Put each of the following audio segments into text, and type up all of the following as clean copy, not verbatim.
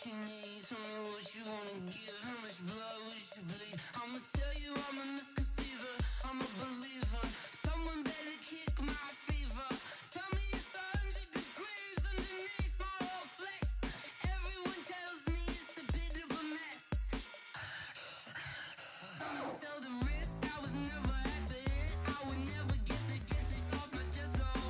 what you need. Tell me what you wanna give. How much blood would you bleed? I'ma tell you I'm a misconceiver, I'm a believer. Someone better kick my fever. Tell me it's 100 degrees underneath my whole flesh. Everyone tells me it's a bit of a mess. I'ma tell the risk I was never at the hit. I would never get it off my chest though.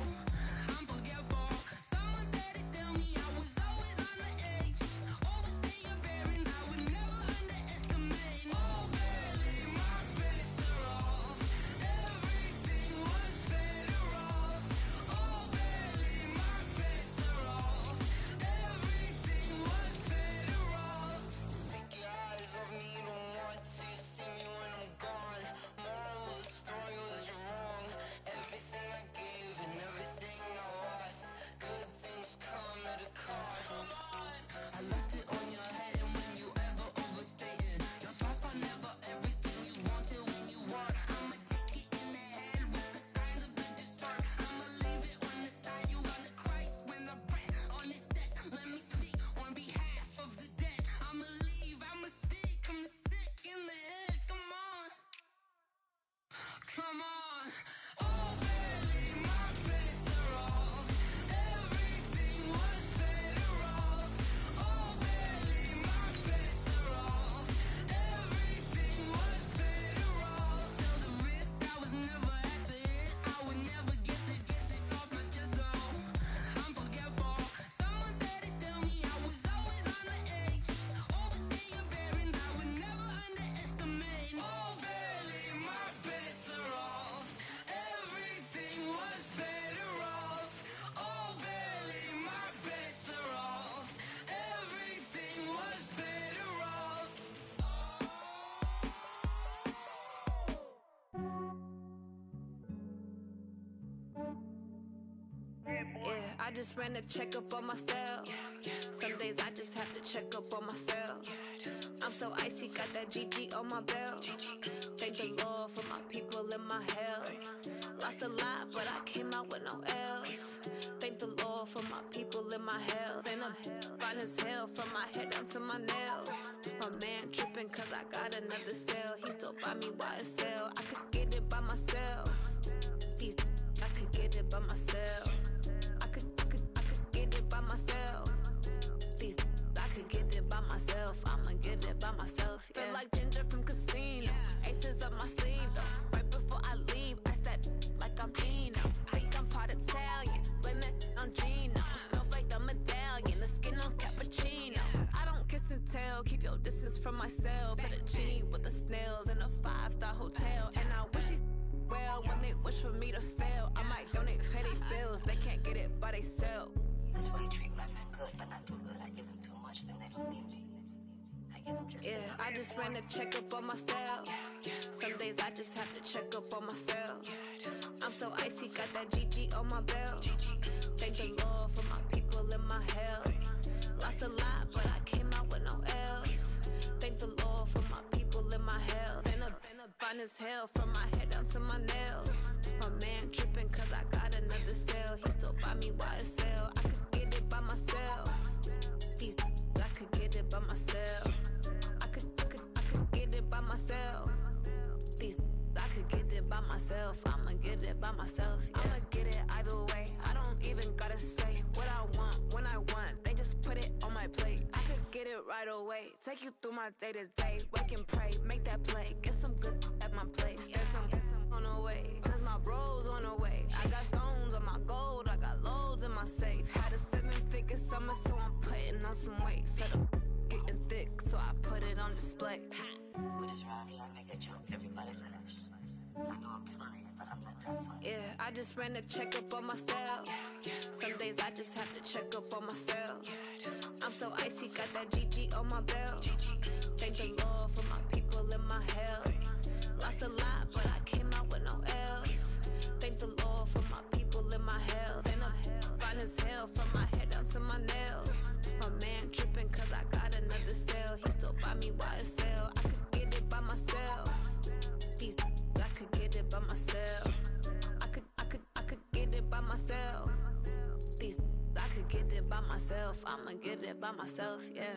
I'm forgetful. Someone better tell me I was always on the edge. Always stay your bearings, I would never underestimate. Oh barely, my bets are off. Everything was better off. Oh barely, my bets are off. Everything was better off. Take your eyes off me, don't want to see me when I'm gone. Moral of the story was you're wrong. Everything I gave and everything I lost. Good things come at a cost. I left it on your head, and when you ever overstay it, your thoughts are never everything you wanted when you want. I'ma take it in the head with the signs of the distort. I'ma leave it on the side. You on the Christ when the breath on this set. Let me speak on behalf of the dead. I'ma leave, I'ma speak. I'm sick in the head. Come on, come on. Oh barely, my bets are off. Everything was better off. Oh barely, my bets are off. Everything was better off. Tell the risk I was never at the hit. I would never get it off my chest though. I'm forgetful. Someone better tell me I was always on the edge. Always stay your bearings, I would never underestimate. Oh barely, my bets are off. Everything was better off. Oh barely, my bets are off. Everything was better off. Yeah, I just ran a checkup on myself. Some days I just have to check up on myself. I'm so icy, got that GG on my belt. Thank the Lord for my people in my health. Lost a lot, but I came out with no L's. Thank the Lord for my people in my health. And I'm fine as hell from my head down to my nails. My man tripping cause I got another cell. He still buy me YSL. I could get it by myself. These I could get it by myself. I could get it by myself. These I could get it by myself. I'ma get it by myself. Yeah. Feel like Ginger from Casino. Aces up my sleeve though. Right before I leave, I step like I'm Dino. Think I'm part Italian, blame it on Gino. Snowflake the medallion, the skin on cappuccino. I don't kiss and tell, keep your distance from myself. Put a genie with the snails in a 5-star hotel. And I wish these well when they wish for me to fail. I might donate petty bills, they can't get it by they self. That's why you treat my friend good, but not too good. I give them too much, then they don't need me. I give them just Yeah, I just ran a checkup on myself. Some days I just have to check up on myself. I'm so icy, got that GG on my belt. Thank the Lord for my people in my health. Lost a lot, but I came out with no L's. Thank the Lord for my people in my health. And I'm fine as hell from my head down to my nails. My man tripping cause I got another cell. He still buy me YSL. I could get it by myself. These I could get it by myself. I could get it by myself. These I could get it by myself. I'ma get it by myself. Yeah. I'ma get it either way. I don't even gotta say what I want when I want. They just put it on my plate. I could get it right away. Take you through my day to day. Wake and pray, make that play. Get some good at my place. There's some on the way, cause my bros on the way. I got stones on my gold, I got loads in my safe. Had a 7-figure summer, so I'm putting on some weight. Set up getting thick, so I put it on display. with this round here, I make a joke everybody laughs. I know I'm funny, but I'm not that funny. Yeah, I just ran a checkup on myself. Some days I just have to check up on myself. I'm so icy, got that GG on my belt. Thank the Lord for my people in my health. Lost a lot, but I came out with no L's. Thank the Lord for my people in my health. And I'm fine as hell from my head down to my nails. My man tripping cause I got another cell. He still buy me YSL. I could get it by myself. These I could get it by myself. I could get it by myself. These I could get it by myself. I'ma get it by myself, yeah.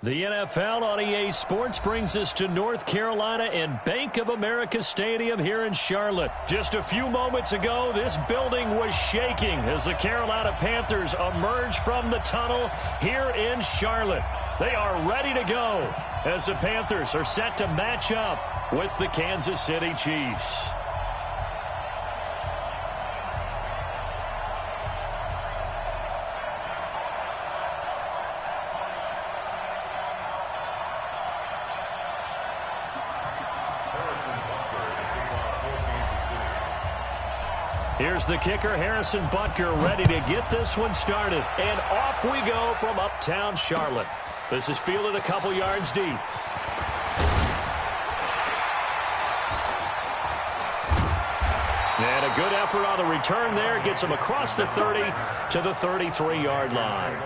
The NFL on EA Sports brings us to North Carolina and Bank of America Stadium here in Charlotte. Just a few moments ago, this building was shaking as the Carolina Panthers emerged from the tunnel here in Charlotte. They are ready to go as the Panthers are set to match up with the Kansas City Chiefs. Here's the kicker, Harrison Butker, ready to get this one started. And off we go from uptown Charlotte. This is fielded a couple yards deep. And a good effort on the return there. Gets him across the 30 to the 33-yard line.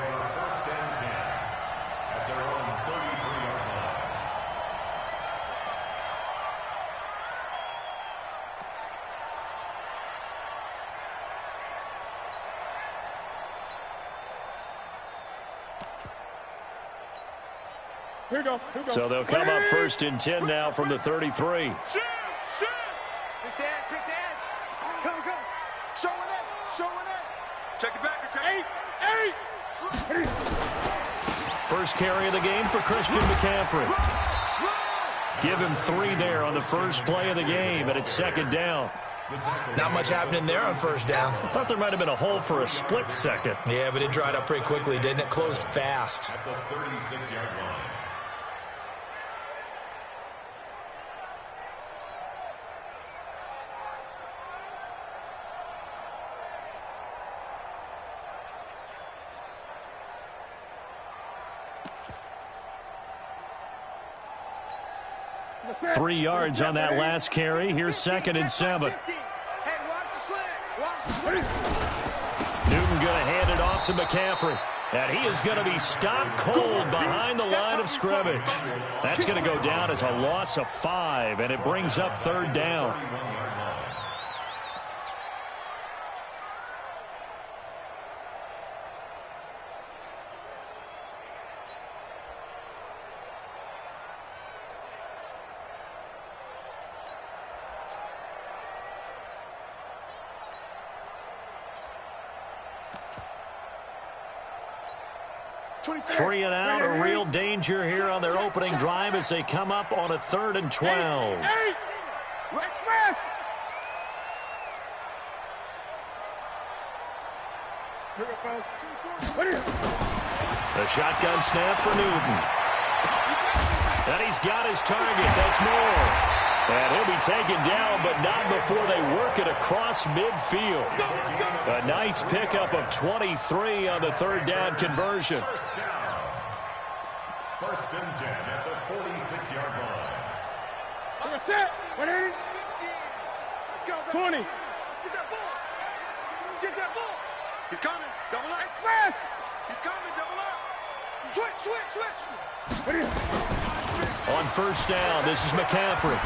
'So they'll come up 1st and 10 now from the 33. Shoot! Pick the edge. Go. Show it. Check it back. Eight. First carry of the game for Christian McCaffrey. Give him 3 there on the first play of the game, and it's 2nd down. Not much happening there on 1st down. I thought there might have been a hole for a split second. Yeah, but it dried up pretty quickly, didn't it? Closed fast. At the 36-yard line. Three yards on that last carry. Here's 2nd and 7. Newton going to hand it off to McCaffrey. And he is going to be stopped cold behind the line of scrimmage. That's going to go down as a loss of 5, and it brings up 3rd down. Three and out, a real danger here on their opening drive as they come up on a 3rd and 12. The shotgun snap for Newton. And he's got his target. That's more. And he'll be taken down, but not before they work it across midfield. A nice pickup of 23 on the 3rd down conversion. 1st and 10 at the 46-yard line. That's it. 180. Let's go. 20. Get that ball. He's coming. Double up. He's coming. Double up. Switch. On 1st down, this is McCaffrey.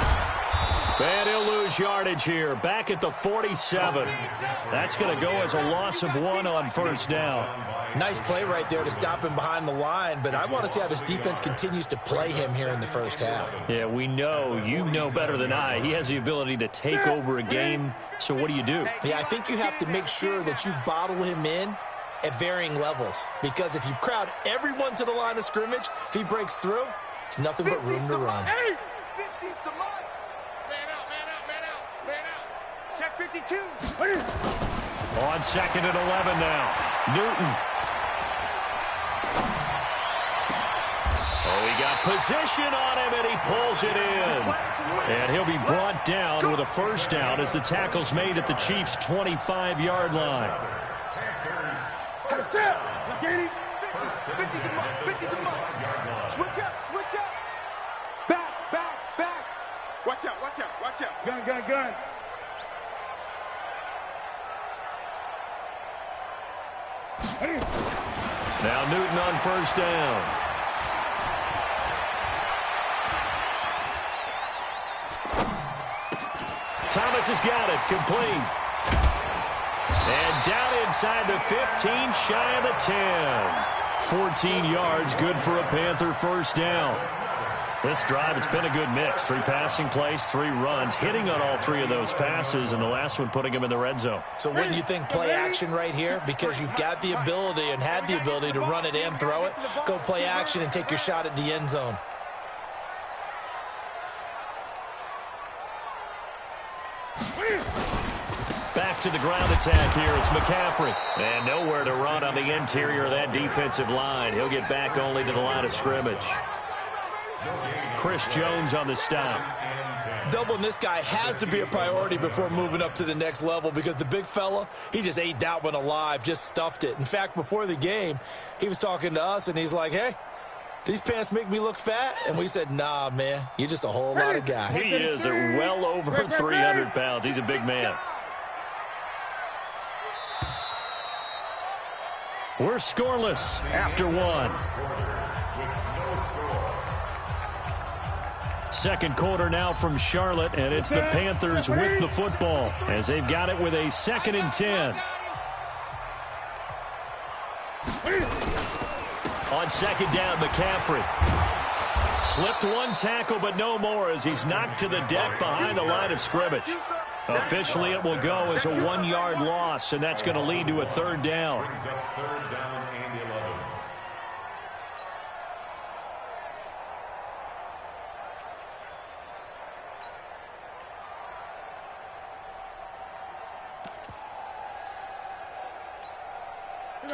And he'll lose yardage here. Back at the 47. That's going to go as a loss of 1 on 1st down. Nice play right there to stop him behind the line, but I want to see how this defense continues to play him here in the 1st half. Yeah, we know. You know better than I. He has the ability to take over a game, so what do? Yeah, I think you have to make sure that you bottle him in at varying levels, because if you crowd everyone to the line of scrimmage, if he breaks through, it's nothing but room to run. Man out. Check 52. On 2nd and 11 now. Newton. Oh, he got position on him, and he pulls it in. And he'll be brought down with a 1st down as the tackle's made at the Chiefs' 25-yard line. That's it. 50 to mark. Switch up. Back. Watch out. Gun. Now Newton on 1st down. Thomas has got it, complete. And down inside the 15, shy of the 10. 14 yards, good for a Panther first down. This drive, it's been a good mix. 3 passing plays, 3 runs, hitting on all 3 of those passes, and the last one putting him in the red zone. So when you think play action right here, because you've got the ability and had the ability to run it and throw it, go play action and take your shot at the end zone. Back to the ground attack here. It's McCaffrey. And nowhere to run on the interior of that defensive line. He'll get back only to the line of scrimmage. Chris Jones on the stop. Doubling this guy has to be a priority before moving up to the next level, because the big fella, he just ate that one alive, just stuffed it. In fact, before the game, he was talking to us, and he's like, hey, these pants make me look fat? And we said, nah, man, you're just a whole lot of guy. He is well over 300 pounds. He's a big man. We're scoreless after 1. Second quarter now from Charlotte, and it's the Panthers with the football as they've got it with a 2nd and 10. On 2nd down, McCaffrey. Slipped 1 tackle, but no more as he's knocked to the deck behind the line of scrimmage. Officially, it will go as a 1-yard loss, and that's going to lead to a 3rd down.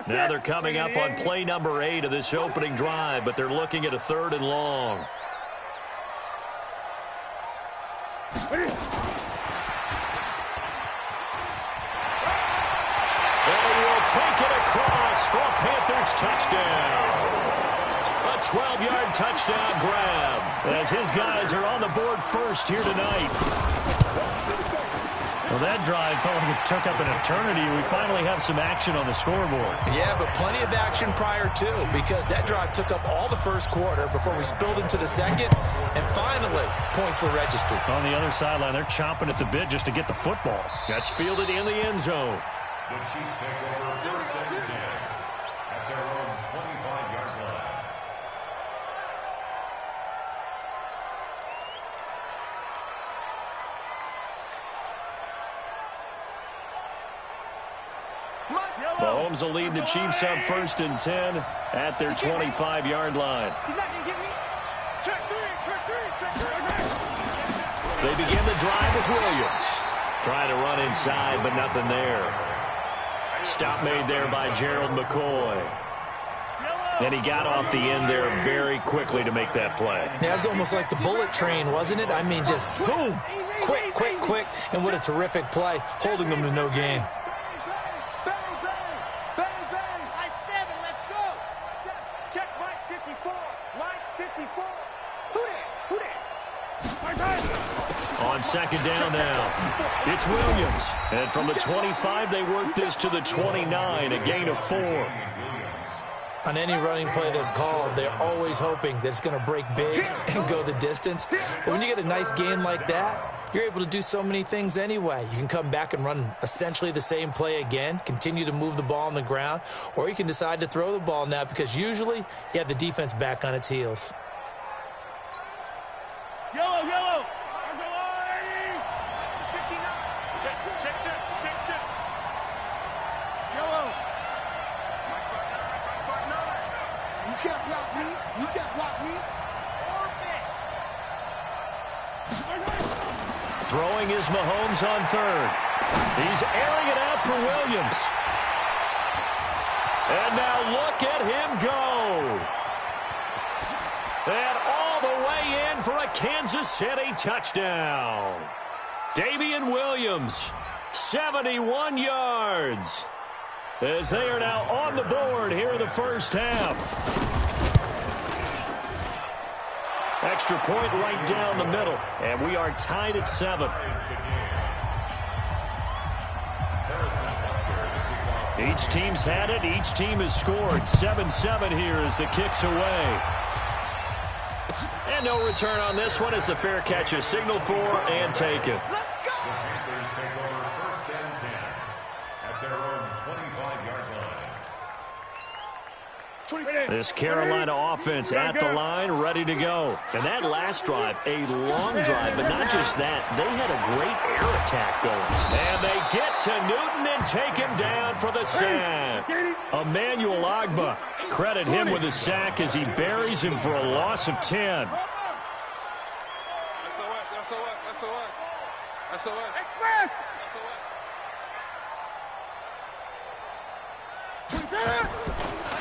Now they're coming up on play number 8 of this opening drive, but they're looking at a 3rd and long. Take it across for a Panthers touchdown. A 12-yard touchdown grab as his guys are on the board first here tonight. Well, that drive felt like it took up an eternity. We finally have some action on the scoreboard. Yeah, but plenty of action prior to, because that drive took up all the first quarter before we spilled into the second, and finally, points were registered. On the other sideline, they're chomping at the bit just to get the football. That's fielded in the end zone. The Chiefs take over 1st and 10 at their own 25-yard line. Mahomes will lead the Chiefs up 1st and 10 at their 25-yard line. He's not going to get me. Check 3, check 3, check 3. They begin the drive with Williams. Trying to run inside, but nothing there. Stop made there by Gerald McCoy. And he got off the end there very quickly to make that play. Yeah, it was almost like the bullet train, wasn't it? I mean, just zoom. Quick, quick, quick. And what a terrific play, holding them to no gain. On 2nd down now. It's Williams. And from the 25, they work this to the 29, a gain of 4. On any running play that's called, they're always hoping that it's going to break big and go the distance. But when you get a nice gain like that, you're able to do so many things anyway. You can come back and run essentially the same play again, continue to move the ball on the ground, or you can decide to throw the ball now because usually you have the defense back on its heels. Yellow, yellow. Check, check, check, check, check. Yellow. You can't block me. You can't block me. Throwing is Mahomes on 3rd. He's airing it out for Williams. And now look at him go. And all the way in for a Kansas City touchdown. Damian Williams, 71 yards. As they are now on the board here in the first half. Extra point right down the middle. And we are tied at 7. Each team's had it. Each team has scored. 7-7 here as the kick's away. And no return on this one as the fair catch is signaled for and taken. This Carolina offense at the line, ready to go. And that last drive, a long drive, but not just that. They had a great air attack going. And they get to Newton and take him down for the sack. Emmanuel Agba, credit him with a sack as he buries him for a loss of 10.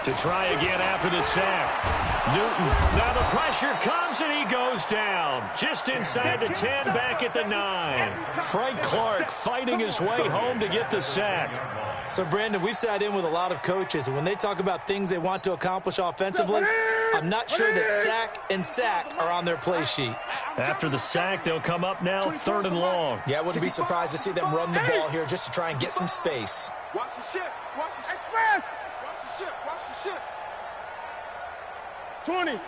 To try again after the sack. Newton, now the pressure comes and he goes down. Just inside the 10, back at the 9. Frank Clark fighting his way home to get the sack. So, Brandon, we've sat in with a lot of coaches, and when they talk about things they want to accomplish offensively, I'm not sure that sack are on their play sheet. After the sack, they'll come up now 3rd and long. Yeah, I wouldn't be surprised to see them run the ball here just to try and get some space. Watch the ship. Watch the ship. Watch the ship. Watch the ship. 20.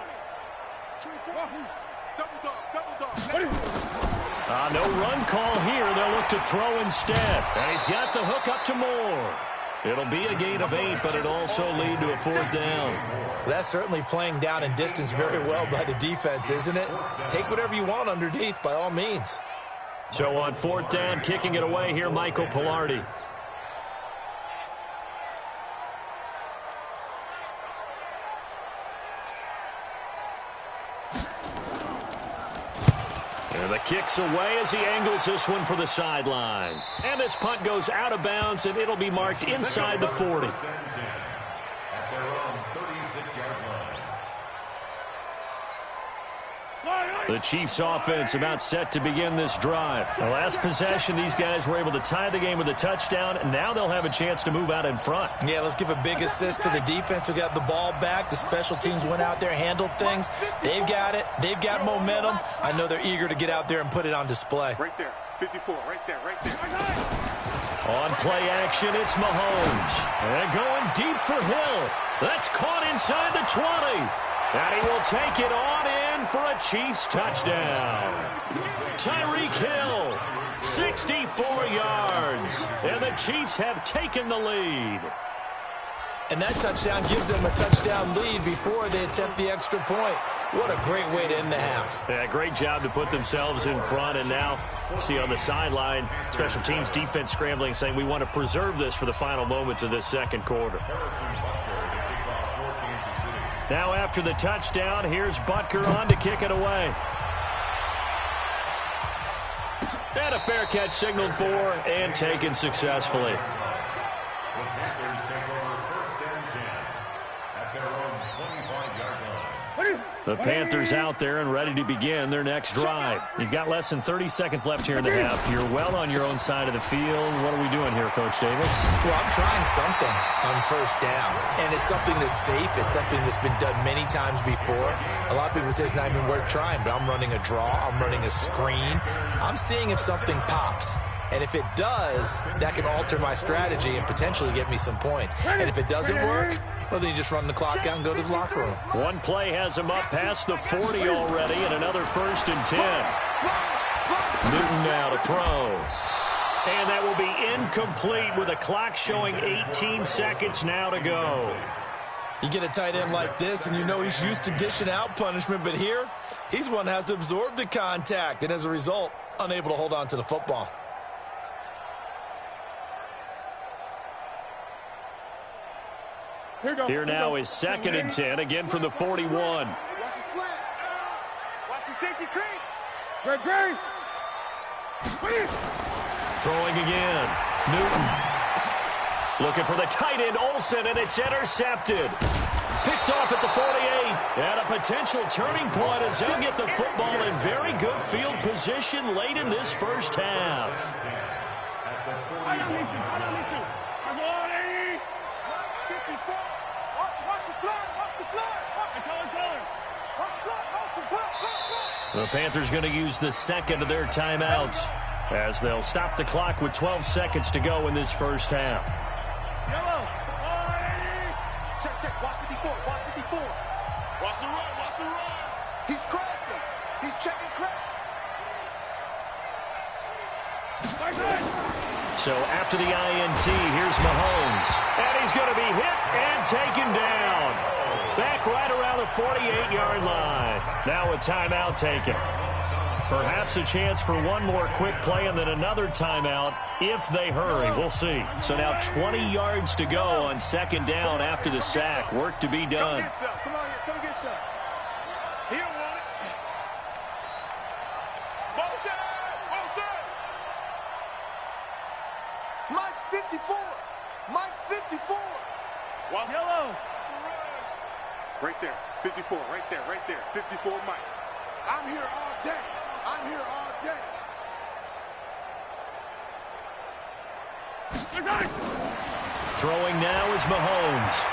24. Double dog. No run call here. They'll look to throw instead. And he's got the hook up to Moore. It'll be a gain of 8, but it'll also lead to a 4th down. That's certainly playing down in distance very well by the defense, isn't it? Take whatever you want underneath, by all means. So on 4th down, kicking it away here, Michael Pilardi. And the kick's away as he angles this one for the sideline. And this punt goes out of bounds, and it'll be marked inside the 40. At their own 36-yard line. The Chiefs offense about set to begin this drive. The last possession, these guys were able to tie the game with a touchdown. Now they'll have a chance to move out in front. Yeah, let's give a big assist to the defense who got the ball back. The special teams went out there, handled things. They've got it. They've got momentum. I know they're eager to get out there and put it on display. Right there. 54. Right there. On play action, it's Mahomes. And going deep for Hill. That's caught inside the 20. And he will take it on in for a Chiefs touchdown. Tyreek Hill, 64 yards. And the Chiefs have taken the lead. And that touchdown gives them a touchdown lead before they attempt the extra point. What a great way to end the half. Yeah, great job to put themselves in front. And now, see on the sideline, special teams defense scrambling, saying we want to preserve this for the final moments of this second quarter. Now after the touchdown, here's Butker on to kick it away. And a fair catch signaled for and taken successfully. The Panthers take over 1st and 10 at their own 25-yard line. The Panthers out there and ready to begin their next drive. You've got less than 30 seconds left here in the half. You're well on your own side of the field. What are we doing here, Coach Davis? Well, I'm trying something on 1st down. And it's something that's safe. It's something that's been done many times before. A lot of people say it's not even worth trying, but I'm running a draw. I'm running a screen. I'm seeing if something pops. And if it does, that can alter my strategy and potentially get me some points. And if it doesn't work, well, then you just run the clock out and go to the locker room. One play has him up past the 40 already, and another 1st and 10. Newton now to throw. And that will be incomplete with the clock showing 18 seconds now to go. You get a tight end like this, and you know he's used to dishing out punishment, but here, he's one that has to absorb the contact, and as a result, unable to hold on to the football. Here now is 2nd and 10, again from the 41. Watch the slant. Watch the safety creep. Great. Throwing again. Newton. Looking for the tight end, Olsen, and it's intercepted. Picked off at the 48. And a potential turning point as they'll get the football in very good field position late in this first half. The Panthers going to use the second of their timeouts as they'll stop the clock with 12 seconds to go in this first half. Check. Watch 54. Watch the run. He's crossing. He's checking crack. So after the INT, here's Mahomes. And he's going to be hit and taken down. Back right around the 48-yard line. Now a timeout taken. Perhaps a chance for one more quick play and then another timeout if they hurry. We'll see. So now 20 yards to go on second down after the sack. Work to be done. Come get some. Come on here. Come get some. He don't want it. Motion! Motion! Mike's 54. Mike's 54. Watch yellow. Right there. 54. Right there. Right there. 54 Mike. I'm here all day. I'm here all day. Throwing now is Mahomes.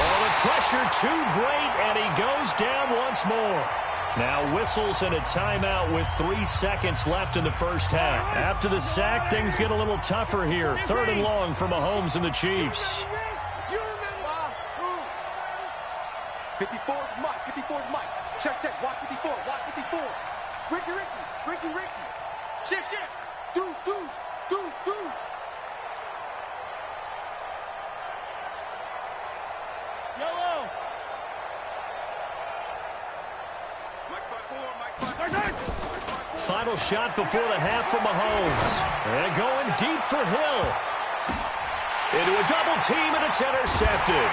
Oh, the pressure too great, and he goes down once more. Now whistles and a timeout with 3 seconds left in the first half. After the sack, things get a little tougher here. 3rd and long for Mahomes and the Chiefs. 54's Mike. 54's Mike. Check, check. Watch 54. Watch 54. Ricky. Shift. Deuce. Yellow. Mike 5-4. Final shot before the half for Mahomes. And going deep for Hill. Into a double team, and it's intercepted.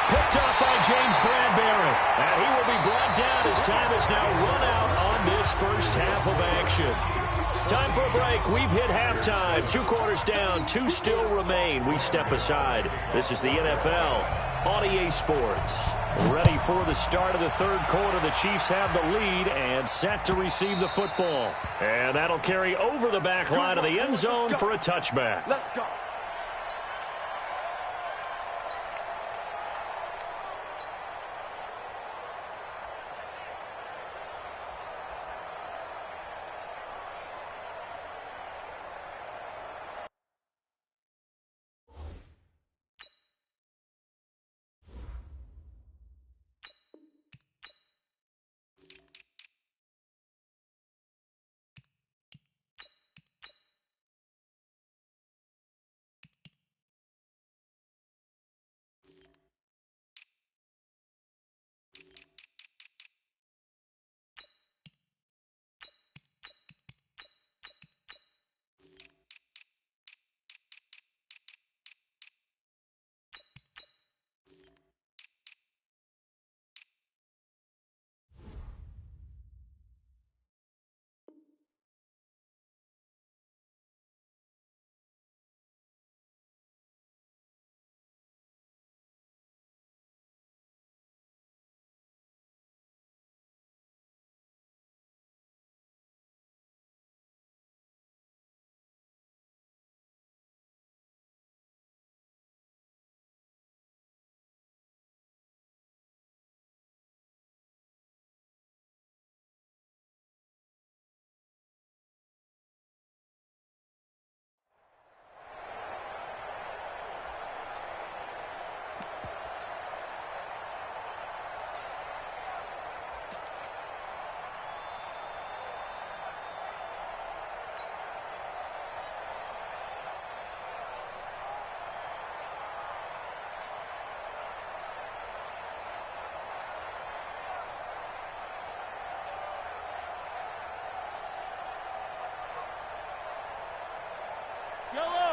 Picked up by James Bradbury. And he will be brought down as time is now run out on this first half of action. Time for a break. We've hit halftime. 2 quarters down. 2 still remain. We step aside. This is the NFL on EA Sports. Ready for the start of the 3rd quarter. The Chiefs have the lead and set to receive the football. And that'll carry over the back line of the end zone for a touchback. Let's go.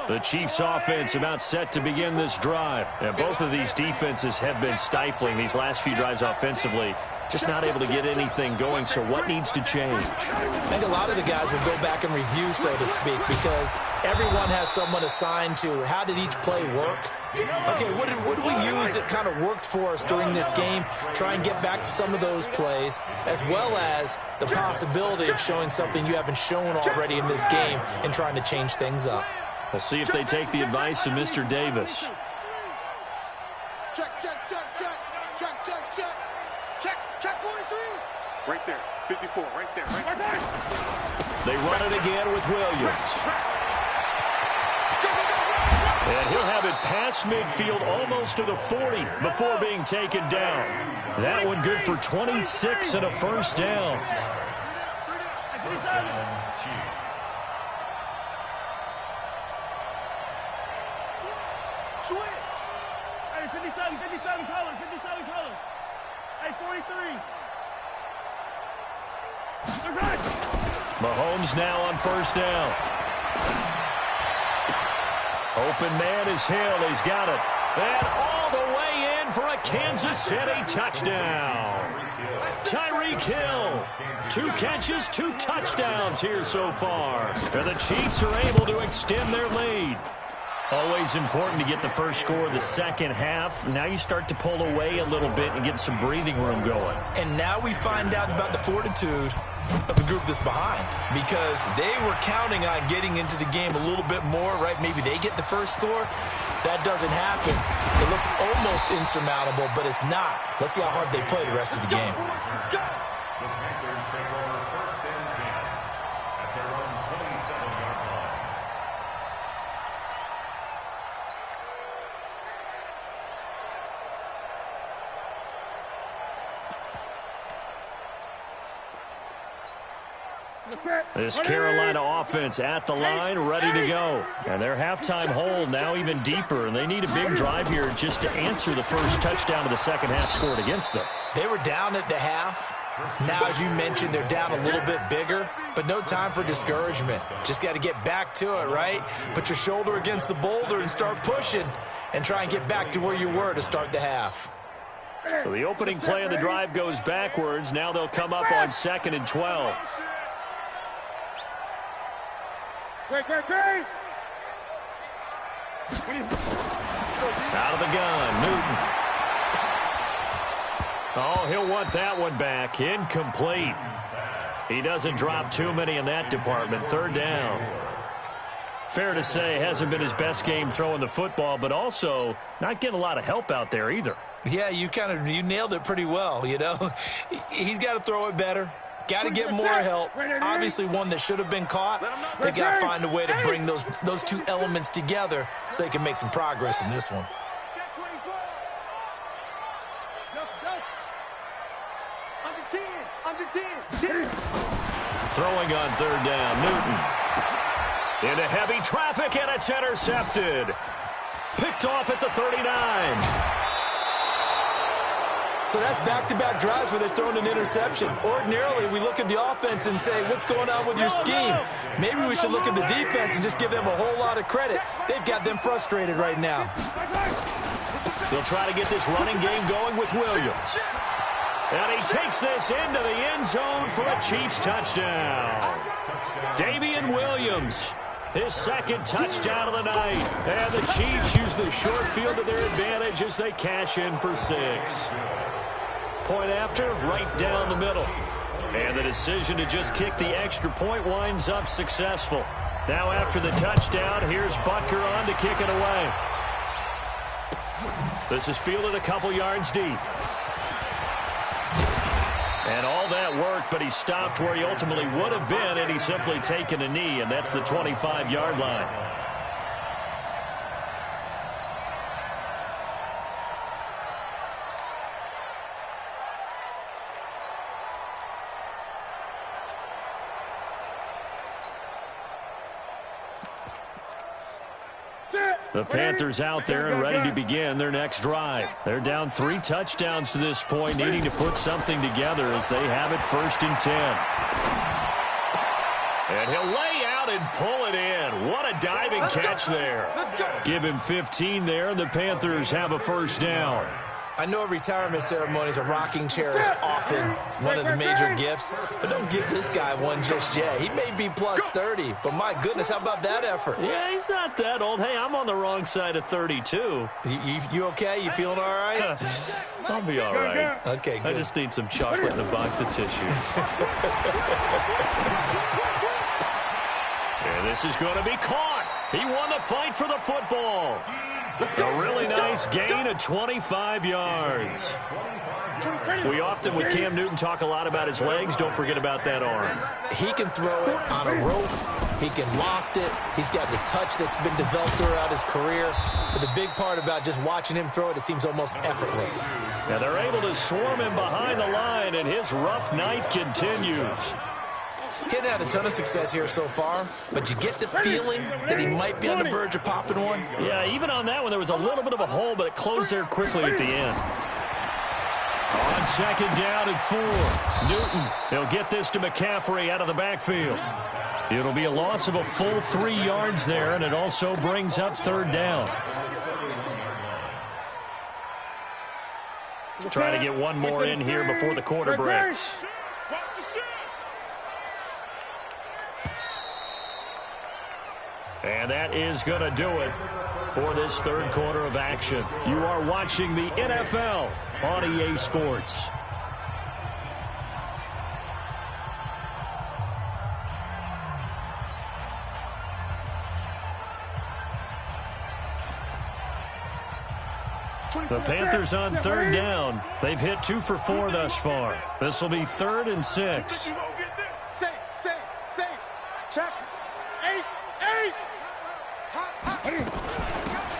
The Chiefs offense about set to begin this drive. And both of these defenses have been stifling these last few drives offensively. Just not able to get anything going, so what needs to change? I think a lot of the guys will go back and review, so to speak, because everyone has someone assigned to how did each play work. Okay, what did we use that kind of worked for us during this game? Try and get back to some of those plays, as well as the possibility of showing something you haven't shown already in this game and trying to change things up. We'll see if they take the advice of Mr. Davis. Check 43. Right there. 54. Right there. Right there. They run it again with Williams. And he'll have it past midfield almost to the 40 before being taken down. That one good for 26 and a first down. 57 colors. Hey, 43. Mahomes now on first down. Open man is Hill. He's got it. And all the way in for a Kansas City touchdown. Tyreek Hill. 2 catches, 2 touchdowns here so far. And the Chiefs are able to extend their lead. Always important to get the first score of the second half. Now you start to pull away a little bit and get some breathing room going. And now we find out about the fortitude of the group that's behind, because they were counting on getting into the game a little bit more, right? Maybe they get the first score. That doesn't happen. It looks almost insurmountable, but it's not. Let's see how hard they play the rest of the game. The Panthers take over first and 10 at their own 27-yard line. This Carolina offense at the line, ready to go. And their halftime hold now even deeper, and they need a big drive here just to answer the first touchdown of the second half scored against them. They were down at the half. Now, as you mentioned, they're down a little bit bigger, but no time for discouragement. Just got to get back to it, right? Put your shoulder against the boulder and start pushing and try and get back to where you were to start the half. So the opening play of the drive goes backwards. Now they'll come up on 2nd and 12. Great. Out of the gun, Newton. Oh, he'll want that one back. Incomplete. He doesn't drop too many in that department. 3rd down. Fair to say, hasn't been his best game throwing the football, but also not getting a lot of help out there either. Yeah, you nailed it pretty well, you know. He's got to throw it better. Got to get more help. Obviously one that should have been caught. They got to find a way to bring those 2 elements together so they can make some progress in this one. Under 10. Throwing on 3rd down, Newton. Into heavy traffic, and it's intercepted. Picked off at the 39. So that's back-to-back drives where they're throwing an interception. Ordinarily, we look at the offense and say, what's going on with your scheme? Maybe we should look at the defense and just give them a whole lot of credit. They've got them frustrated right now. They'll try to get this running game going with Williams. And he takes this into the end zone for a Chiefs touchdown. Damian Williams, his 2nd touchdown of the night. And the Chiefs use the short field to their advantage as they cash in for 6. Point after, right down the middle. And the decision to just kick the extra point winds up successful. Now after the touchdown, here's Butker on to kick it away. This is fielded a couple yards deep. And all that work, but he stopped where he ultimately would have been, and he's simply taken a knee, and that's the 25-yard line. The Panthers out there and ready to begin their next drive. They're down 3 touchdowns to this point, needing to put something together as they have it 1st and 10. And he'll lay out and pull it in. What a diving catch there. Give him 15 there, and the Panthers have a 1st down. I know retirement ceremonies, a rocking chair is often one of the major gifts, but don't give this guy one just yet. He may be plus 30, but my goodness, how about that effort? Yeah, he's not that old. Hey, I'm on the wrong side of 32. You okay? You feeling all right? I'll be all right. Okay, good. I just need some chocolate and a box of tissues. And this is going to be caught. He won the fight for the football. A really nice gain of 25 yards. We often, with Cam Newton, talk a lot about his legs. Don't forget about that arm. He can throw it on a rope. He can loft it. He's got the touch that's been developed throughout his career. But the big part about just watching him throw it, it seems almost effortless. Now they're able to swarm him behind the line, and his rough night continues. He hadn't had a ton of success here so far, but you get the feeling that he might be on the verge of popping one. Yeah, even on that one, there was a little bit of a hole, but it closed there quickly at the end. On second down and 4, Newton. He'll get this to McCaffrey out of the backfield. It'll be a loss of a full 3 yards there, and it also brings up third down. Trying to get one more in here before the quarter breaks. And that is going to do it for this third quarter of action. You are watching the NFL on EA Sports. The Panthers on third down. They've hit 2 for 4 thus far. This will be 3rd and 6. Safe. Check. 8.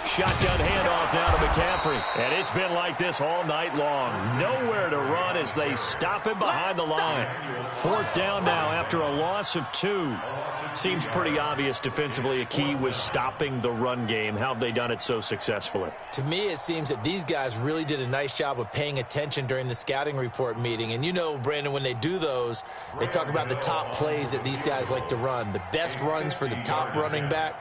Shotgun handoff now to McCaffrey. And it's been like this all night long. Nowhere to run as they stop him behind the line. 4th down now after a loss of 2. Seems pretty obvious defensively a key was stopping the run game. How have they done it so successfully? To me, it seems that these guys really did a nice job of paying attention during the scouting report meeting. And you know, Brandon, when they do those, they talk about the top plays that these guys like to run. The best runs for the top running back,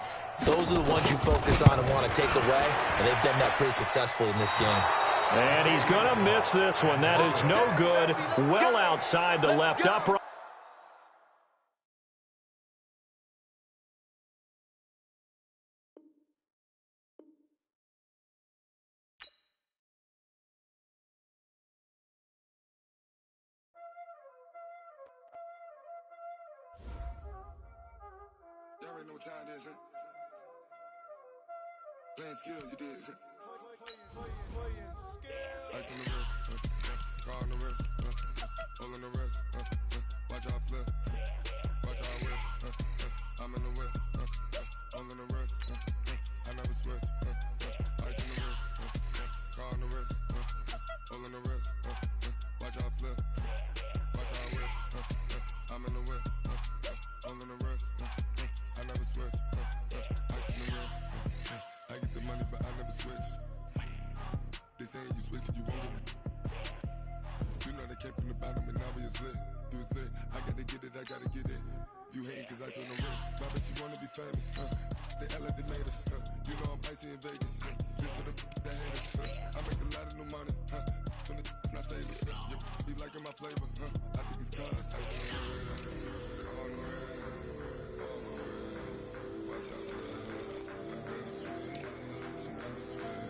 those are the ones you focus on and want to take away. And they've done that pretty successfully in this game. And he's going to miss this one. That is no good. Well outside the left upright. Y'all already know what time it is, huh? Playing skills, you did. Ice on the wrist, car on the wrist, hole in the wrist, watch out flip, watch out whip, I'm in the whip, hole in the wrist, I never switch, ice on the wrist, car on the wrist, hole in the wrist, watch out flip, watch out whip, I'm in the whip, hole in the wrist, I never switch, ice on the wrist, I get the money but I never switch. They saying you switch 'cause you won't get it. You know they came from the bottom and now we is lit. You was lit, I gotta get it, I gotta get it. You hating 'cause ice on the wrist. Why bet you wanna be famous, They act like they made us, You know I'm icy in Vegas, This for the that hate us, I make a lot of new money, When the not saving, You be liking my flavor, I think it's cause ice on the wrist, on the wrist, watch out for that. I never switch, I never switch.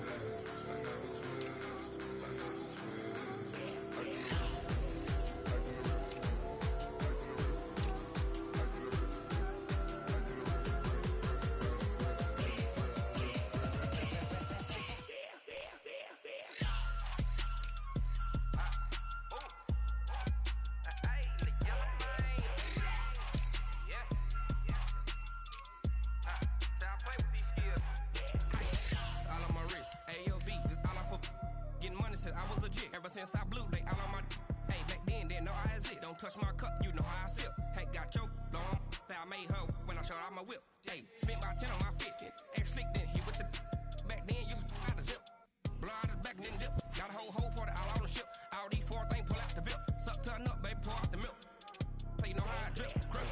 I was legit ever since I blew they all on my hey back then didn't know I exist. Don't touch my cup, you know how I sip. Hey, got your long say I made her when I showed out my whip. Hey, spent my 10 on my fit, ex slick then hit with the back then used to out the zip. Blow out his back and then dip. Got a whole party all on the ship. All these 4 things pull out the VIP. Suck turn up, baby, pour out the milk. So you know how I drip. Crap.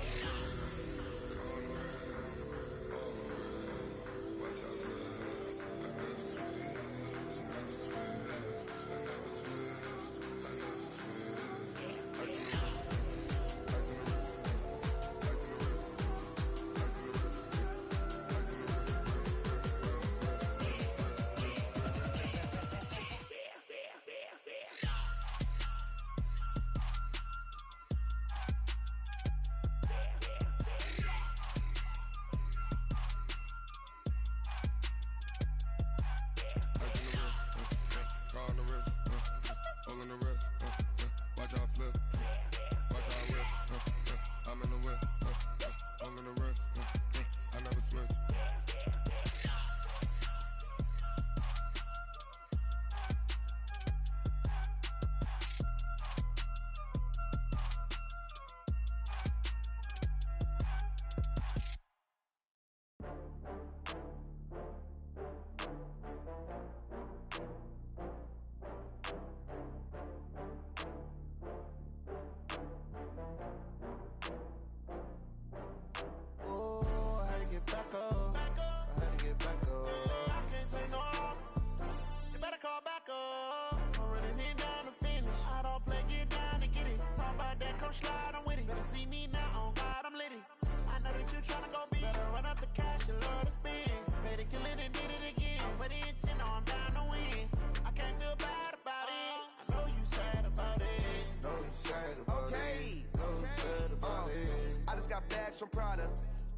I just got bags from Prada,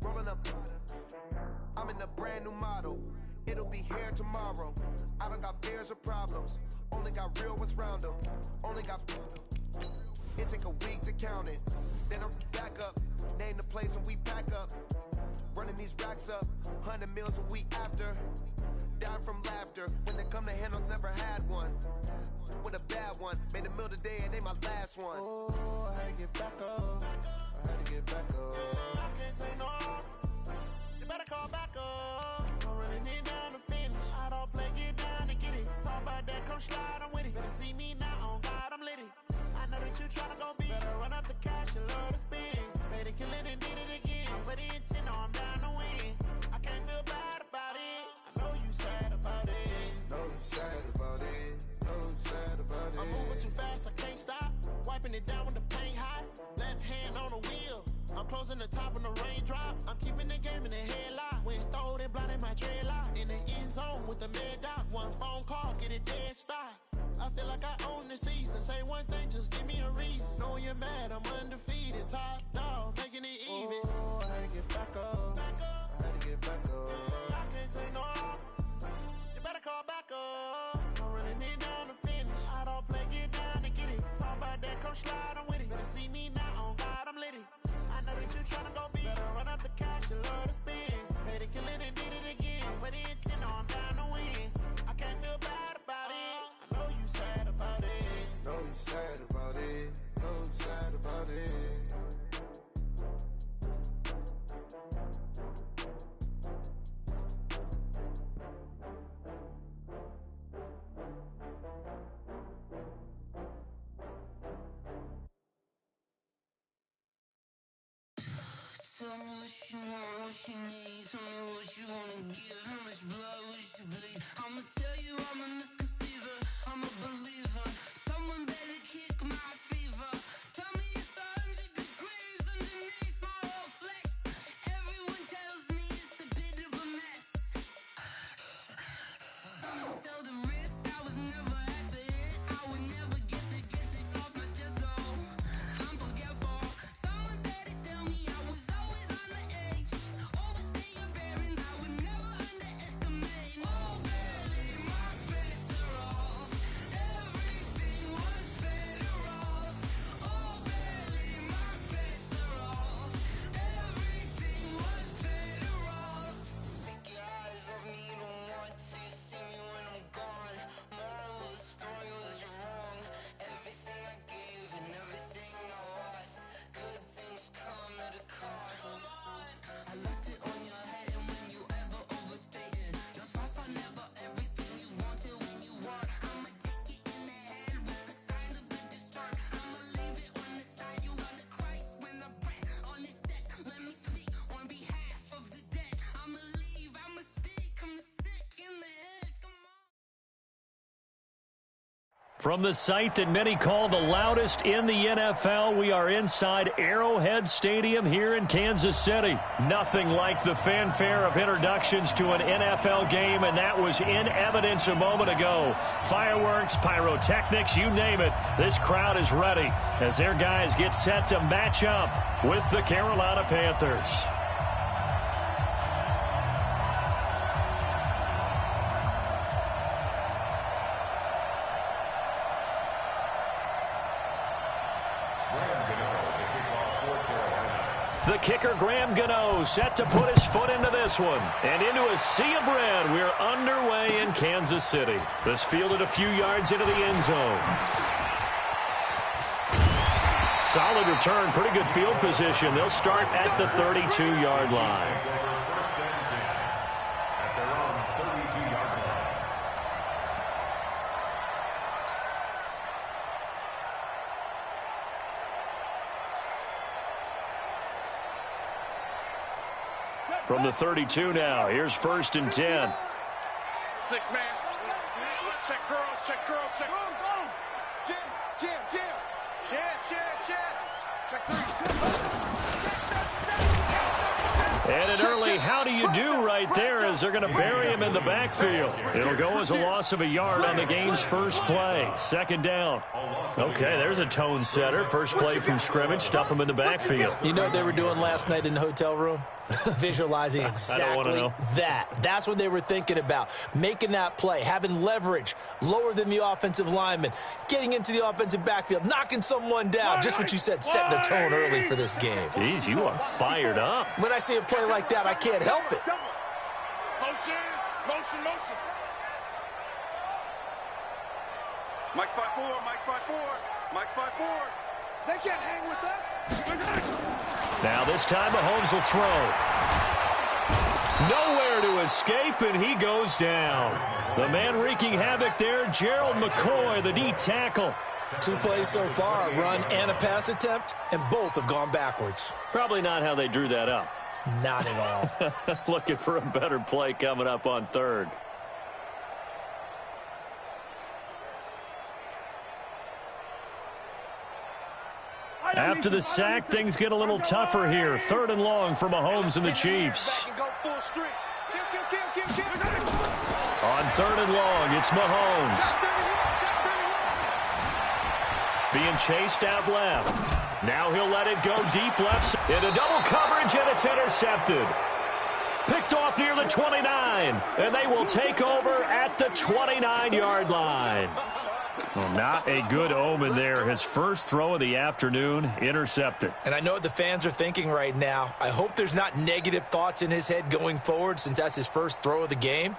rolling up. I'm in a brand new model. It'll be here tomorrow. I don't got fears or problems. Only got real ones round them. Only got. It take a week to count it. Then I'm back up. Name the place and we pack up. Running these racks up. 100 meals a week after. Down from laughter. When they come to handles, never had one. With a bad one. Made a meal today and they my last one. Oh, I had to get back up. I had to get back up. I can't take no off. You better call back up. I'm running it down to finish. I don't play, get down and get it. Talk about that, come slide, I'm with it. Better see me now, on God, I'm litty. I know that you tryna go big. Better run up the cash, you love to spin. Made it, kill it, and did it again. But the intent, no, I'm down to win. I can't feel bad about it. I know you sad about it. Know you sad about it. Know you sad about it. I'm moving too fast, I can't stop. Wiping it down when the paint hot. Left hand on the wheel. I'm closing the top when the raindrop. I'm keeping the game in the headlock. When throwed and blinded my dreadlock. In the end zone with the mad dot. One phone call, get it dead stop. I feel like I own the season. Say one thing, just give me a reason. Knowing you're mad, I'm undefeated. Top dog, making it even. Oh, I had to get back up. I had to get back up. I can't take no off. You better call back up. I'm running it down to finish. I don't play, get down and get it. Talk about that, come slide, I'm with it. Better see me now, on God, I'm litty. I know that you tryna go big. Better run up the cash, you love to spin. Made it, kill it, and did it again. But the intent, no, I'm down to win. I can't feel bad about it. I know you sad about it. Know you sad about it. Know you sad about it. Tell me what you want, what you need. Tell me what you wanna give. How much blood would you bleed? I'ma tell you I'm a misconceiver. I'm a believer. Someone better kick my fever. Tell me it's 100 degrees underneath my whole flesh. Everyone tells me it's a bit of a mess. I'ma tell the risk I was never at the hit. I would never get it off my chest though. I'm forgetful. Someone better tell me I was always on the edge. Overstay your bearings, I would never underestimate. Oh barely, my bets are off. Everything was better off. Oh barely, my bets are off. Everything was better off. Take your eyes off me, don't want to see me when I'm gone. Moral of the story was you're wrong. Everything I gave and everything I lost. Good things come at a cost. I left it on your head, and when you ever overstay it, your thoughts are never everything you wanted when you want. I'ma take it in the head with the sign of a distort. I'ma leave it on the side. You on the Christ when the breath on the set. Let me speak on behalf of the dead. I'ma leave, I'ma speak. I'm the sick in the head. Come on. From the site that many call the loudest in the NFL, we are inside Arrowhead Stadium here in Kansas City. Nothing like the fanfare of introductions to an NFL game, and that was in evidence a moment ago. Fireworks, pyrotechnics, you name it. This crowd is ready as their guys get set to match up with the Carolina Panthers. The kicker, Graham Gano, set to put his foot into this one. And into a sea of red, we're underway in Kansas City. This fielded a few yards into the end zone. Solid return, pretty good field position. They'll start at the 32-yard line. From the 32 now, here's 1st and 10. 6 man. Check girls, check girls, check. Boom. Jam. Check 3. And an early how do you do right there as they're going to bury him in the backfield. It'll go as a loss of a yard on the game's first play. 2nd down. Okay, there's a tone setter. First play from scrimmage, stuff him in the backfield. You know what they were doing last night in the hotel room? Visualizing exactly that. That's what they were thinking about. Making that play, having leverage, lower than the offensive lineman, getting into the offensive backfield, knocking someone down. Just what you said, setting the tone early for this game. Jeez, you are fired up. When I see a play like that, I can't help it. Motion. Mike's 5'4". They can't hang with us. Now this time Mahomes will throw. Nowhere to escape, and he goes down. The man wreaking havoc there, Gerald McCoy, the D tackle. 2 plays so far, a run and a pass attempt, and both have gone backwards. Probably not how they drew that up. Not at all. Looking for a better play coming up on 3rd. After the sack, things get a little tougher here. 3rd and long for Mahomes and the Chiefs. On 3rd and long, it's Mahomes. Being chased out left. Now he'll let it go deep left. Into double coverage, and it's intercepted. Picked off near the 29, and they will take over at the 29-yard line. Well, not a good omen there. His first throw of the afternoon, intercepted. And I know what the fans are thinking right now. I hope there's not negative thoughts in his head going forward since that's his first throw of the game.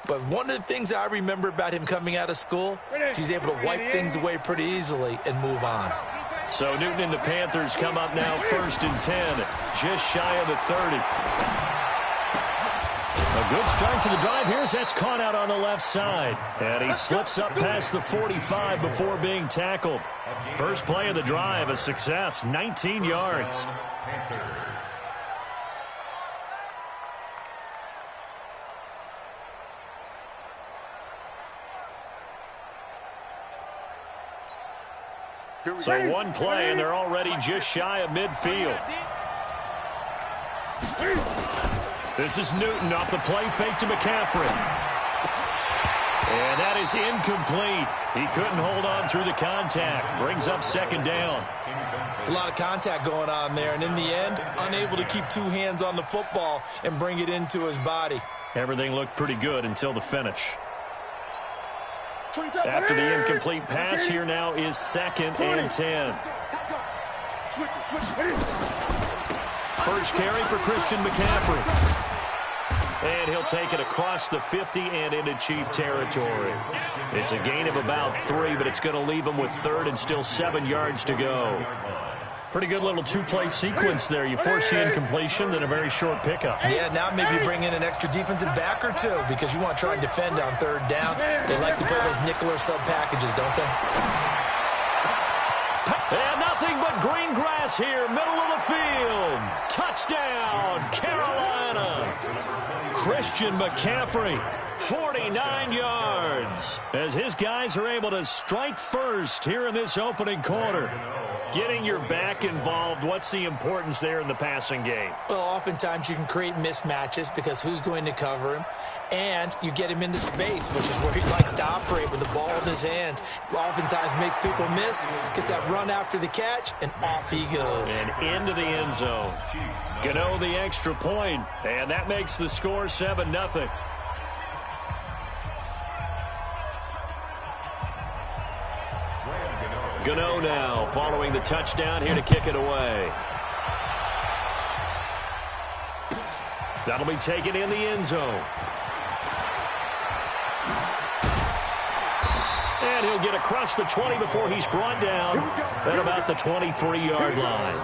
But one of the things I remember about him coming out of school is he's able to wipe things away pretty easily and move on. So Newton and the Panthers come up now 1st and 10, just shy of the 30. A good start to the drive here as that's caught out on the left side. And he slips up past the 45 before being tackled. First play of the drive, a success, 19 yards. So 1 play, and they're already just shy of midfield. This is Newton off the play fake to McCaffrey. And that is incomplete. He couldn't hold on through the contact. Brings up 2nd down. It's a lot of contact going on there, and in the end, unable to keep 2 hands on the football and bring it into his body. Everything looked pretty good until the finish. After the incomplete pass, here now is 2nd and 10. First carry for Christian McCaffrey. And he'll take it across the 50 and into Chief territory. It's a gain of about 3, but it's going to leave him with 3rd and still 7 yards to go. Pretty good little 2-play sequence there. You force the incompletion, then a very short pickup. Yeah, now maybe bring in an extra defensive back or 2 because you want to try and defend on 3rd down. They like to play those nickel or sub packages, don't they? And nothing but green grass here, middle of the field. Touchdown, Carolina. Christian McCaffrey, 49 yards. As his guys are able to strike first here in this opening quarter. Getting your back involved, what's the importance there in the passing game? Well, oftentimes you can create mismatches because who's going to cover him? And you get him into space, which is where he likes to operate with the ball in his hands. Oftentimes makes people miss, gets that run after the catch, and off he goes. And into the end zone. Gano the extra point, and that makes the score 7-0. Gano now following the touchdown here to kick it away. That'll be taken in the end zone. And he'll get across the 20 before he's brought down at about the 23-yard line.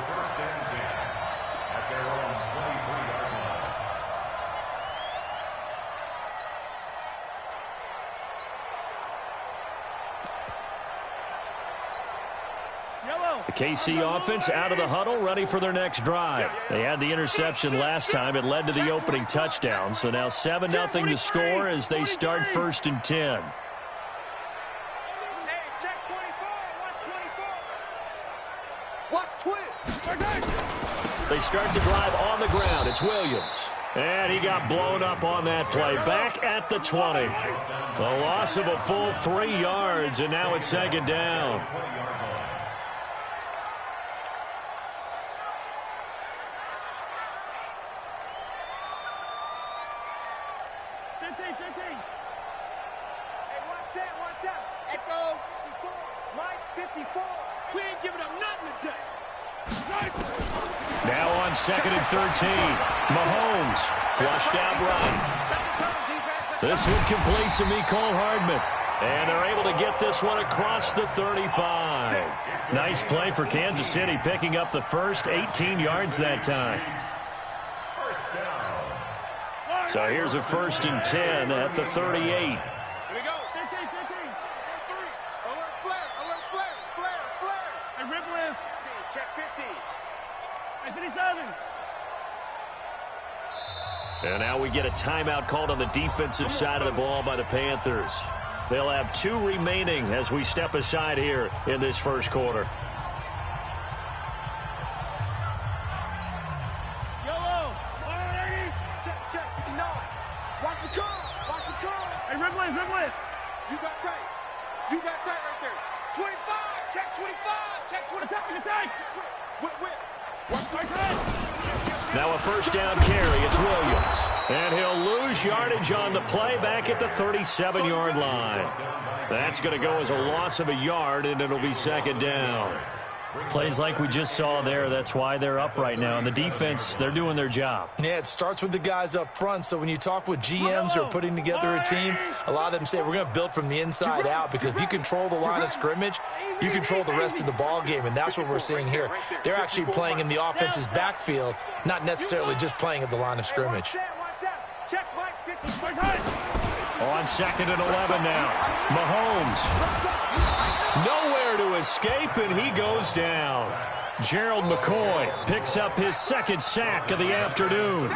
The KC offense out of the huddle, ready for their next drive. They had the interception last time. It led to the opening touchdown. So now 7-0 to score as they start 1st and 10. They start the drive on the ground. It's Williams. And he got blown up on that play. Back at the 20. A loss of a full 3 yards, and now it's 2nd down. Echo, Mike 54. We ain't giving up nothing today. Now on 2nd and 13. Mahomes flushed out right. This one complete to Mecole Hardman. And they're able to get this one across the 35. Nice play for Kansas City, picking up the first 18 yards that time. So here's a 1st and 10 at the 38. Here we go. 15. Alert flare. Hey, Ripple is. Check 50. Hey, 57. And now we get a timeout called on the defensive side of the ball by the Panthers. They'll have 2 remaining as we step aside here in this first quarter. Yellow. 180. Check. 59. Watch the curl. Hey, Ripple is. You got tight right there. 25. Check 25. Check 25. Attack. Whip. Watch the curl. Now a 1st down carry. It's Williams. And he'll lose yardage on the play back at the 37-yard line. That's going to go as a loss of a yard, and it'll be 2nd down. Plays like we just saw there. That's why they're up right now. And the defense, they're doing their job. Yeah, it starts with the guys up front. So when you talk with GMs who are putting together a team, a lot of them say we're going to build from the inside out, because if you control the line of scrimmage, you control the rest of the ball game, and that's what we're seeing here. They're actually playing in the offense's backfield, not necessarily just playing at the line of scrimmage. Check Mike 50. On 2nd and 11 now. Mahomes. Nowhere to escape, and he goes down. Gerald McCoy picks up his 2nd sack of the afternoon.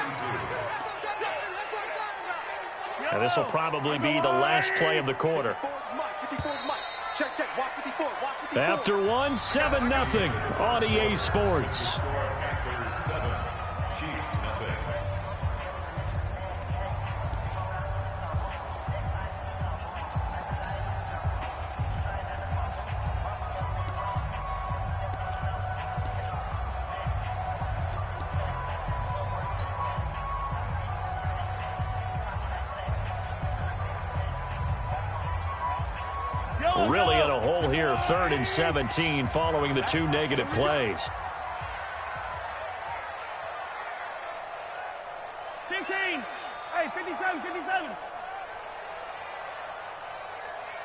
And this will probably be the last play of the quarter. After 7-0 on EA Sports. Really in a hole here, 3rd and 17 following the 2 negative plays. 15. Hey, 57.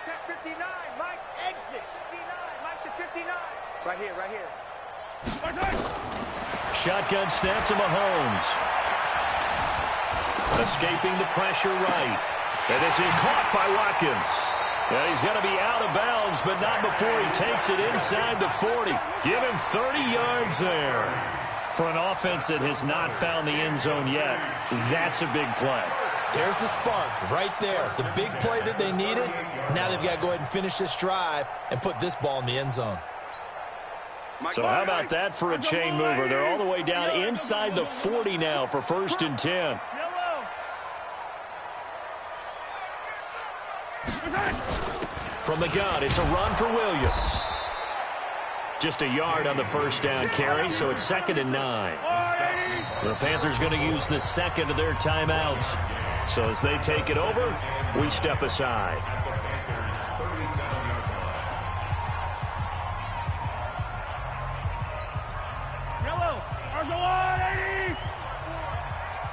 Check 59. Mike, exit. 59. Mike to 59. Right here. Shotgun snap to Mahomes. Escaping the pressure right. And this is caught by Watkins. And he's going to be out of bounds, but not before he takes it inside the 40. Give him 30 yards there. For an offense that has not found the end zone yet, that's a big play. There's the spark right there. The big play that they needed. Now they've got to go ahead and finish this drive and put this ball in the end zone. So how about that for a chain mover? They're all the way down inside the 40 now for 1st and 10. From the gun, it's a run for Williams. Just a yard on the 1st down carry, so it's 2nd and 9. The Panthers going to use the 2nd of their timeouts. So as they take it over, we step aside. Yellow, Argo 180.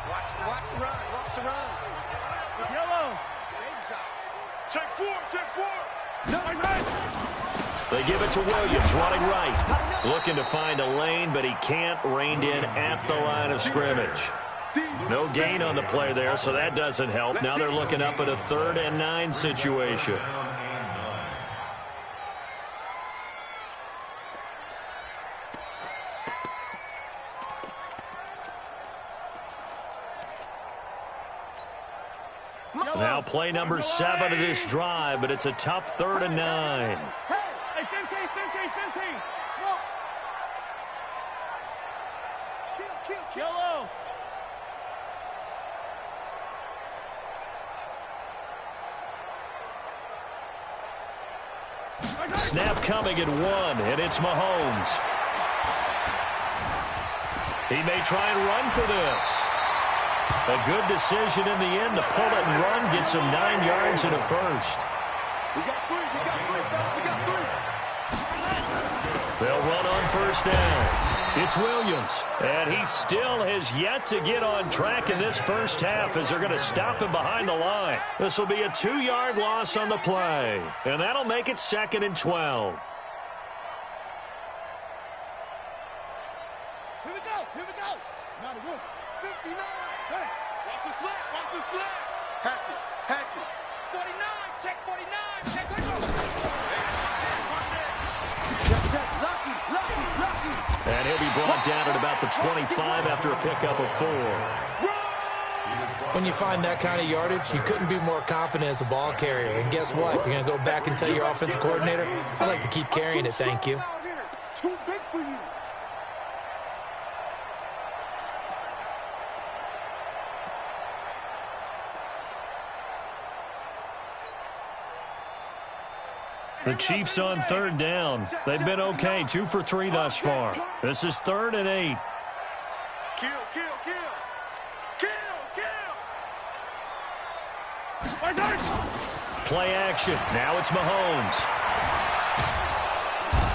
Watch the run. It's yellow. Check 4. They give it to Williams, running right. Looking to find a lane, but he can't. Reined in at the line of scrimmage. No gain on the play there, so that doesn't help. Now they're looking up at a 3rd and 9 situation. Now play number 7 of this drive, but it's a tough 3rd and 9. Hey, 15. Smoke. Kill. Yellow. Snap coming at 1, and it's Mahomes. He may try and run for this. A good decision in the end to pull it and run, gets him 9 yards and a first. We got three. They'll run on first down. It's Williams, and he still has yet to get on track in this first half as they're going to stop him behind the line. This will be a 2-yard loss on the play, and that'll make it 2nd and 12. Here we go. Now the rook. 59. Hey, watch the slap. Hatchet. 49. Check 49. Check. Lucky. And he'll be brought down at about the 25 after a pickup of 4. When you find that kind of yardage, you couldn't be more confident as a ball carrier. And guess what? You're going to go back and tell your offensive coordinator, I'd like to keep carrying it, thank you. Too big for you. The Chiefs on 3rd down. They've been okay, 2 for 3 thus far. This is 3rd and 8. Kill. Play action. Now it's Mahomes.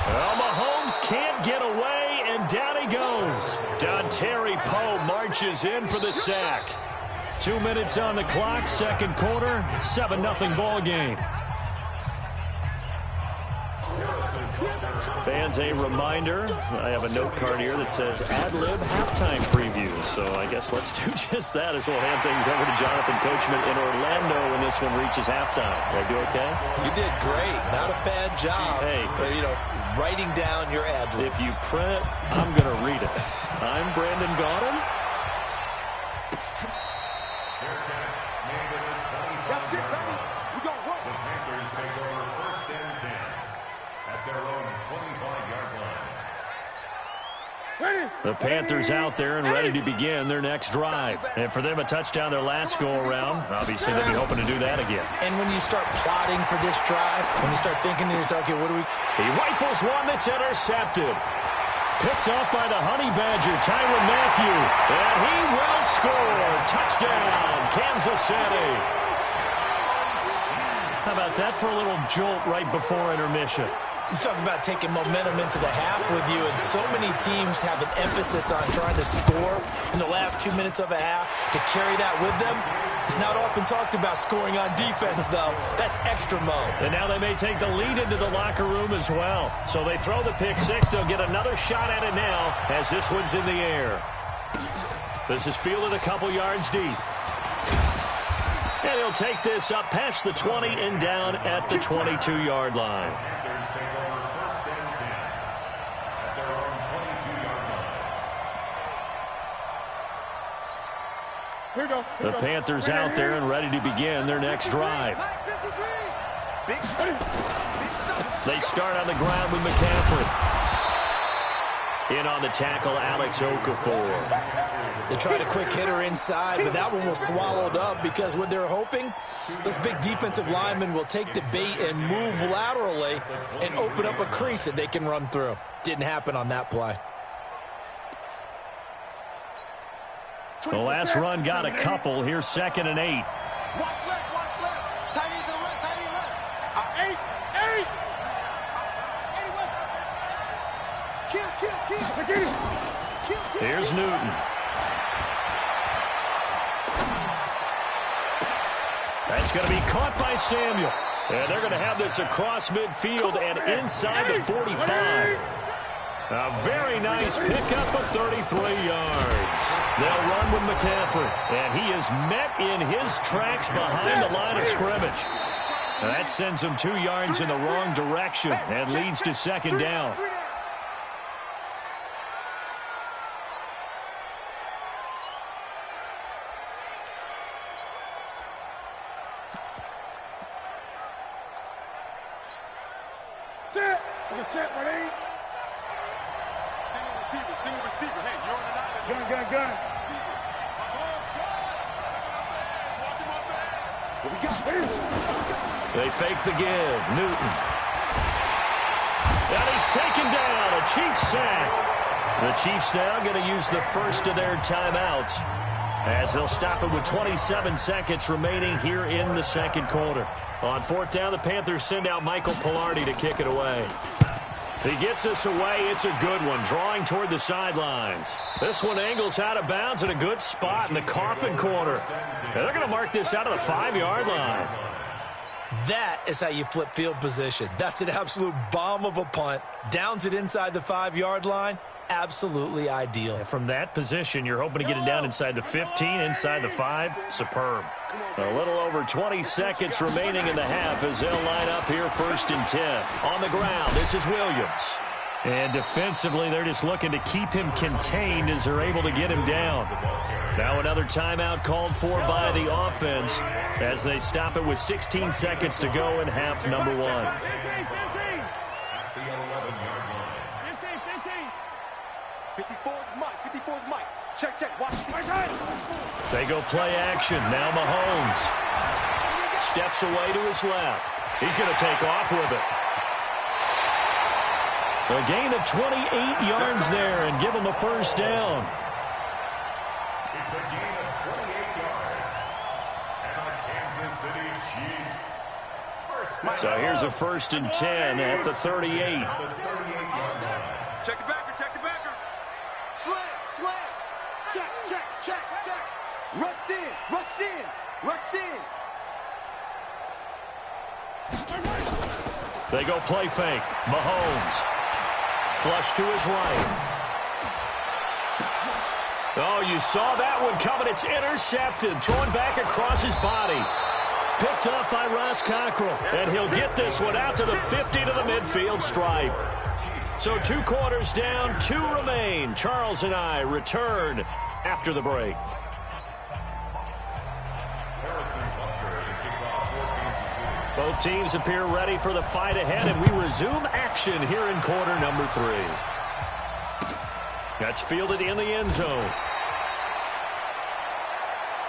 Well, Mahomes can't get away, and down he goes. Dontari Poe marches in for the sack. 2 minutes on the clock, 2nd quarter, 7-0 ball game. Fans, a reminder, I have a note card here that says ad-lib halftime previews. So I guess let's do just that as we'll hand things over to Jonathan Coachman in Orlando when this one reaches halftime. Did I do okay? You did great. Not a bad job. Hey. Writing down your ad-libs. If you print it, I'm going to read it. I'm Brandon Gaudin. That's it, baby. We got one. The Panthers take over 1st and 10 at their own 25-yard line. The Panthers out there and ready to begin their next drive. And for them, a touchdown their last go-around. Obviously, they'll be hoping to do that again. And when you start plotting for this drive, when you start thinking to yourself, okay, what do we... He rifles one that's intercepted. Picked up by the Honey Badger, Tyrann Mathieu. And he will score. Touchdown, Kansas City. How about that for a little jolt right before intermission? You talk about taking momentum into the half with you, and so many teams have an emphasis on trying to score in the last 2 minutes of a half. To carry that with them, it's not often talked about scoring on defense, though. That's extra mode. And now they may take the lead into the locker room as well. So they throw the pick six. They'll get another shot at it now as this one's in the air. This is fielded a couple yards deep. And he'll take this up past the 20 and down at the 22-yard line. Panthers take over 1st and 10 at their own 22-yard line. Here we go. The Panthers out there and ready to begin their next drive. They start on the ground with McCaffrey. In on the tackle, Alex Okafor. They tried a quick hitter inside, but that one was swallowed up because what they're hoping, this big defensive lineman will take the bait and move laterally and open up a crease that they can run through. Didn't happen on that play. The last run got a couple. Here's 2nd and 8. Watch left, watch left. Tight end to the left, tight end left. 8. Kill. Here's Newton. That's going to be caught by Samuel. And they're going to have this across midfield and inside the 45. A very nice pickup of 33 yards. They'll run with McCaffrey. And he is met in his tracks behind the line of scrimmage. That sends him 2 yards in the wrong direction and leads to 2nd down. Set, ready? Single receiver. Hey, you're on an island. Gun. What we got? They fake the give. Newton. And he's taken down. A Chiefs sack. The Chiefs now going to use the first of their timeouts as they'll stop it with 27 seconds remaining here in the second quarter. On fourth down, the Panthers send out Michael Pilardi to kick it away. He gets us away. It's a good one, drawing toward the sidelines. This one angles out of bounds in a good spot in the coffin corner. And they're going to mark this out of the 5-yard line. That is how you flip field position. That's an absolute bomb of a punt. Downs it inside the 5-yard line. Absolutely ideal. And from that position, you're hoping to get it down inside the 15, inside the 5. Superb. A little over 20 seconds remaining in the half as they'll line up here first and 10. On the ground, this is Williams. And defensively, they're just looking to keep him contained as they're able to get him down. Now another timeout called for by the offense as they stop it with 16 seconds to go in half number 1. 54's Mike. Check. Watch. They go play action. Now Mahomes steps away to his left. He's going to take off with it. A gain of 28 yards there and give him the first down. It's a gain of 28 yards. And the Kansas City Chiefs. So here's a first and 10 at the 38. Check the backer. Slam. Check. Rush in. They go play fake. Mahomes. Flush to his right. Oh, you saw that one coming. It's intercepted. Thrown back across his body. Picked up by Ross Cockrell. And he'll get this one out to the 50 to the midfield stripe. So 2 quarters down, 2 remain. Charles and I return after the break. Both teams appear ready for the fight ahead, and we resume action here in quarter number 3. That's fielded in the end zone.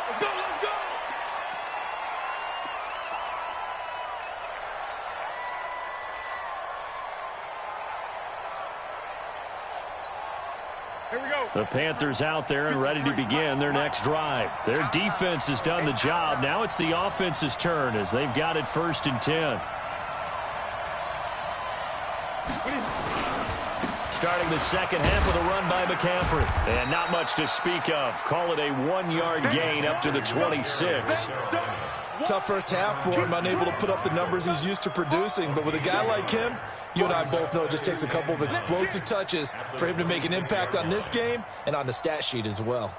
Let's go. Here we go. The Panthers out there and ready to begin their next drive. Their defense has done the job. Now it's the offense's turn as they've got it first and 10. Starting the second half with a run by McCaffrey. And not much to speak of. Call it a 1-yard gain up to the 26. Tough first half for him, unable to put up the numbers he's used to producing. But with a guy like him, you and I both know it just takes a couple of explosive touches for him to make an impact on this game and on the stat sheet as well.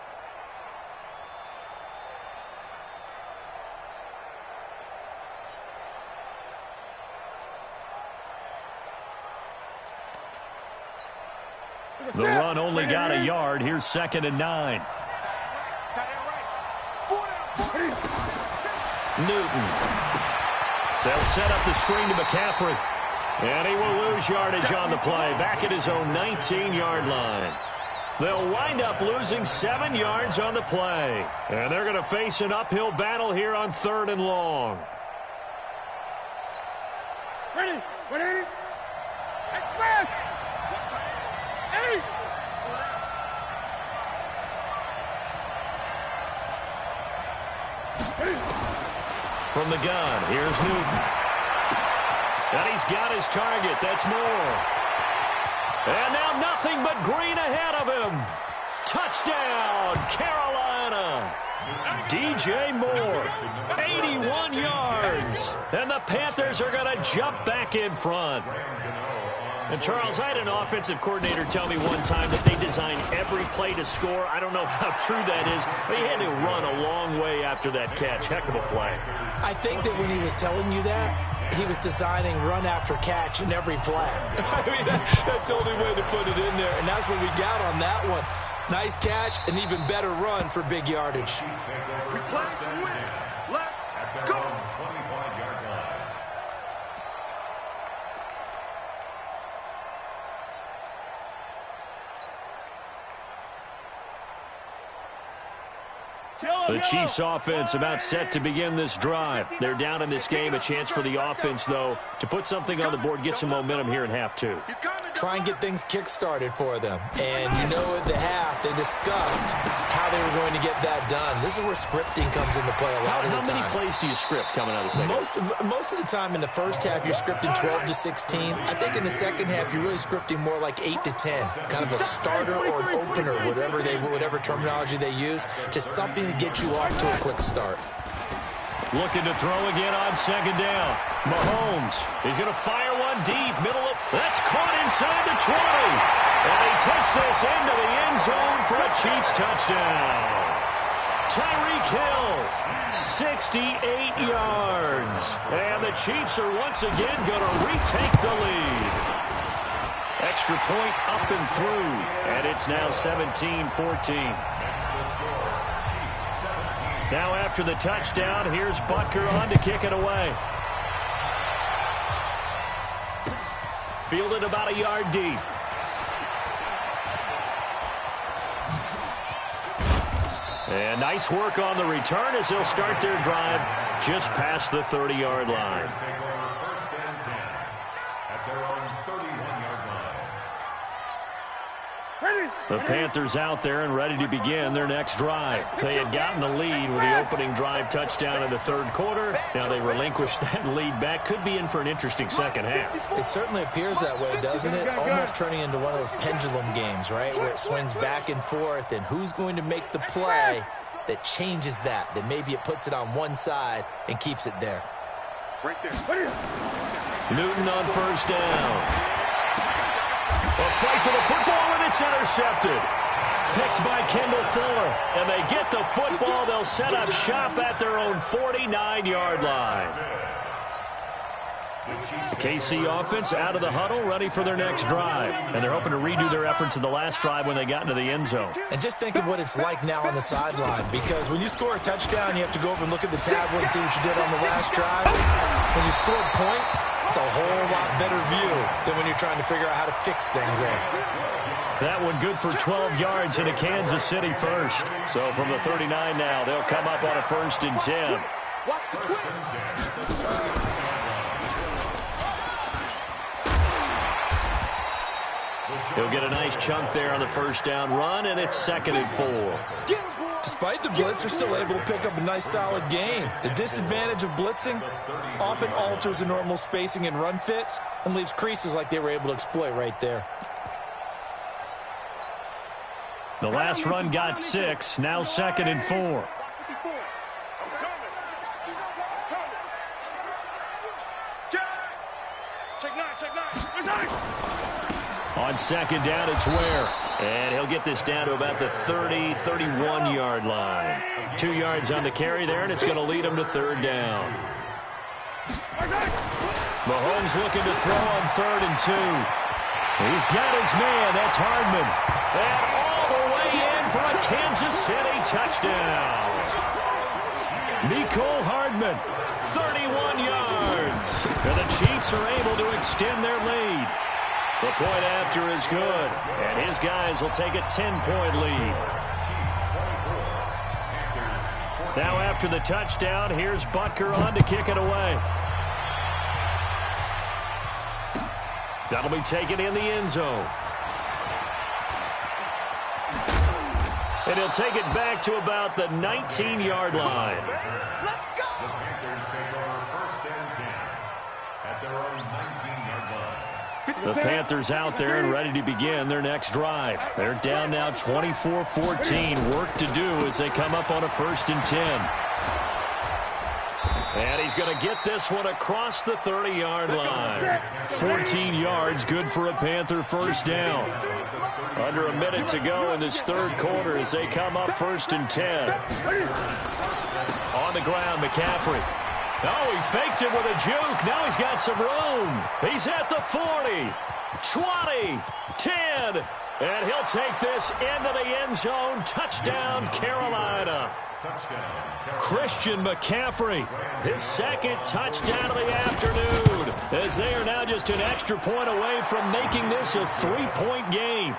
The run only got a yard. Here's second and 9. Newton. They'll set up the screen to McCaffrey. And he will lose yardage on the play. Back at his own 19-yard line. They'll wind up losing 7 yards on the play. And they're going to face an uphill battle here on 3rd and long. Ready. Express. Hey. From the gun, here's Newton. And he's got his target. That's Moore. And now nothing but green ahead of him. Touchdown, Carolina. DJ Moore, 81 yards. And the Panthers are going to jump back in front. And, Charles, I had an offensive coordinator tell me one time that they design every play to score. I don't know how true that is, but he had to run a long way after that catch. Heck of a play. I think that when he was telling you that, he was designing run after catch in every play. I mean, that's the only way to put it in there, and that's what we got on that one. Nice catch, an even better run for big yardage. We play to win. Let's go. The Chiefs offense about set to begin this drive. They're down in this game. A chance for the offense, though, to put something on the board, get some momentum here in half two. Try and get things kick-started for them. And you know at the half, they discussed how they were going to get that done. This is where scripting comes into play a lot of the time. How many plays do you script coming out of the second? Most of the time in the first half, you're scripting 12 to 16. I think in the second half, you're really scripting more like 8 to 10. Kind of a starter or an opener, whatever terminology they use. Just something to get you off to a quick start. Looking to throw again on second down. Mahomes, he's going to fire one deep. That's caught inside the 20. And he takes this into the end zone for a Chiefs touchdown. Tyreek Hill, 68 yards. And the Chiefs are once again going to retake the lead. Extra point up and through. And it's now 17-14. Now after the touchdown, here's Butker on to kick it away. Fielded about a yard deep. And nice work on the return as they'll start their drive just past the 30-yard line. The Panthers out there and ready to begin their next drive. They had gotten the lead with the opening drive touchdown in the third quarter. Now they relinquished that lead back. Could be in for an interesting second half. It certainly appears that way, doesn't it? Almost turning into one of those pendulum games, right? Where it swings back and forth, and who's going to make the play that changes that maybe it puts it on one side and keeps it there. Right there. Newton on first down. A fight for the football, and it's intercepted. Picked by Kendall Fuller. And they get the football. They'll set up shop at their own 49-yard line. The KC offense out of the huddle, ready for their next drive. And they're hoping to redo their efforts in the last drive when they got into the end zone. And just think of what it's like now on the sideline. Because when you score a touchdown, you have to go over and look at the tablet and see what you did on the last drive. When you scored points, it's a whole lot better view than when you're trying to figure out how to fix things there. That one good for 12 yards into Kansas City first. So from the 39 now, they'll come up on a 1st and 10. He'll get a nice chunk there on the first down run, and it's 2nd and 4. Despite the blitz, they're still able to pick up a nice solid gain. The disadvantage of blitzing often alters the normal spacing and run fits and leaves creases like they were able to exploit right there. The last run got 6, now 2nd and 4. On second down, it's Ware. And he'll get this down to about the 30, 31-yard line. 2 yards on the carry there, and it's going to lead him to 3rd down. Mahomes looking to throw on 3rd and 2. He's got his man. That's Hardman. And all the way in for a Kansas City touchdown. Mecole Hardman, 31 yards. And the Chiefs are able to extend their lead. The point after is good, and his guys will take a 10-point lead. Now after the touchdown, here's Butker on to kick it away. That'll be taken in the end zone. And he'll take it back to about the 19-yard line. Let's go! The Panthers take over 1st and 10 at their own 19-yard line. The Panthers out there and ready to begin their next drive. They're down now 24-14. Work to do as they come up on a 1st and 10. And he's going to get this one across the 30-yard line. 14 yards, good for a Panther first down. Under a minute to go in this third quarter as they come up 1st and 10. On the ground, McCaffrey. Oh, he faked it with a juke. Now he's got some room. He's at the 40, 20, 10. And he'll take this into the end zone. Touchdown, Carolina. Christian McCaffrey, his 2nd touchdown of the afternoon, as they are now just an extra point away from making this a 3-point game.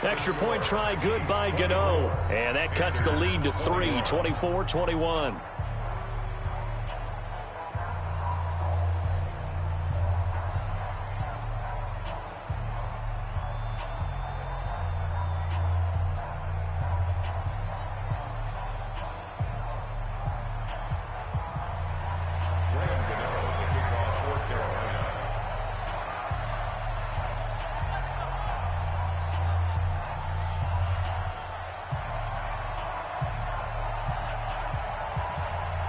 Extra point try good by Gano. And that cuts the lead to 3, 24-21.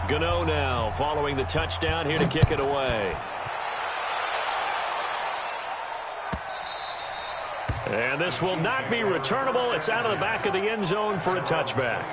Gano now following the touchdown here to kick it away. And this will not be returnable. It's out of the back of the end zone for a touchback.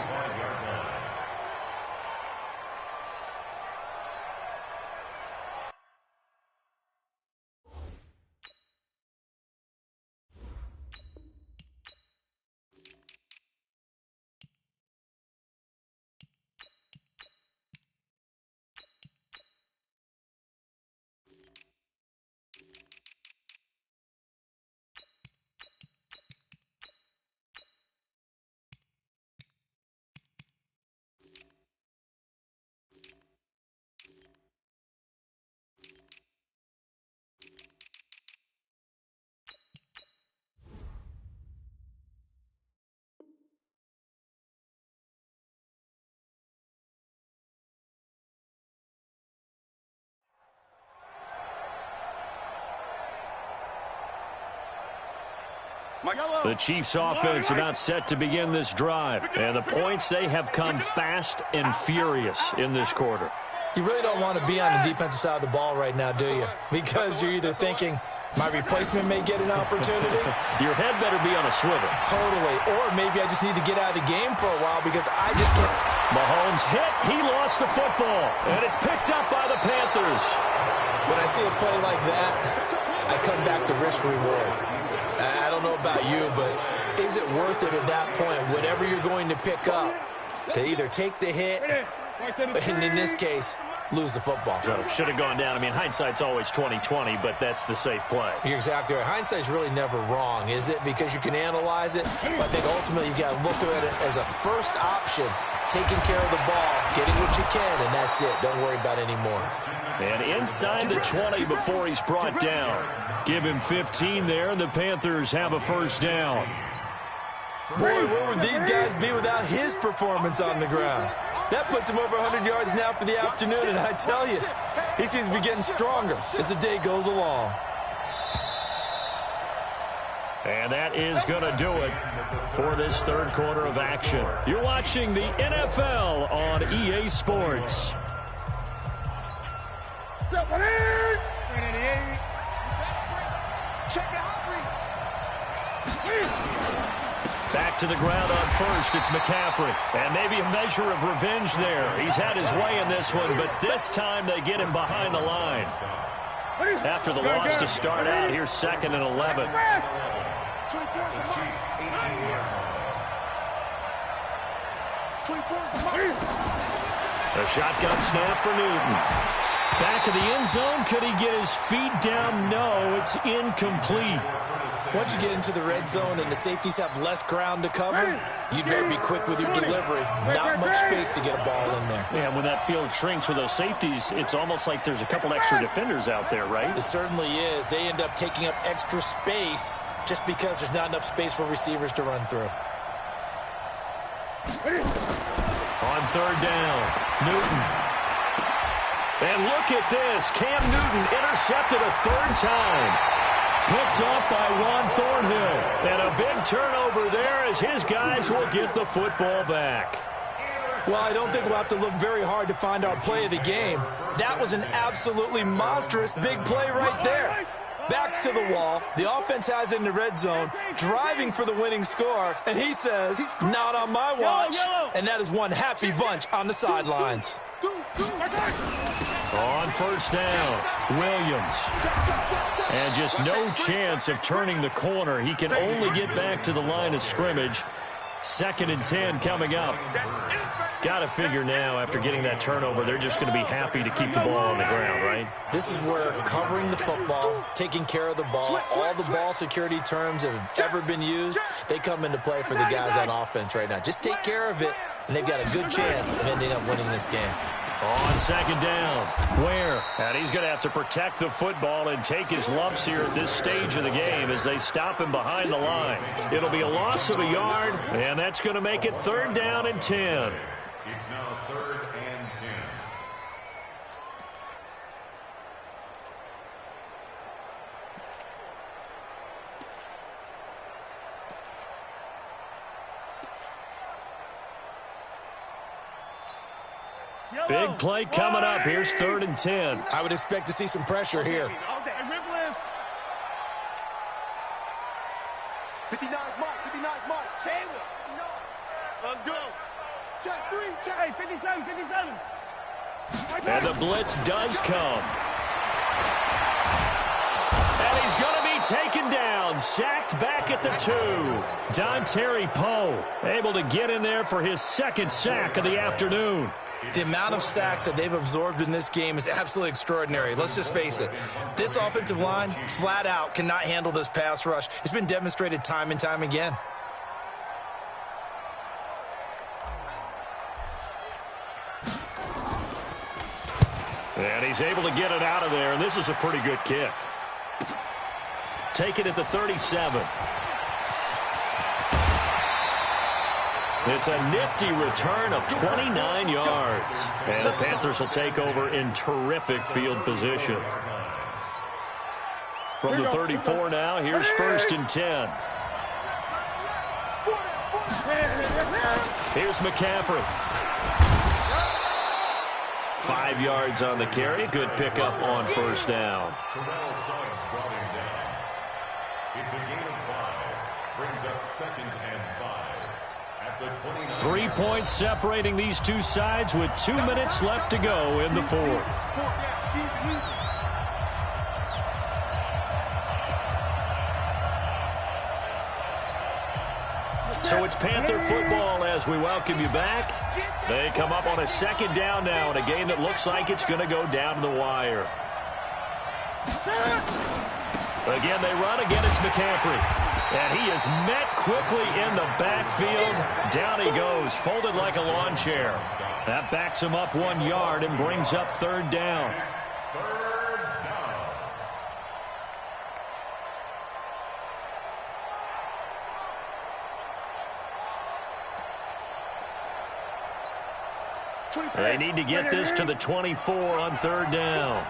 The Chiefs offense about set to begin this drive. And the points, they have come fast and furious in this quarter. You really don't want to be on the defensive side of the ball right now, do you? Because you're either thinking, my replacement may get an opportunity. Your head better be on a swivel. Totally. Or maybe I just need to get out of the game for a while because I just can't. Mahomes hit. He lost the football. And it's picked up by the Panthers. When I see a play like that, I come back to risk reward. I don't know about you, but is it worth it at that point, whatever you're going to pick up, to either take the hit, and in this case, lose the football? So should have gone down. I mean, hindsight's always 20/20, but that's the safe play. You're exactly right. Hindsight's really never wrong, is it? Because you can analyze it, but I think ultimately you got to look at it as a first option, taking care of the ball, getting what you can, and that's it. Don't worry about any more. And inside the 20 before he's brought down. Give him 15 there, and the Panthers have a first down. Boy, where would these guys be without his performance on the ground? That puts him over 100 yards now for the afternoon, and I tell you, he seems to be getting stronger as the day goes along. And that is going to do it for this third quarter of action. You're watching the NFL on EA Sports. Back to the ground on first, it's McCaffrey. And maybe a measure of revenge there. He's had his way in this one, but this time they get him behind the line. After the loss to start out, here's 2nd and 11. A shotgun snap for Newton. Back of the end zone. Could he get his feet down? No, it's incomplete. Once you get into the red zone and the safeties have less ground to cover, you better be quick with your delivery. Not much space to get a ball in there. Yeah, when that field shrinks with those safeties, it's almost like there's a couple extra defenders out there, right? It certainly is. They end up taking up extra space just because there's not enough space for receivers to run through. On third down, Newton. And look at this. Cam Newton intercepted a third time. Picked off by Juan Thornhill. And a big turnover there as his guys will get the football back. Well, I don't think we'll have to look very hard to find our play of the game. That was an absolutely monstrous big play right there. Backs to the wall. The offense has it in the red zone, driving for the winning score. And he says, not on my watch. And that is one happy bunch on the sidelines. On first down, Williams. And just no chance of turning the corner. He can only get back to the line of scrimmage. 2nd and 10 coming up. Got to figure now, after getting that turnover, they're just going to be happy to keep the ball on the ground, right? This is where covering the football, taking care of the ball, all the ball security terms that have ever been used, they come into play for the guys on offense right now. Just take care of it, and they've got a good chance of ending up winning this game. On 2nd down, Ware. And he's going to have to protect the football and take his lumps here at this stage of the game as they stop him behind the line. It'll be a loss of a yard, and that's going to make it 3rd down and 10. It's now 3rd and 10. Big play coming up. Here's 3rd and 10. I would expect to see some pressure here. 59's Mike. 59's Mike. Chandler. Let's go. Check 3. Check. Hey, 57. 57. And the blitz does come. And he's going to be taken down. Sacked back at the 2. Dontari Poe able to get in there for his 2nd sack of the afternoon. The amount of sacks that they've absorbed in this game is absolutely extraordinary. Let's just face it. This offensive line, flat out, cannot handle this pass rush. It's been demonstrated time and time again. And he's able to get it out of there, and this is a pretty good kick. Take it at the 37. It's a nifty return of 29 yards. And the Panthers will take over in terrific field position. From the 34 now, here's 1st and 10. Here's McCaffrey. 5 yards on the carry. Good pickup on 1st down. Terrell Suggs brought him down. It's a gain of 5. Brings up 2nd and 5. 3 points separating these two sides with 2 minutes left to go in the 4th. So it's Panther football as we welcome you back. They come up on a 2nd down now in a game that looks like it's going to go down to the wire. Again, they run. Again, it's McCaffrey. And he is met quickly in the backfield. Down he goes, folded like a lawn chair. That backs him up 1 yard and brings up 3rd down. 3rd down. They need to get this to the 24 on 3rd down.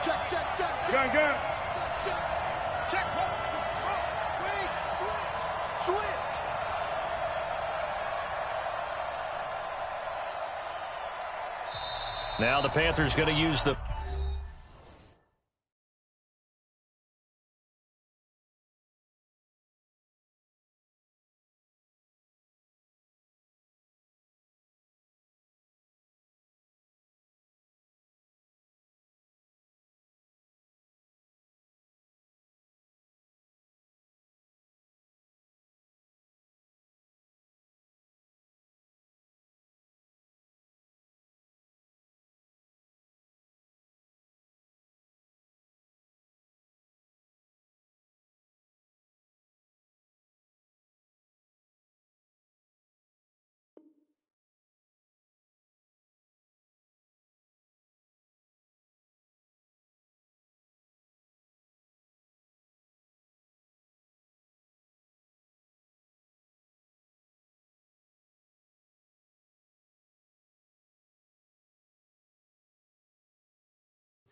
Check. Go. Check. Switch. Now the Panthers going to use the...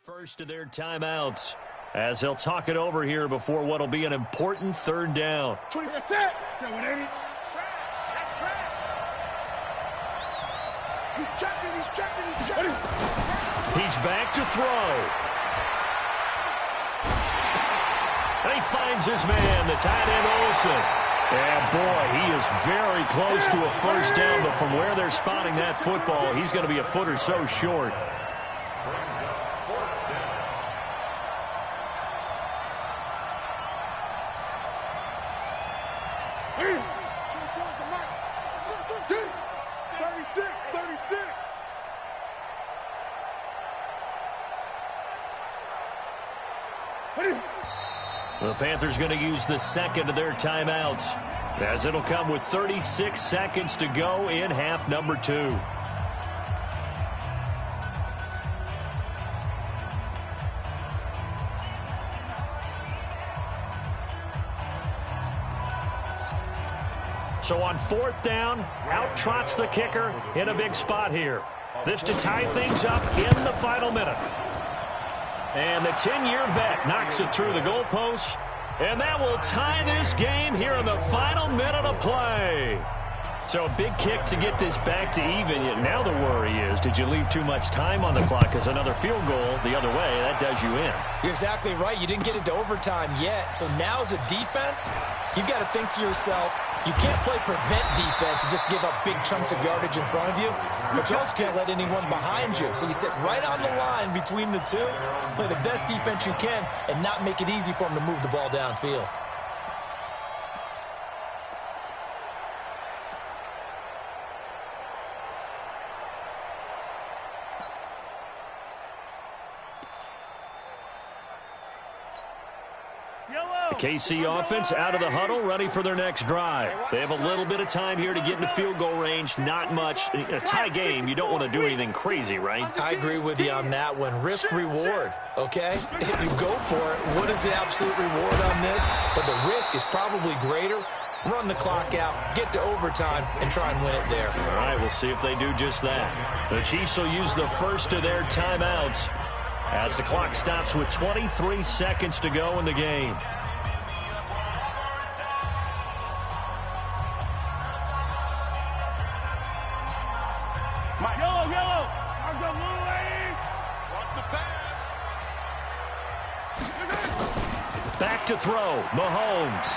First of their timeouts as they'll talk it over here before what will be an important 3rd down. That's it. That's track. He's checking. He's back to throw. And he finds his man, the tight end Olsen. And boy, he is very close to a 1st down, but from where they're spotting that football, he's going to be a foot or so short. The Panthers going to use the second of their timeouts, as it'll come with 36 seconds to go in half number 2. So on 4th down, out trots the kicker in a big spot here. This to tie things up in the final minute. And the 10-year vet knocks it through the goalpost. And that will tie this game here in the final minute of play. So a big kick to get this back to even. Now the worry is, did you leave too much time on the clock? Because another field goal the other way, that does you in. You're exactly right. You didn't get it to overtime yet. So now as a defense, you've got to think to yourself, you can't play prevent defense and just give up big chunks of yardage in front of you, but you also can't let anyone behind you. So you sit right on the line between the two, play the best defense you can, and not make it easy for them to move the ball downfield. The KC offense out of the huddle, ready for their next drive. They have a little bit of time here to get into field goal range. Not much. A tie game, you don't want to do anything crazy, right? I agree with you on that one. Risk-reward, okay? If you go for it, what is the absolute reward on this? But the risk is probably greater. Run the clock out, get to overtime, and try and win it there. All right, we'll see if they do just that. The Chiefs will use the first of their timeouts as the clock stops with 23 seconds to go in the game. Yellow. Watch the little lady. Watch the pass. Back to throw. Mahomes.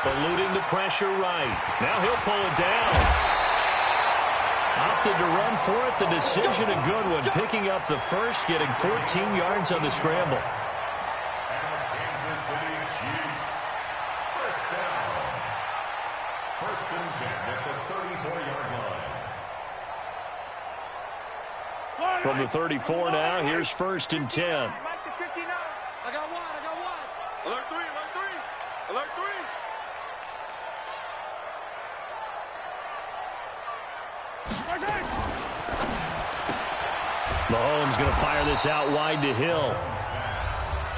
Eluding the pressure right. Now he'll pull it down. Opted to run for it. The decision a good one. Picking up the first, getting 14 yards on the scramble. Kansas City Chiefs. First down. First and 10 at the 34-yard line. From the 34 now, here's first and 10. I got one. Alert 3. Mahomes going to fire this out wide to Hill.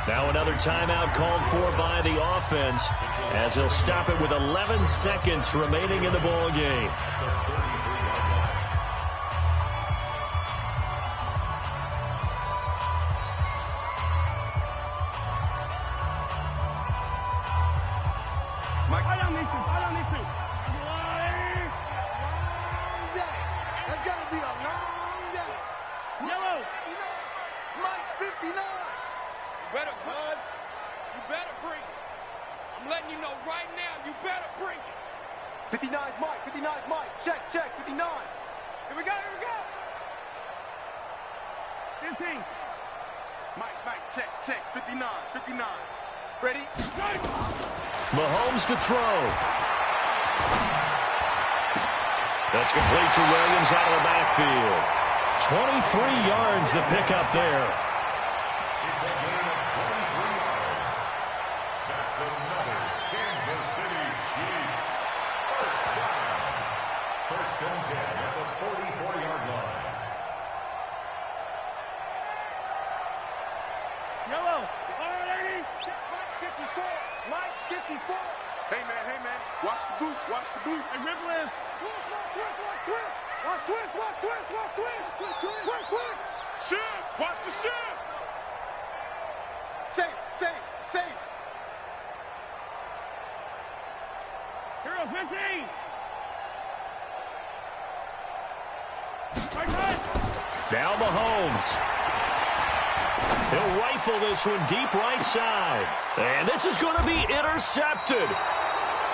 Now another timeout called for by the offense as he'll stop it with 11 seconds remaining in the ball game. Mahomes to throw. That's complete to Williams out of the backfield. 23 yards the pickup there. It's a gain of 23 yards. That's another Kansas City Chiefs. First down. First and 10 at the 44-yard line. Yellow. Alrighty. Mike 54. Mike 54. Hey, man. Watch the boot. Hey, Ripple is. Twist. Shift. Watch the shift. Safe. Hero 15. Now Mahomes. He'll rifle this one deep right side. And this is going to be intercepted.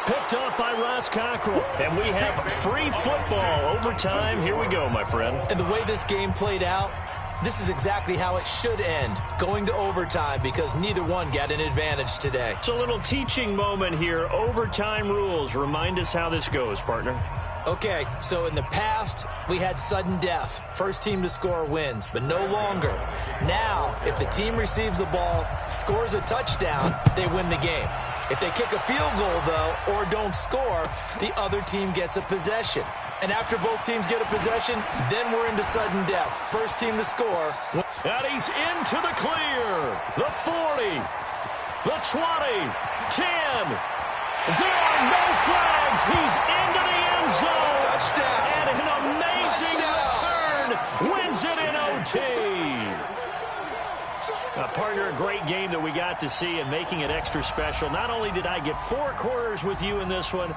Picked up by Ross Cockrell. And we have free football overtime. Here we go, my friend. And the way this game played out, this is exactly how it should end, going to overtime, because neither one got an advantage today. It's a little teaching moment here. Overtime rules. Remind us how this goes, partner. Okay, so in the past, we had sudden death. First team to score wins, but no longer. Now, if the team receives the ball, scores a touchdown, they win the game. If they kick a field goal, though, or don't score, the other team gets a possession. And after both teams get a possession, then we're into sudden death. First team to score. And he's into the clear. The 40, the 20, 10. There are no flags. He's into the end zone. Touchdown. And an amazing return wins it in OT. Partner, a great game that we got to see and making it extra special. Not only did I get 4 quarters with you in this one,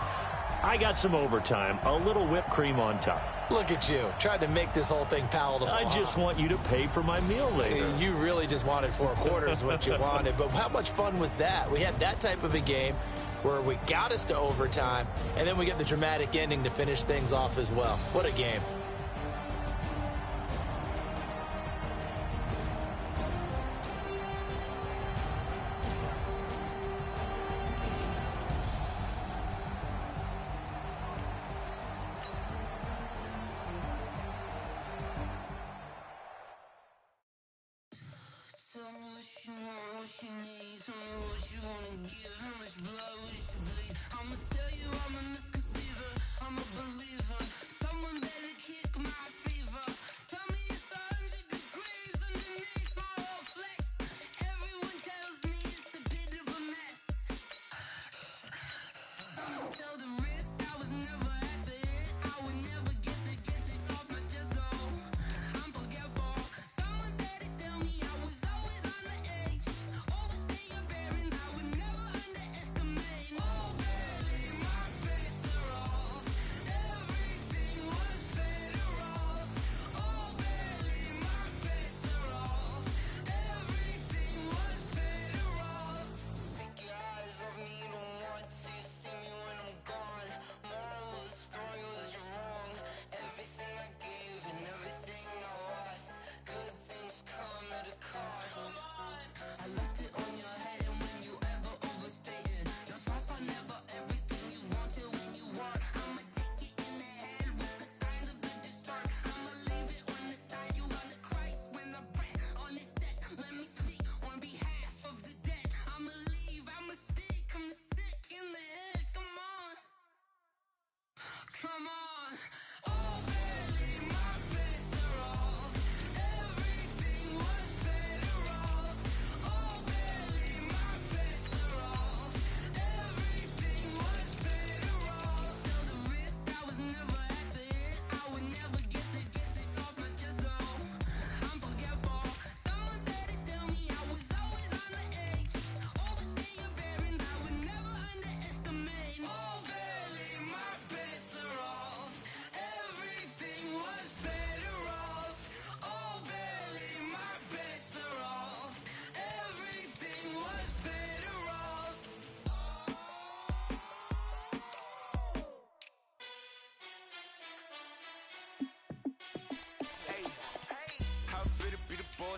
I got some overtime, a little whipped cream on top. Look at you, tried to make this whole thing palatable. I just want you to pay for my meal later. You really just wanted 4 quarters what you wanted, but how much fun was that? We had that type of a game where we got us to overtime, and then we get the dramatic ending to finish things off as well. What a game.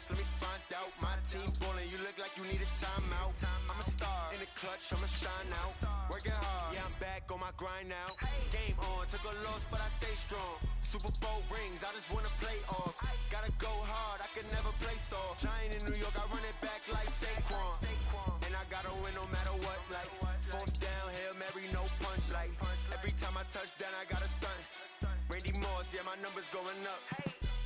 Let me find out. My team ballin', you look like you need a timeout. I'm a star in the clutch, I'ma shine out. Working hard, yeah, I'm back on my grind now. Game on, took a loss, but I stay strong. Super Bowl rings, I just wanna play off. Gotta go hard, I can never play soft. Giant in New York, I run it back like Saquon. And I gotta win no matter what, like 4th down, Hail Mary, no punch. Like every time I touch down, I gotta stunt. Randy Moss, yeah, my numbers going up.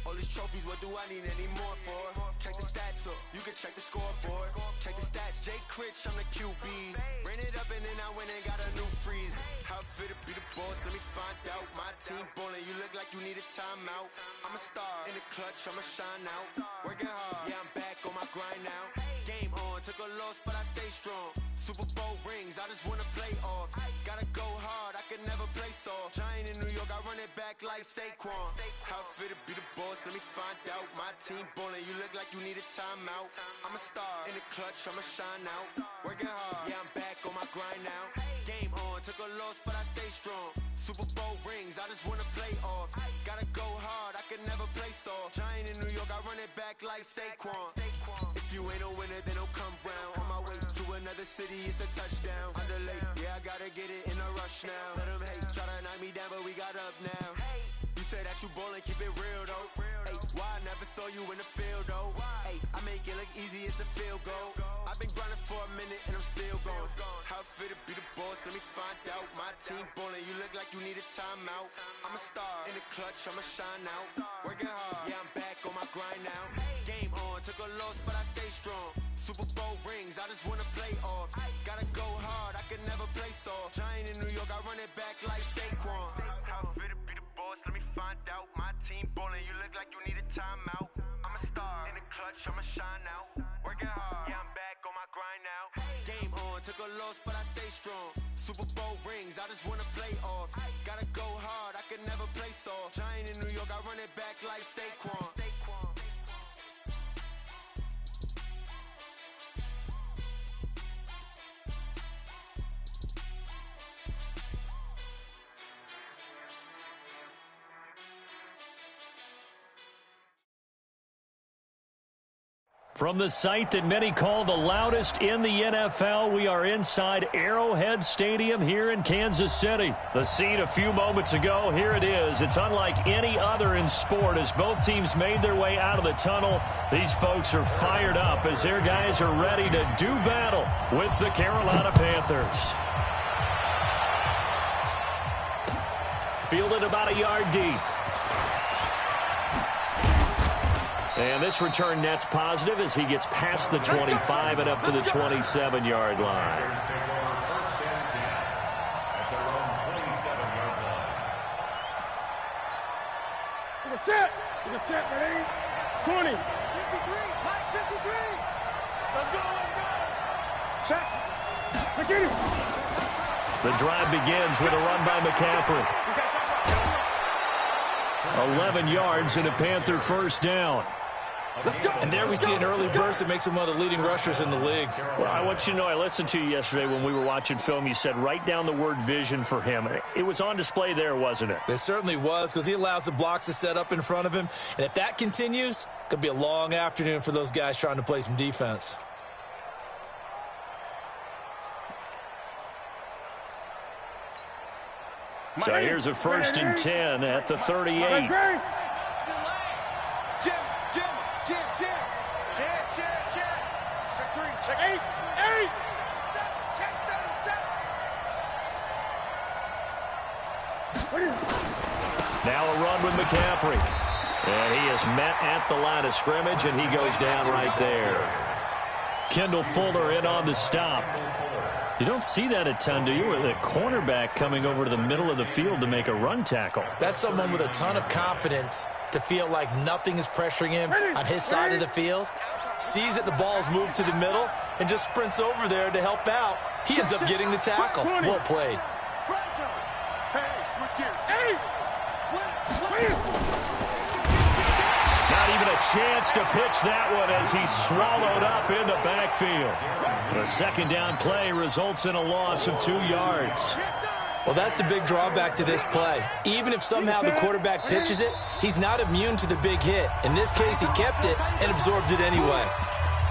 All these trophies, what do I need any more for? Check the stats up, you can check the scoreboard. Check the stats, Jay Critch, I'm the QB. Ran it up and then I went and got a new freeze. How fit to be the boss, let me find out. My team ballin', you look like you need a timeout. I'm a star in the clutch, I'ma shine out. Working hard, yeah, I'm back on my grind now. Game on, took a loss, but I stay strong. Super Bowl rings, I just wanna play off. Gotta go hard, I can never play soft. Giant in New York, I run it back like Saquon. How fit to be the boss, let me find out. My team ballin', you look like you need a timeout. I'm a star in the clutch, I'ma shine out. Working hard, yeah, I'm back on my grind now. Game on, took a loss, but I stay strong. Super Bowl rings, I just wanna play off. Gotta go hard, I can never play soft. Giant in New York, I run it back like Saquon. If you ain't a winner, then don't come round. On my way to another city, it's a touchdown. Underlay, yeah, I gotta get it in a rush now. Let them hate, try to knock me down, but we got up now. You say that you ballin', keep it real though. Hey, why I never saw you in the field though? Hey, I make it look easy, it's a field goal. I've been grinding for a minute and I'm still going. How it feel to be the boss, let me find out. My team ballin', you look like you need a timeout. I'm a star, in the clutch, I'ma shine out. Working hard, yeah, I'm back on my grind now. Game on, took a loss, but I stay strong. Super Bowl rings, I just wanna play off. Gotta go hard, I can never play soft. Giant in New York, I run it back like Saquon. How it feel to be the boss, let me find out. My team ballin', you look like you need a timeout. I'm a star, in the clutch, I'ma shine out. Working hard, yeah, I'm back on my grind now. Game on, took a loss, but I stay strong. Super Bowl rings, I just wanna play off. Gotta go hard, I can never play soft. Giant in New York, I run it back like Saquon. From the site that many call the loudest in the NFL, we are inside Arrowhead Stadium here in Kansas City. The scene a few moments ago, here it is. It's unlike any other in sport as both teams made their way out of the tunnel. These folks are fired up as their guys are ready to do battle with the Carolina Panthers. Fielded about a yard deep. And this return net's positive as he gets past the 25 and up to the 27-yard line. Set, ready? 20. 53, Mike, 53. Let's go. Check. Look at him. The drive begins with a run by McCaffrey. 11 yards and a Panther first down. And there we see an early burst that makes him one of the leading rushers in the league. Well, I want you to know, I listened to you yesterday when we were watching film. You said write down the word vision for him. It was on display there, wasn't it? It certainly was, because he allows the blocks to set up in front of him. And if that continues, it could be a long afternoon for those guys trying to play some defense. So here's a 1st and 10 at the 38. Check 8. Check 37. Now a run with McCaffrey. And he is met at the line of scrimmage, and he goes down right there. Kendall Fuller in on the stop. You don't see that a ton, do you? With a cornerback coming over to the middle of the field to make a run tackle. That's someone with a ton of confidence to feel like nothing is pressuring him on his side of the field. Sees that the ball's moved to the middle and just sprints over there to help out. He ends up getting the tackle. Well played. Hey, switch gears. Hey! Not even a chance to pitch that one as he's swallowed up in the backfield. The second down play results in a loss of 2 yards. Well, that's the big drawback to this play. Even if somehow the quarterback pitches it, he's not immune to the big hit. In this case, he kept it and absorbed it anyway.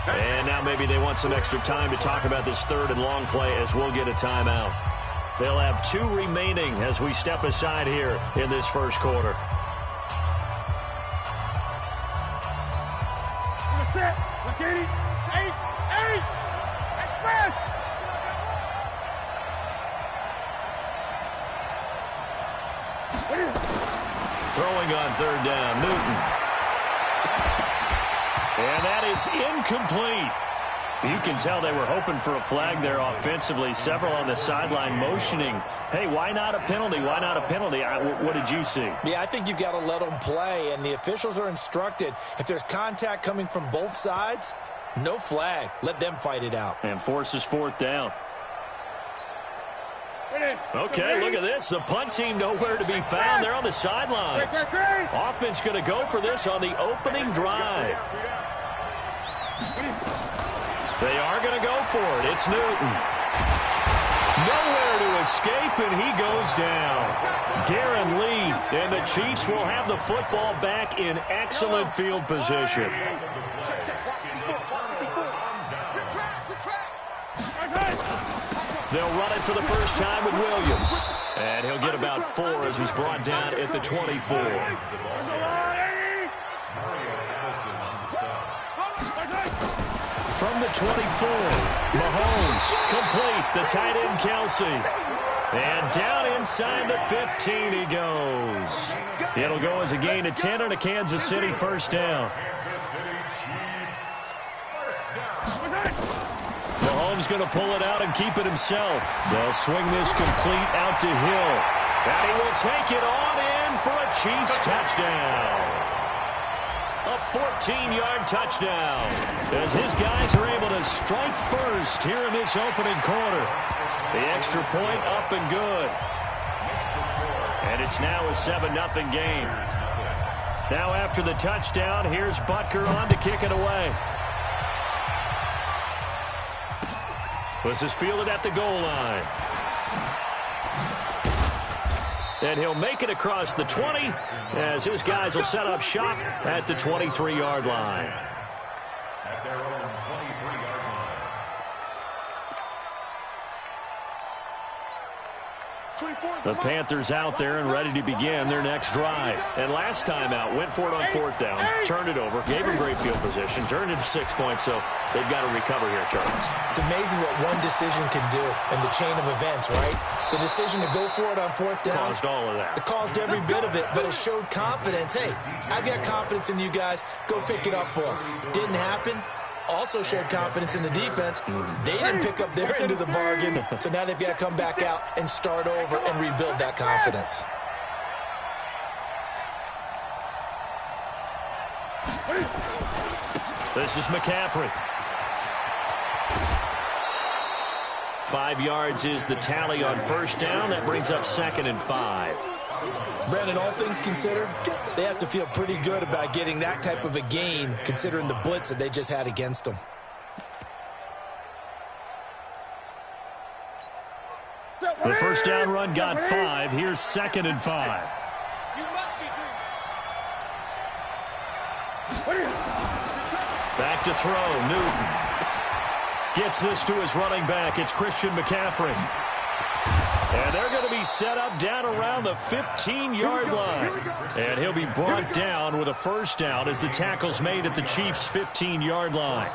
And now maybe they want some extra time to talk about this 3rd and long play as we'll get a timeout. They'll have 2 remaining as we step aside here in this first quarter. Look at it. 8. Express. Throwing on 3rd down, Newton. And that is incomplete. You can tell they were hoping for a flag there offensively. Several on the sideline motioning, hey, why not a penalty? Why not a penalty? What did you see? Yeah, I think you've got to let them play, and the officials are instructed. If there's contact coming from both sides, no flag. Let them fight it out. And forces 4th down. Okay, look at this. The punt team nowhere to be found. They're on the sidelines. Offense going to go for this on the opening drive. They are going to go for it. It's Newton. Nowhere to escape, and he goes down. Darren Lee, and the Chiefs will have the football back in excellent field position. They'll run it for the first time with Williams. And he'll get about 4 as he's brought down at the 24. From the 24, Mahomes, complete, the tight end Kelsey. And down inside the 15 he goes. It'll go as a gain of 10 on a Kansas City first down. Mahomes going to pull it out and keep it himself. They'll swing this complete out to Hill. And he will take it on in for a Chiefs touchdown. A 14-yard touchdown as his guys are able to strike first here in this opening quarter. The extra point up and good. And it's now a 7-0 game. Now after the touchdown, here's Butker on to kick it away. This is fielded at the goal line. And he'll make it across the 20 as his guys will set up shop at the 23-yard line. At their own 23-yard line. The Panthers out there and ready to begin their next drive. And last time out, went for it on 4th down, turned it over, gave them great field position, turned it to 6 points, so they've got to recover here, Charles. It's amazing what one decision can do in the chain of events, right? The decision to go for it on 4th down. Caused all of that. It caused every bit of it, but it showed confidence. Hey, I've got confidence in you guys. Go pick it up for them. Didn't happen. Also showed confidence in the defense. They didn't pick up their end of the bargain, so now they've got to come back out and start over and rebuild that confidence. This is McCaffrey. 5 yards is the tally on first down. That brings up 2nd and 5. Brandon, all things considered, they have to feel pretty good about getting that type of a gain, considering the blitz that they just had against them. The first down run got 5. Here's 2nd and 5. Back to throw, Newton. Gets this to his running back. It's Christian McCaffrey. And they're going to be set up down around the 15-yard line. And he'll be brought down with a first down as the tackle's made at the Chiefs' 15-yard line.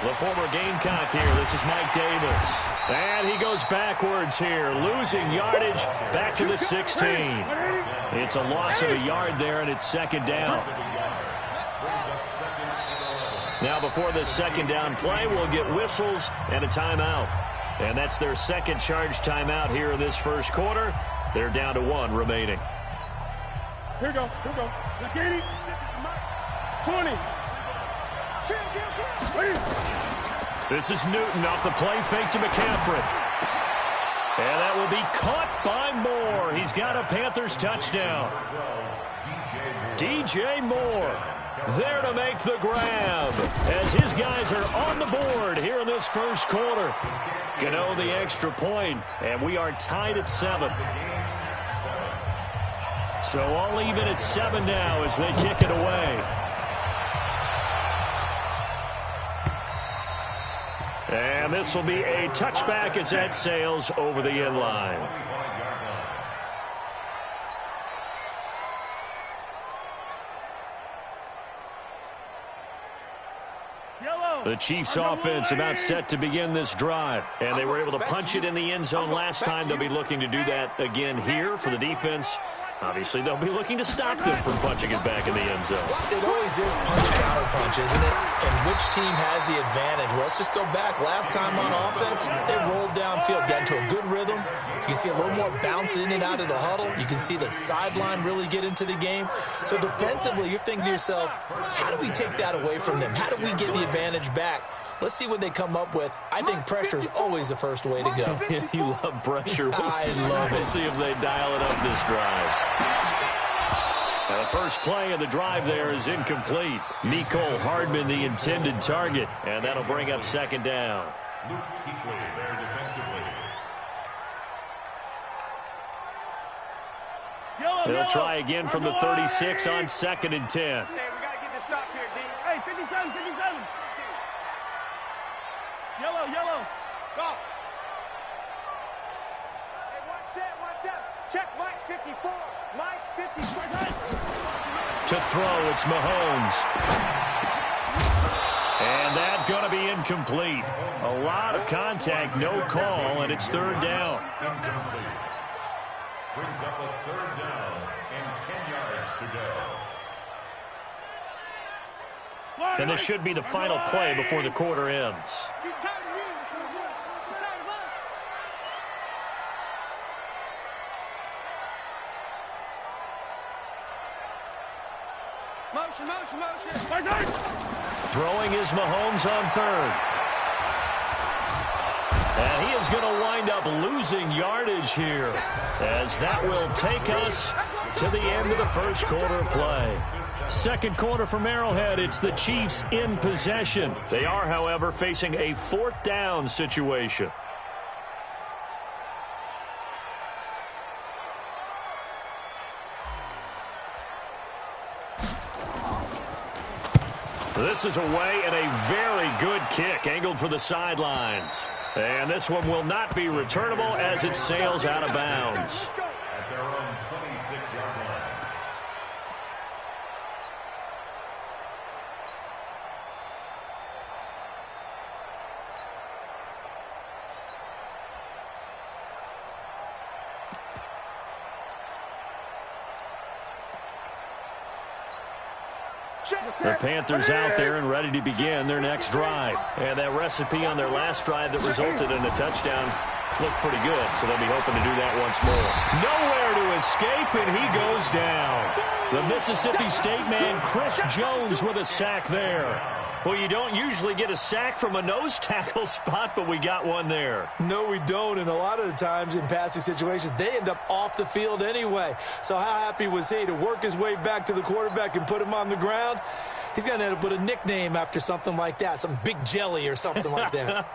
The former Gamecock here. This is Mike Davis. And he goes backwards here, losing yardage back to the 16. It's a loss of a yard there, and it's 2nd down. Now before this 2nd down play, we'll get whistles and a timeout. And that's their 2nd charge timeout here in this first quarter. They're down to 1 remaining. Here we go. 20. This is Newton off the play fake to McCaffrey. And that will be caught by Moore. He's got a Panthers touchdown. DJ Moore there to make the grab as his guys are on the board here in this first quarter. Gano the extra point, and we are tied at 7. So all even at 7 now as they kick it away. And this will be a touchback as that sails over the end line. The Chiefs offense about set to begin this drive. And they were able to punch it in the end zone last time. They'll be looking to do that again here for the defense. Obviously, they'll be looking to stop them from punching it back in the end zone. It always is punch-counter-punch, isn't it? And which team has the advantage? Well, let's just go back. Last time on offense, they rolled downfield, got into a good rhythm. You can see a little more bounce in and out of the huddle. You can see the sideline really get into the game. So defensively, you're thinking to yourself, how do we take that away from them? How do we get the advantage back? Let's see what they come up with. I think pressure is always the first way to go. You love pressure. I love it. We'll see if they dial it up this drive. Now the first play of the drive there is incomplete. Mecole Hardman, the intended target, and that'll bring up 2nd down. Luke Kuechly there defensively. Yellow. They'll try again from the 36 on 2nd and 10. Hey, we got to get this stop here, D. Hey, 57, 57. Yellow, yellow. Go. Hey, one set. Check Mike 54. Mike 54. To throw, it's Mahomes. And that's going to be incomplete. A lot of contact, no call, and it's 3rd down. Incomplete. Brings up a 3rd down and 10 yards to go. And this should be the final play before the quarter ends. He's tired of you. He's tired of us. Motion. Throwing is Mahomes on 3rd. And he is going to wind up losing yardage here, as that will take us to the end of the first quarter of play. Second quarter from Arrowhead, it's the Chiefs in possession. They are, however, facing a 4th down situation. This is away and a very good kick angled for the sidelines. And this one will not be returnable as it sails out of bounds. At their own 26-yard line. The Panthers out there and ready to begin their next drive. And that recipe on their last drive that resulted in a touchdown looked pretty good, so they'll be hoping to do that once more. Nowhere to escape, and he goes down. The Mississippi State man, Chris Jones, with a sack there. Well, you don't usually get a sack from a nose tackle spot, but we got one there. No, we don't, and a lot of the times in passing situations, they end up off the field anyway. So how happy was he to work his way back to the quarterback and put him on the ground? He's going to end up with a nickname after something like that, some Big Jelly or something like that.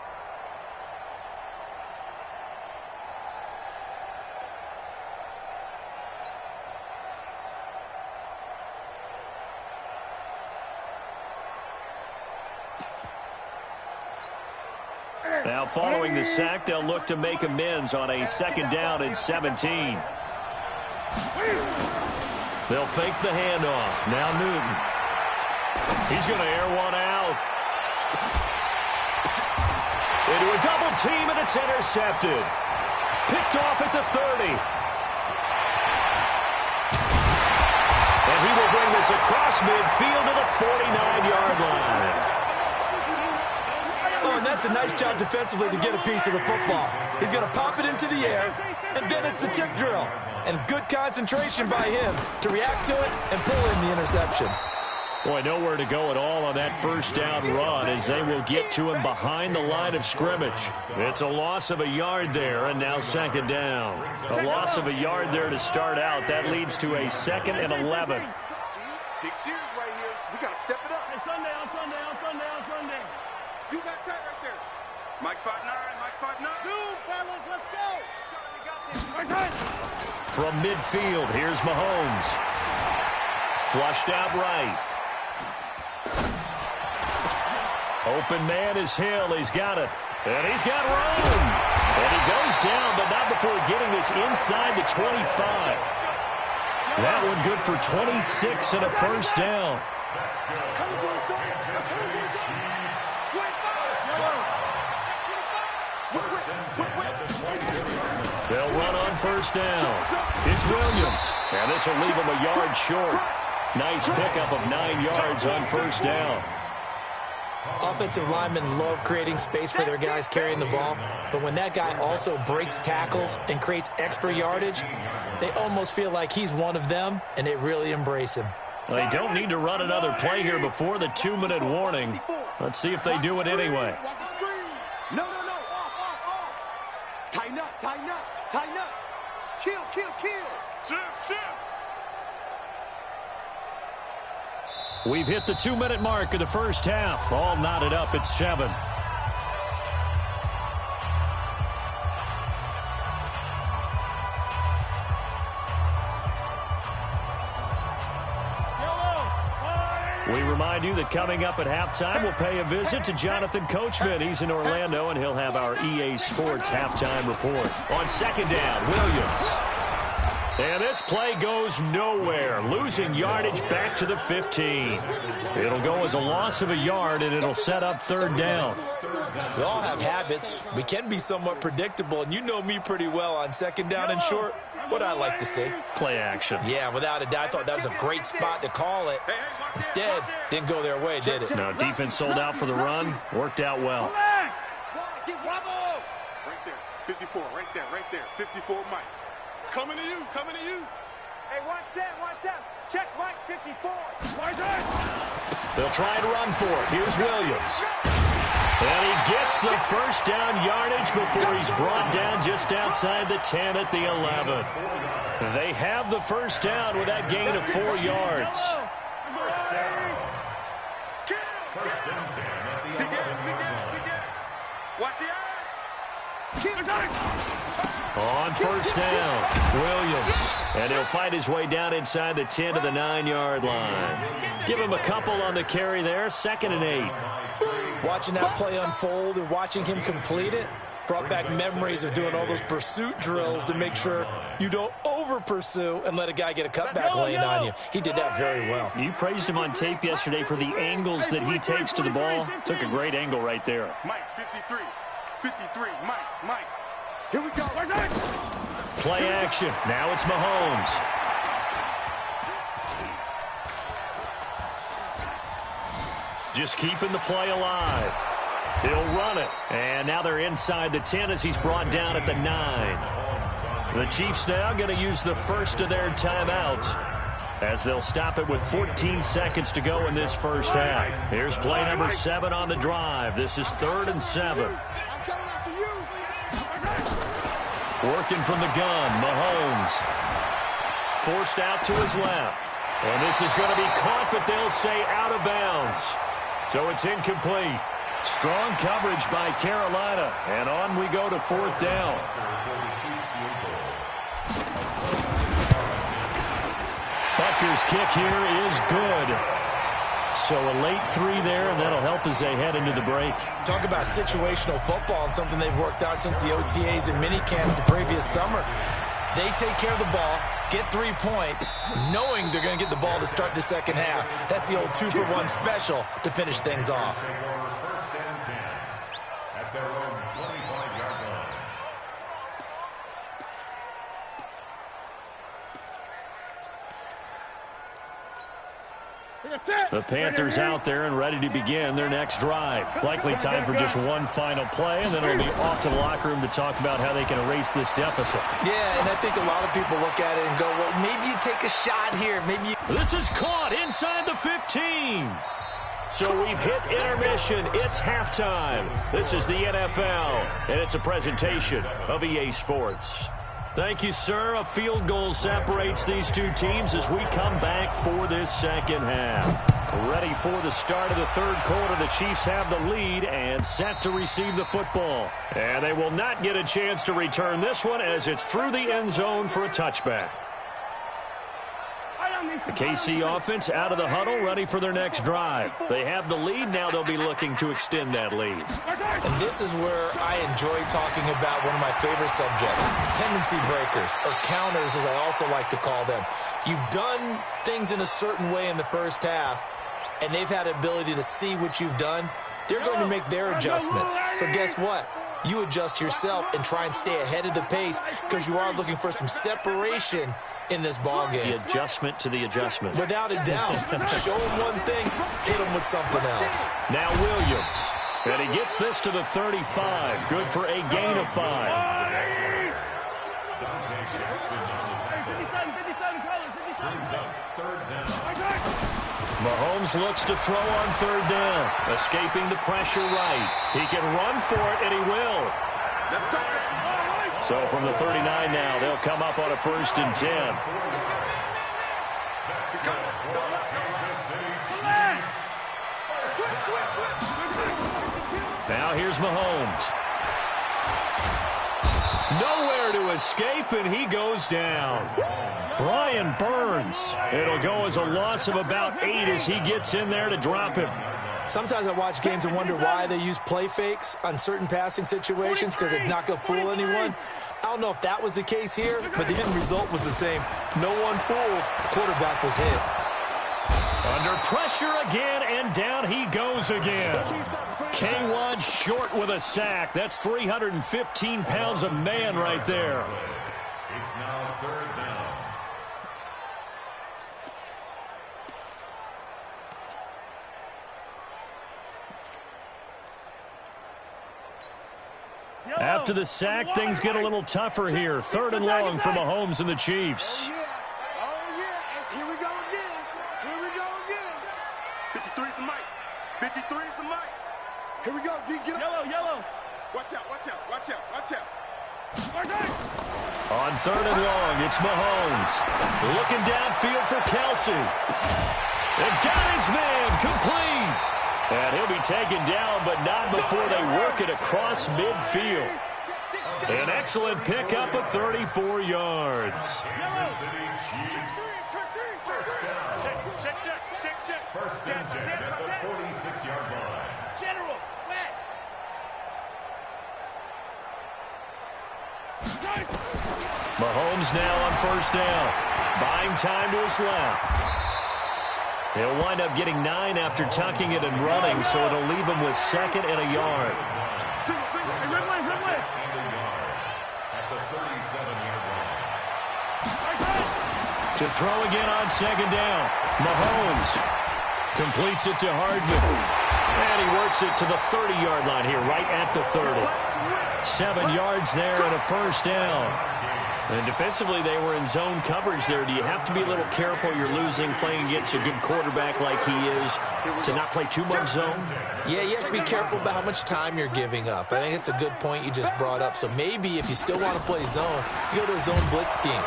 Now, following the sack, they'll look to make amends on a 2nd down and 17. They'll fake the handoff. Now Newton. He's going to air one out. Into a double team, and it's intercepted. Picked off at the 30. And he will bring this across midfield to the 49-yard line. Oh, and that's a nice job defensively to get a piece of the football. He's going to pop it into the air, and then it's the tip drill. And good concentration by him to react to it and pull in the interception. Boy, nowhere to go at all on that first down run as they will get to him behind the line of scrimmage. It's a loss of a yard there, and now 2nd down. A loss of a yard there to start out. That leads to a 2nd and 11. Big series right here. We got to step it up. Hey, Sunday. You got tight right there. Mike 5'9", Mike 5'9". Dude, fellas, let's go. From midfield, here's Mahomes. Flushed out right. Open man is Hill. He's got it. And he's got room. And he goes down, but not before getting this inside the 25. That one good for 26 and a first down. They'll run on first down. It's Williams. And this will leave him a yard short. Nice pickup of 9 yards on first down. Offensive linemen love creating space for their guys carrying the ball, but when that guy also breaks tackles and creates extra yardage, they almost feel like he's one of them, and they really embrace him. Well, they don't need to run another play here before the 2-minute warning. Let's see if they do it anyway. No. Off. Tighten up. Kill. Shift. We've hit the 2-minute mark of the first half. All knotted up at 7. We remind you that coming up at halftime, we'll pay a visit to Jonathan Coachman. He's in Orlando, and he'll have our EA Sports halftime report. On second down, Williams. And this play goes nowhere, losing yardage back to the 15. It'll go as a loss of a yard, and it'll set up third down. We all have habits. We can be somewhat predictable, and you know me pretty well on second down and short. What I like to see. Play action. Yeah, without a doubt. I thought that was a great spot to call it. Instead, didn't go their way, did it? No, defense sold out for the run. Worked out well. Right there, 54, right there, 54, Mike. Coming to you. Hey, watch that. Check Mike, 54. They'll try and run for it. Here's Williams. And he gets the first down yardage before he's brought down just outside the 10 at the 11. They have the first down with that gain of 4 yards. First and 10 at the 11-yard line. Watch the On first down, Williams. And he'll fight his way down inside the 10 to the 9-yard line. Give him a couple on the carry there, 2nd and 8. Watching that play unfold and watching him complete it brought back memories of doing all those pursuit drills to make sure you don't over-pursue and let a guy get a cutback lane on you. He did that very well. You praised him on tape yesterday for the angles that he takes to the ball. Took a great angle right there. Mike, 53, Mike. Here we go. Play action. Now it's Mahomes. Just keeping the play alive. He'll run it. And now they're inside the 10 as he's brought down at the 9. The Chiefs now going to use the first of their timeouts as they'll stop it with 14 seconds to go in this first half. Here's play number 7 on the drive. This is 3rd and 7. Working from the gun, Mahomes. Forced out to his left. And this is going to be caught, but they'll say out of bounds. So it's incomplete. Strong coverage by Carolina. And on we go to 4th down. Butker's kick here is good. So a late 3 there, and that'll help as they head into the break. Talk about situational football and something they've worked on since the OTAs and mini camps the previous summer. They take care of the ball, get 3 points, knowing they're going to get the ball to start the second half. That's the old 2-for-1 special to finish things off. First and 10 at their own 25-yard line. The Panthers out there and ready to begin their next drive. Likely time for just one final play, and then it'll be off to the locker room to talk about how they can erase this deficit. Yeah, and I think a lot of people look at it and go, well, maybe you take a shot here. Maybe you... This is caught inside the 15. So we've hit intermission. It's halftime. This is the NFL, and it's a presentation of EA Sports. Thank you, sir. A field goal separates these two teams as we come back for this second half. Ready for the start of the third quarter. The Chiefs have the lead and set to receive the football. And they will not get a chance to return this one as it's through the end zone for a touchback. The KC offense out of the huddle, ready for their next drive. They have the lead. Now they'll be looking to extend that lead. And this is where I enjoy talking about one of my favorite subjects, tendency breakers, or counters as I also like to call them. You've done things in a certain way in the first half, and they've had the ability to see what you've done. They're going to make their adjustments. So guess what? You adjust yourself and try and stay ahead of the pace because you are looking for some separation in this ball game. The adjustment to the adjustment. Without a doubt. Show them one thing, hit them with something else. Now Williams. And he gets this to the 35. Good for a gain of 5. Mahomes looks to throw on 3rd down. Escaping the pressure right. He can run for it, and he will. So from the 39 now, they'll come up on a 1st and 10. Now here's Mahomes. Nowhere there to escape, and he goes down. Brian Burns. It'll go as a loss of about 8 as he gets in there to drop him. Sometimes I watch games and wonder why they use play fakes on certain passing situations because it's not going to fool anyone. I don't know if that was the case here, but the end result was the same. No one fooled. The quarterback was hit. Under pressure again, and down he goes again. K1 short with a sack. That's 315 pounds of man right there. It's now 3rd down. After the sack, things get a little tougher here. 3rd and long for Mahomes and the Chiefs. Oh, yeah. And here we go again. Here we go again. 53 is the mic. 53 is the mic. Here we go, D. Get up. Yellow. Watch out. On 3rd and long, it's Mahomes. Looking downfield for Kelsey. And got his man complete. And he'll be taken down, but not before they work it across midfield. An excellent pickup of 34 yards. Kansas City Chiefs. First and 10 at the 46-yard line. General, West. Mahomes now on 1st down. Buying time to his left. He'll wind up getting 9 after tucking it and running, so it'll leave him with 2nd and a yard. Ridley. And a yard at the 37-yard line. To throw again on 2nd down. Mahomes completes it to Hardman. And he works it to the 30-yard line here, right at the 30. 7 yards there and a 1st down. And defensively, they were in zone coverage there. Do you have to be a little careful? You're losing playing against a good quarterback like he is to not play too much zone? Yeah, you have to be careful about how much time you're giving up. I think it's a good point you just brought up. So maybe if you still want to play zone, you go to a zone blitz scheme.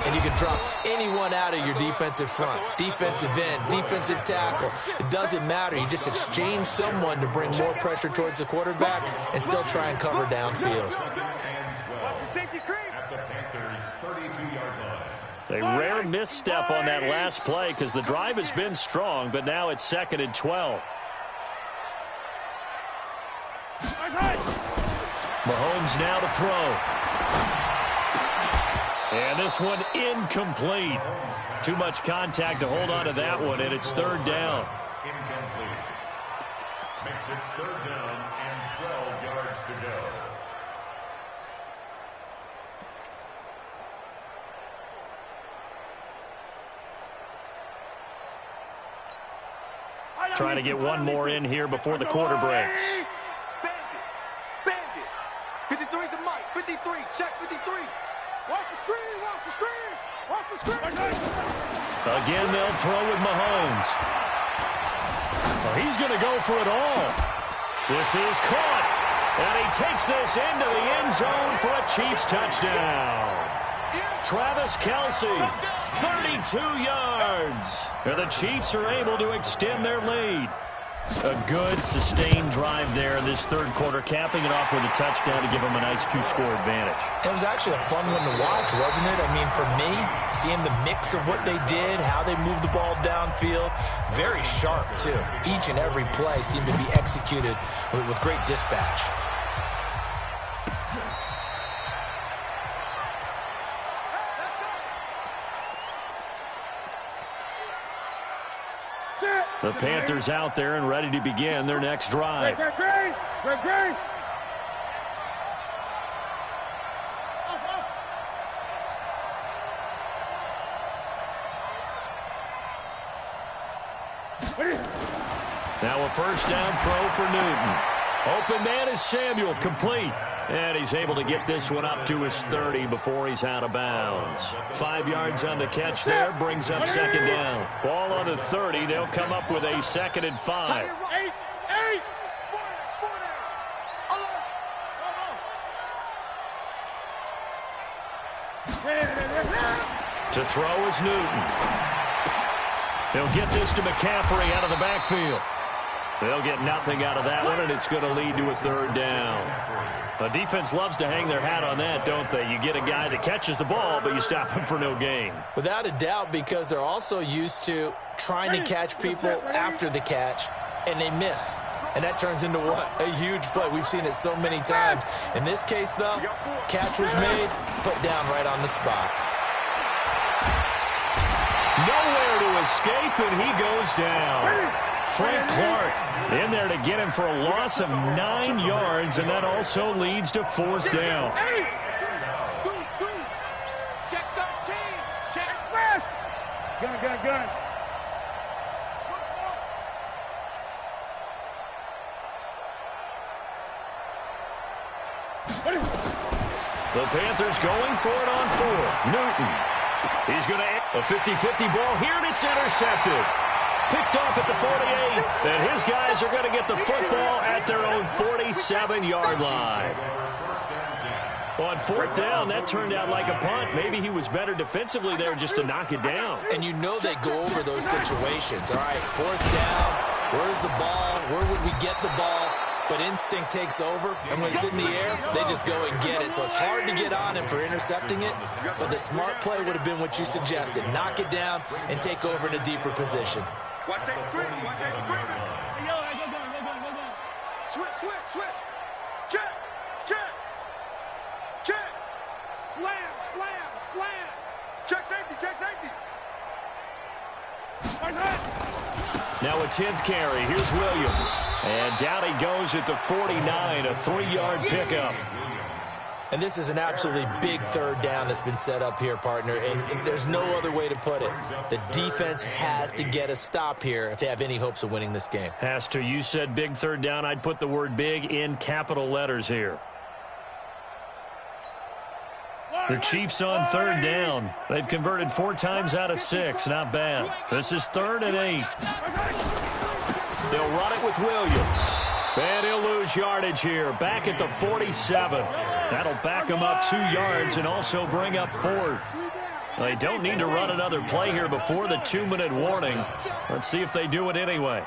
And you can drop anyone out of your defensive front, defensive end, defensive tackle. It doesn't matter. You just exchange someone to bring more pressure towards the quarterback and still try and cover downfield. Watch the safety creep. At the Panthers' 32-yard line. A rare misstep on that last play because the drive has been strong, but now it's 2nd and 12. Mahomes now to throw. And this one incomplete. Too much contact to hold on to that one, and it's 3rd down. Incomplete. Makes it 3rd down and 12 yards to go. Trying to get one more in here before the quarter breaks. Bandit. 53 is the mic. 53. Check 53. Watch the screen. Again, they'll throw with Mahomes. Well, he's going to go for it all. This is caught. And he takes this into the end zone for a Chiefs touchdown. Travis Kelsey, 32 yards. And the Chiefs are able to extend their lead. A good, sustained drive there in this 3rd quarter, capping it off with a touchdown to give them a nice 2-score advantage. It was actually a fun one to watch, wasn't it? I mean, for me, seeing the mix of what they did, how they moved the ball downfield, very sharp, too. Each and every play seemed to be executed with great dispatch. The Panthers out there and ready to begin their next drive. Great. Now a 1st down throw for Newton. Open man is Samuel, complete. And he's able to get this one up to his 30 before he's out of bounds. 5 yards on the catch there, brings up 2nd down. Ball on the 30, they'll come up with a 2nd and 5. 8. To throw is Newton. They'll get this to McCaffrey out of the backfield. They'll get nothing out of that one, and it's going to lead to a 3rd down. The defense loves to hang their hat on that, don't they? You get a guy that catches the ball, but you stop him for no gain. Without a doubt, because they're also used to trying to catch people after the catch, and they miss. And that turns into what? A huge play. We've seen it so many times. In this case, though, catch was made, put down right on the spot. Nowhere to escape, and he goes down. Frank Clark in there to get him for a loss of 9 yards, and that also leads to 4th down. Check 13. Check left. Gun. The Panthers going for it on 4th. Newton. He's going to a 50-50 ball here, and it's intercepted. Picked off at the 48, and his guys are going to get the football at their own 47-yard line. On 4th down, that turned out like a punt. Maybe he was better defensively there just to knock it down. And you know they go over those situations. All right, 4th down, where's the ball? Where would we get the ball? But instinct takes over, and when it's in the air, they just go and get it. So it's hard to get on him for intercepting it, but the smart play would have been what you suggested. Knock it down and take over in a deeper position. Watch that agreement. Watch that agreement. Switch. Check. Slam. Check safety. Now a 10th carry. Here's Williams. And down he goes at the 49, a 3-yard pickup. And this is an absolutely big 3rd down that's been set up here, partner, and there's no other way to put it. The defense has to get a stop here if they have any hopes of winning this game. Has to. You said big 3rd down. I'd put the word big in capital letters here. The Chiefs on 3rd down. They've converted 4 times out of 6. Not bad. This is 3rd and 8. They'll run it with Williams. And he'll lose yardage here. Back at the 47. That'll back him up 2 yards and also bring up 4th. They don't need to run another play here before the 2-minute warning. Let's see if they do it anyway.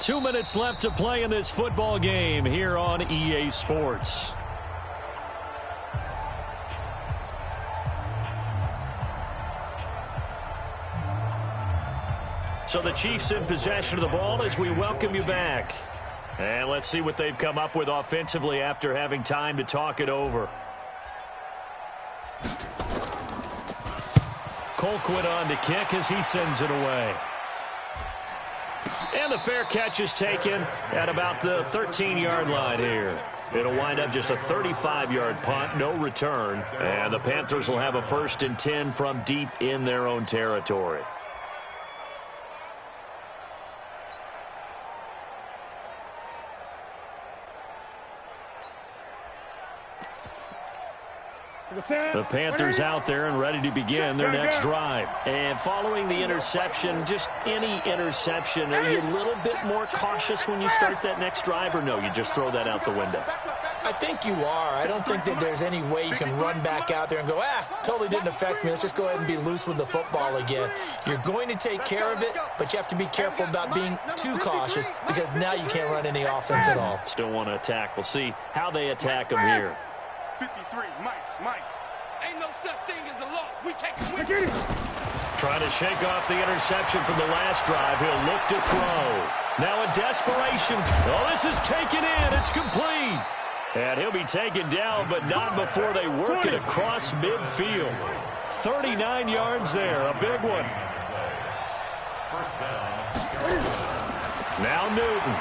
Two minutes left to play in this football game here on EA Sports. So the Chiefs in possession of the ball as we welcome you back. And let's see what they've come up with offensively after having time to talk it over. Colquitt on to kick as he sends it away. And the fair catch is taken at about the 13-yard line here. It'll wind up just a 35-yard punt, no return. And the Panthers will have a 1st and 10 from deep in their own territory. The Panthers out there and ready to begin their next drive. And following the interception, just any interception, are you a little bit more cautious when you start that next drive, or no, you just throw that out the window? I think you are. I don't think that there's any way you can run back out there and go, totally didn't affect me. Let's just go ahead and be loose with the football again. You're going to take care of it, but you have to be careful about being too cautious because now you can't run any offense at all. Still want to attack. We'll see how they attack them here. 53, Mike. Ain't no such thing as a loss. We take it with us. Trying to shake off the interception from the last drive. He'll look to throw. Now in desperation. Oh, this is taken in. It's complete. And he'll be taken down, but not before they work it across midfield. 39 yards there. A big one. Now Newton.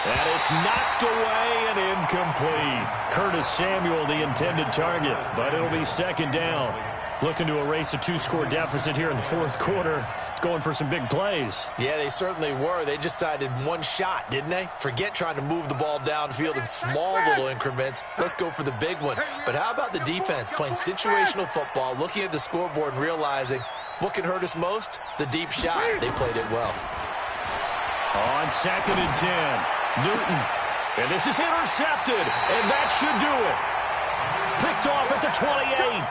And it's knocked away and incomplete. Curtis Samuel, the intended target, but it'll be 2nd down. Looking to erase a 2-score deficit here in the 4th quarter. Going for some big plays. Yeah, they certainly were. They just decided one shot, didn't they? Forget trying to move the ball downfield in small little increments. Let's go for the big one. But how about the defense playing situational football, looking at the scoreboard and realizing what can hurt us most? The deep shot. They played it well. On 2nd and 10. Newton. And this is intercepted. And that should do it. picked off at the 28.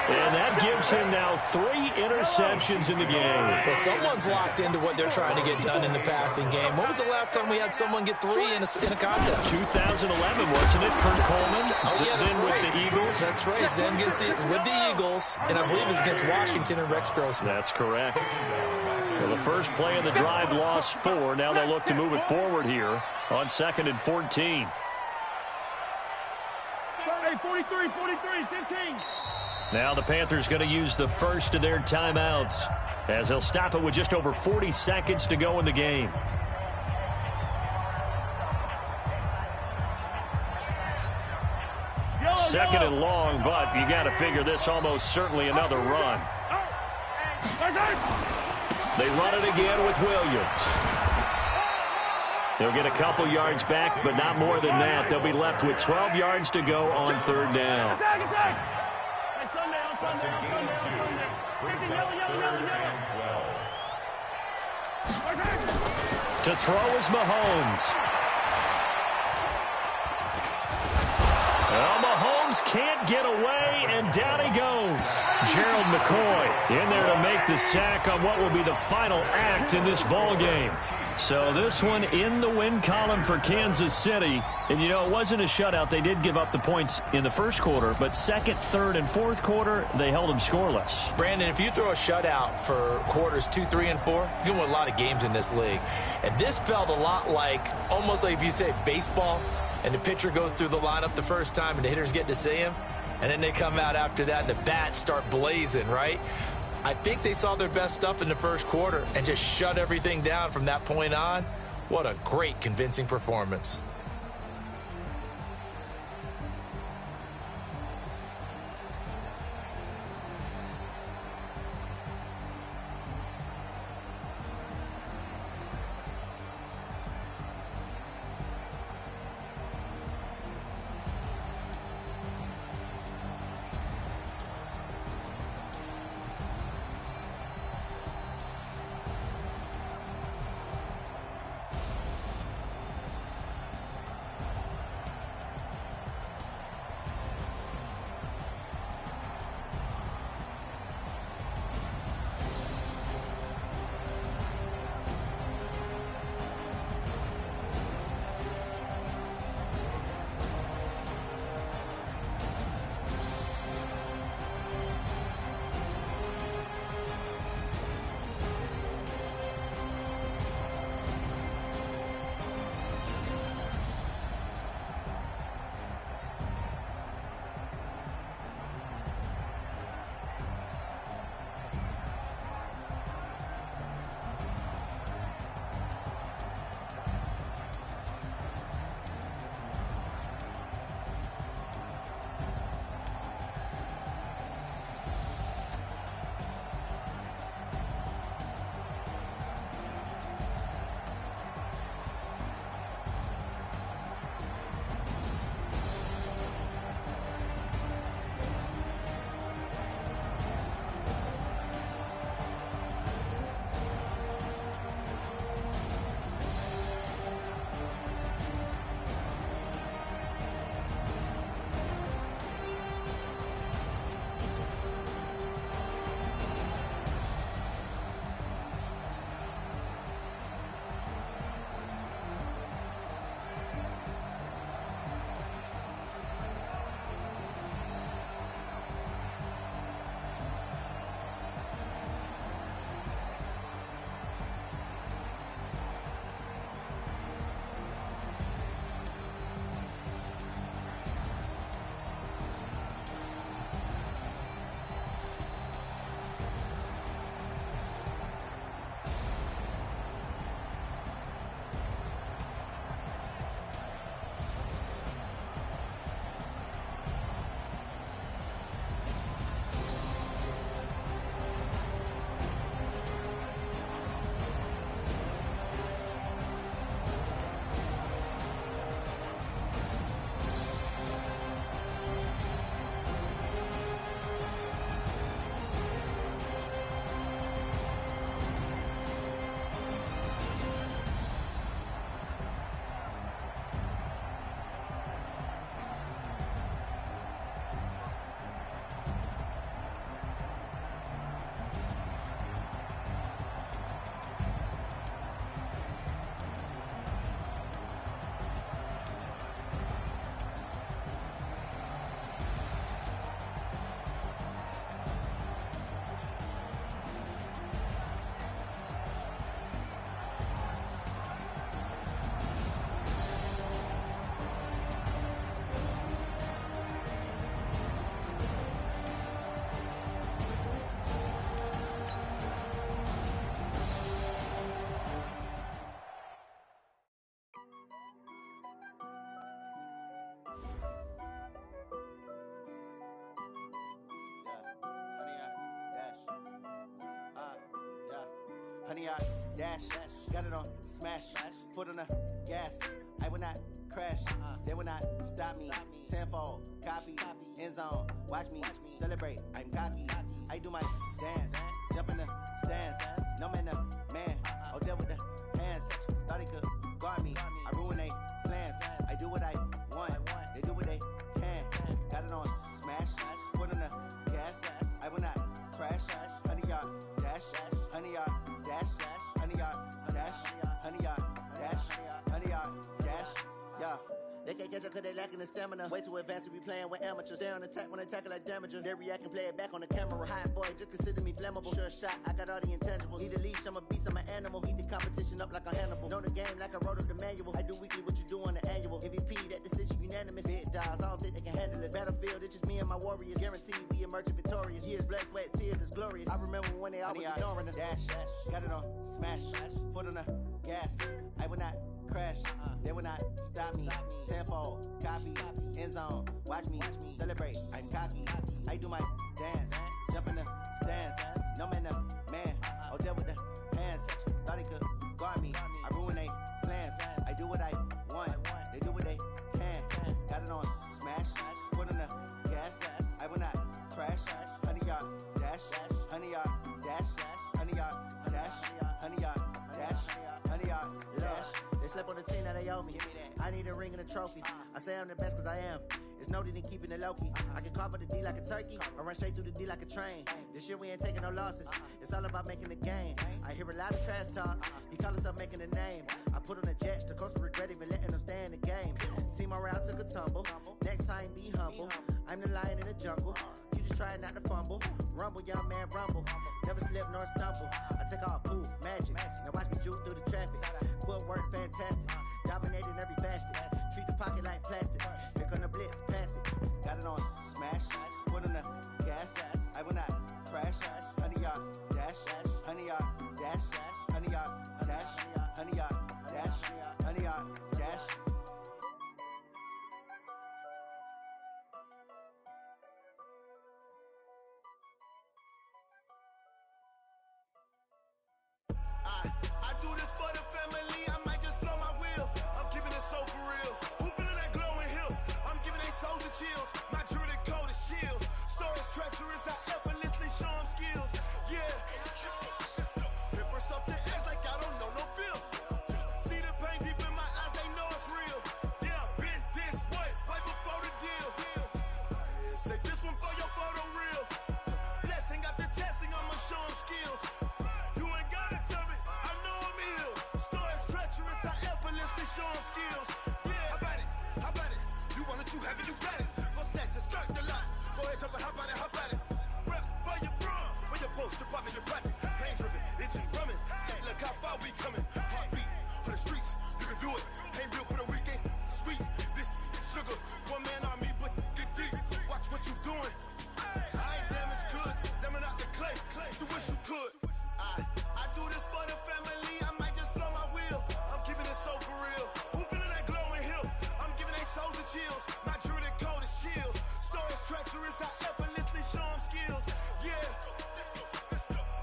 And that gives him now 3 interceptions in the game. Well, someone's locked into what they're trying to get done in the passing game. When was the last time we had someone get 3 in a contest? 2011, wasn't it? Kurt Coleman. Oh, yeah, that's then right. with the Eagles. That's right. Then gets with the Eagles, and I believe it's against Washington and Rex Grossman. That's correct. Well, the first play of the drive lost 4. Now they'll look to move it forward here on 2nd and 14. Hey, 43, 15. Now the Panthers going to use the first of their timeouts as they'll stop it with just over 40 seconds to go in the game. Second and long, but you got to figure this almost certainly another run. They run it again with Williams. They'll get a couple yards back, but not more than that. They'll be left with 12 yards to go on 3rd down. That's a gain of 2. Brings up 3rd and 12. To throw is Mahomes. Well, Mahomes can't get away, and down he goes. Gerald McCoy in there to make the sack on what will be the final act in this ball game. So this one in the win column for Kansas City. And, you know, it wasn't a shutout. They did give up the points in the first quarter, but 2nd, 3rd, and 4th quarter, they held them scoreless. Brandon, if you throw a shutout for quarters 2, 3, and 4, you win a lot of games in this league. And this felt a lot like, almost like if you say baseball, and the pitcher goes through the lineup the first time and the hitters get to see him, and then they come out after that and the bats start blazing, right? I think they saw their best stuff in the first quarter and just shut everything down from that point on. What a great, convincing performance. 100 yard dash. Got it on smash, foot on the gas. I will not crash, they will not stop me. Tenfold, copy, end zone, watch me celebrate. I'm cocky, I do my dance, jump in the stands. No man, the man, oh deal with the hands. Thought he could guard me, I ruin they plans. I do what I want, they do what they can. Got it on smash, foot on the gas. I will not crash, 100 yard dash, 100 yard dash, 100 yard dash, 100 yard dash, 100 yard dash. Yeah. They can't catch up cause they lacking the stamina. Way too advanced to be playing with amateurs. Stay on attack when they tackle like damager. They react and play it back on the camera. Hot boy, just consider me flammable. Sure shot, I got all the intangibles. Need a leash, I'm a beast, I'm an animal. Heat the competition up like a Hannibal. Know the game like I wrote up the manual. I do weekly what you do on the annual. MVP, that decision unanimous. Big dials, I don't think they can handle this. Battlefield, it's just me and my warriors. Guaranteed we emerging victorious. Years, blood, sweat, tears, is glorious. I remember when they always ignoring us. Dash, got it on smash, foot on the gas. I will not crash, they will not stop me. Tenfold, copy, end zone, watch me celebrate. I'm cocky, I do my dance, jump in the stands. No man, the man, oh deal with the hands. Thought he could guard me, I ruin they plans. I do what I want, they do what they can. Got it on smash, foot on the gas. I will not crash, 100 yard dash, 100 yard dash, 100 yard dash, 100 yard dash, 100 yard dash. They slept on the team that they owe me. I need a ring and a trophy. I say I'm the best cause I am. It's no need in keeping it low-key. I can carve up the D like a turkey or run straight through the D like a train. This year we ain't taking no losses. It's all about making the game. I hear a lot of trash talk. He call himself making a name. I put on the jets. The coach will regret even letting them stay in the game. Team around took a tumble. Next time be humble. I'm the lion in the jungle. You just trying not to fumble. Rumble, young man, rumble. Never slip nor stumble. I take off, poof, magic. Now watch me shoot through the traffic. Footwork fantastic. Dominating every facet. Treat the pocket like plastic. Here come the blitz, pass it. Got it on smash, foot on the gas. I will not crash, 100 yard dash, 100 yard dash, 100 yard dash, 100 yard dash, 100 yard dash. I do this for the family, I might just blow my wheel. I'm keeping it so for real. Who feeling that glowing hill? I'm giving they soldier chills. My jewelry code is chill. Stories treacherous, I effortlessly show them skills. Yeah. Paper stuff the edge like I don't know no feel. See the pain deep in my eyes, they know it's real. Yeah, been this way, right before the deal. Say this one for your photo real. Blessing after testing, I'ma show them skills. You ain't gotta tell me, I know I'm ill. Stories treacherous, I effortlessly show them skills. Yeah, how about it? How about it? You want it, you have it, you got it. Go snatch it, skirt the lot. Go ahead, jump it, how about it? How about it? Rep for your brum, for your post, department, your projects. Pain driven, itching, drumming. Look how far we coming. Heartbeat for the streets, you can do it. Ain't real for the weekend, sweet. This sugar, one man army, but get deep. Watch what you doing. I ain't damaged goods, damn out the clay. You wish you could. I do this for the family, I might just blow my wheel. I'm keeping it so for real. Who feeling that glowing hill? I'm giving they soldier chills. My jewelry code is chill. Stories treacherous, I effortlessly show them skills. Yeah.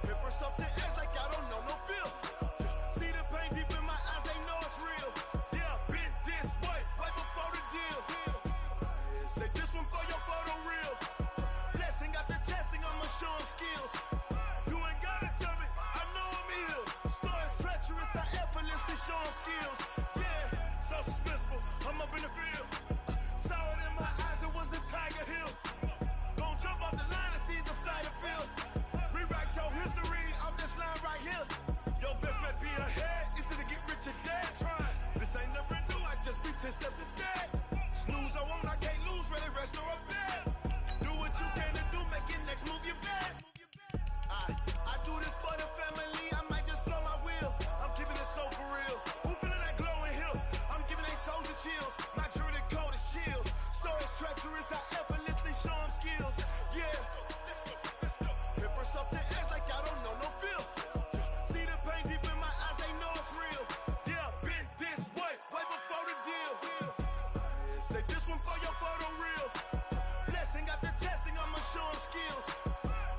Paper stuff the edge like I don't know no feel. See the pain deep in my eyes, they know it's real. Yeah, been this way, right before the deal. Say this one for your photo real. Blessing after testing, I'ma show them skills. You ain't gotta tell me, I know I'm ill. Stories treacherous, I effortlessly show them skills. Yeah, so suspenseful, I'm up in the field. Saw it in my eyes, it was the Tiger Hill. Gon' jump off the line and see the flight of field. Rewrite your history off this line right here. Your best bet be ahead, easy to get rich or dead. Trying, this ain't never new, I just be 10 steps instead. Snooze I won't, I can't lose, ready, rest or up bed. Do what you can to do, make your next move your best. I do this for the family, I might just blow my wheel. I'm keeping it so for real. Who feeling that glowing hill? I'm giving they soldier chills. My jewelry code is chill. Stories treacherous, I effortlessly show them skills. Yeah. Paper stuff the edge like I don't know no feel. See the pain deep in my eyes, they know it's real. Yeah, been this way, right before the deal. Say this one for your photo real. Blessing after testing, I'ma show them skills.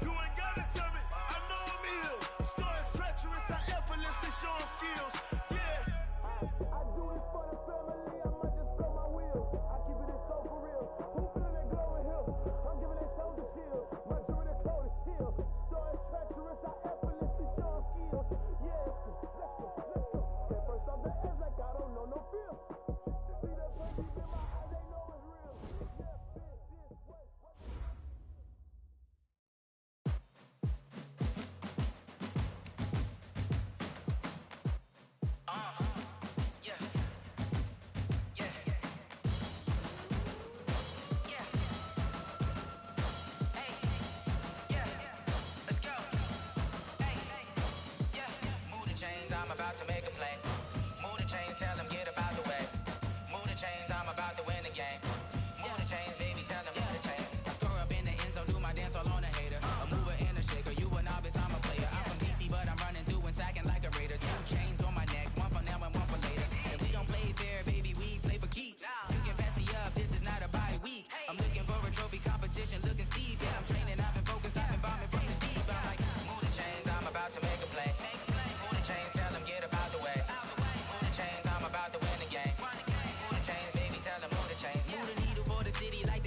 You ain't gotta tell me, I know I'm ill. Stories treacherous, I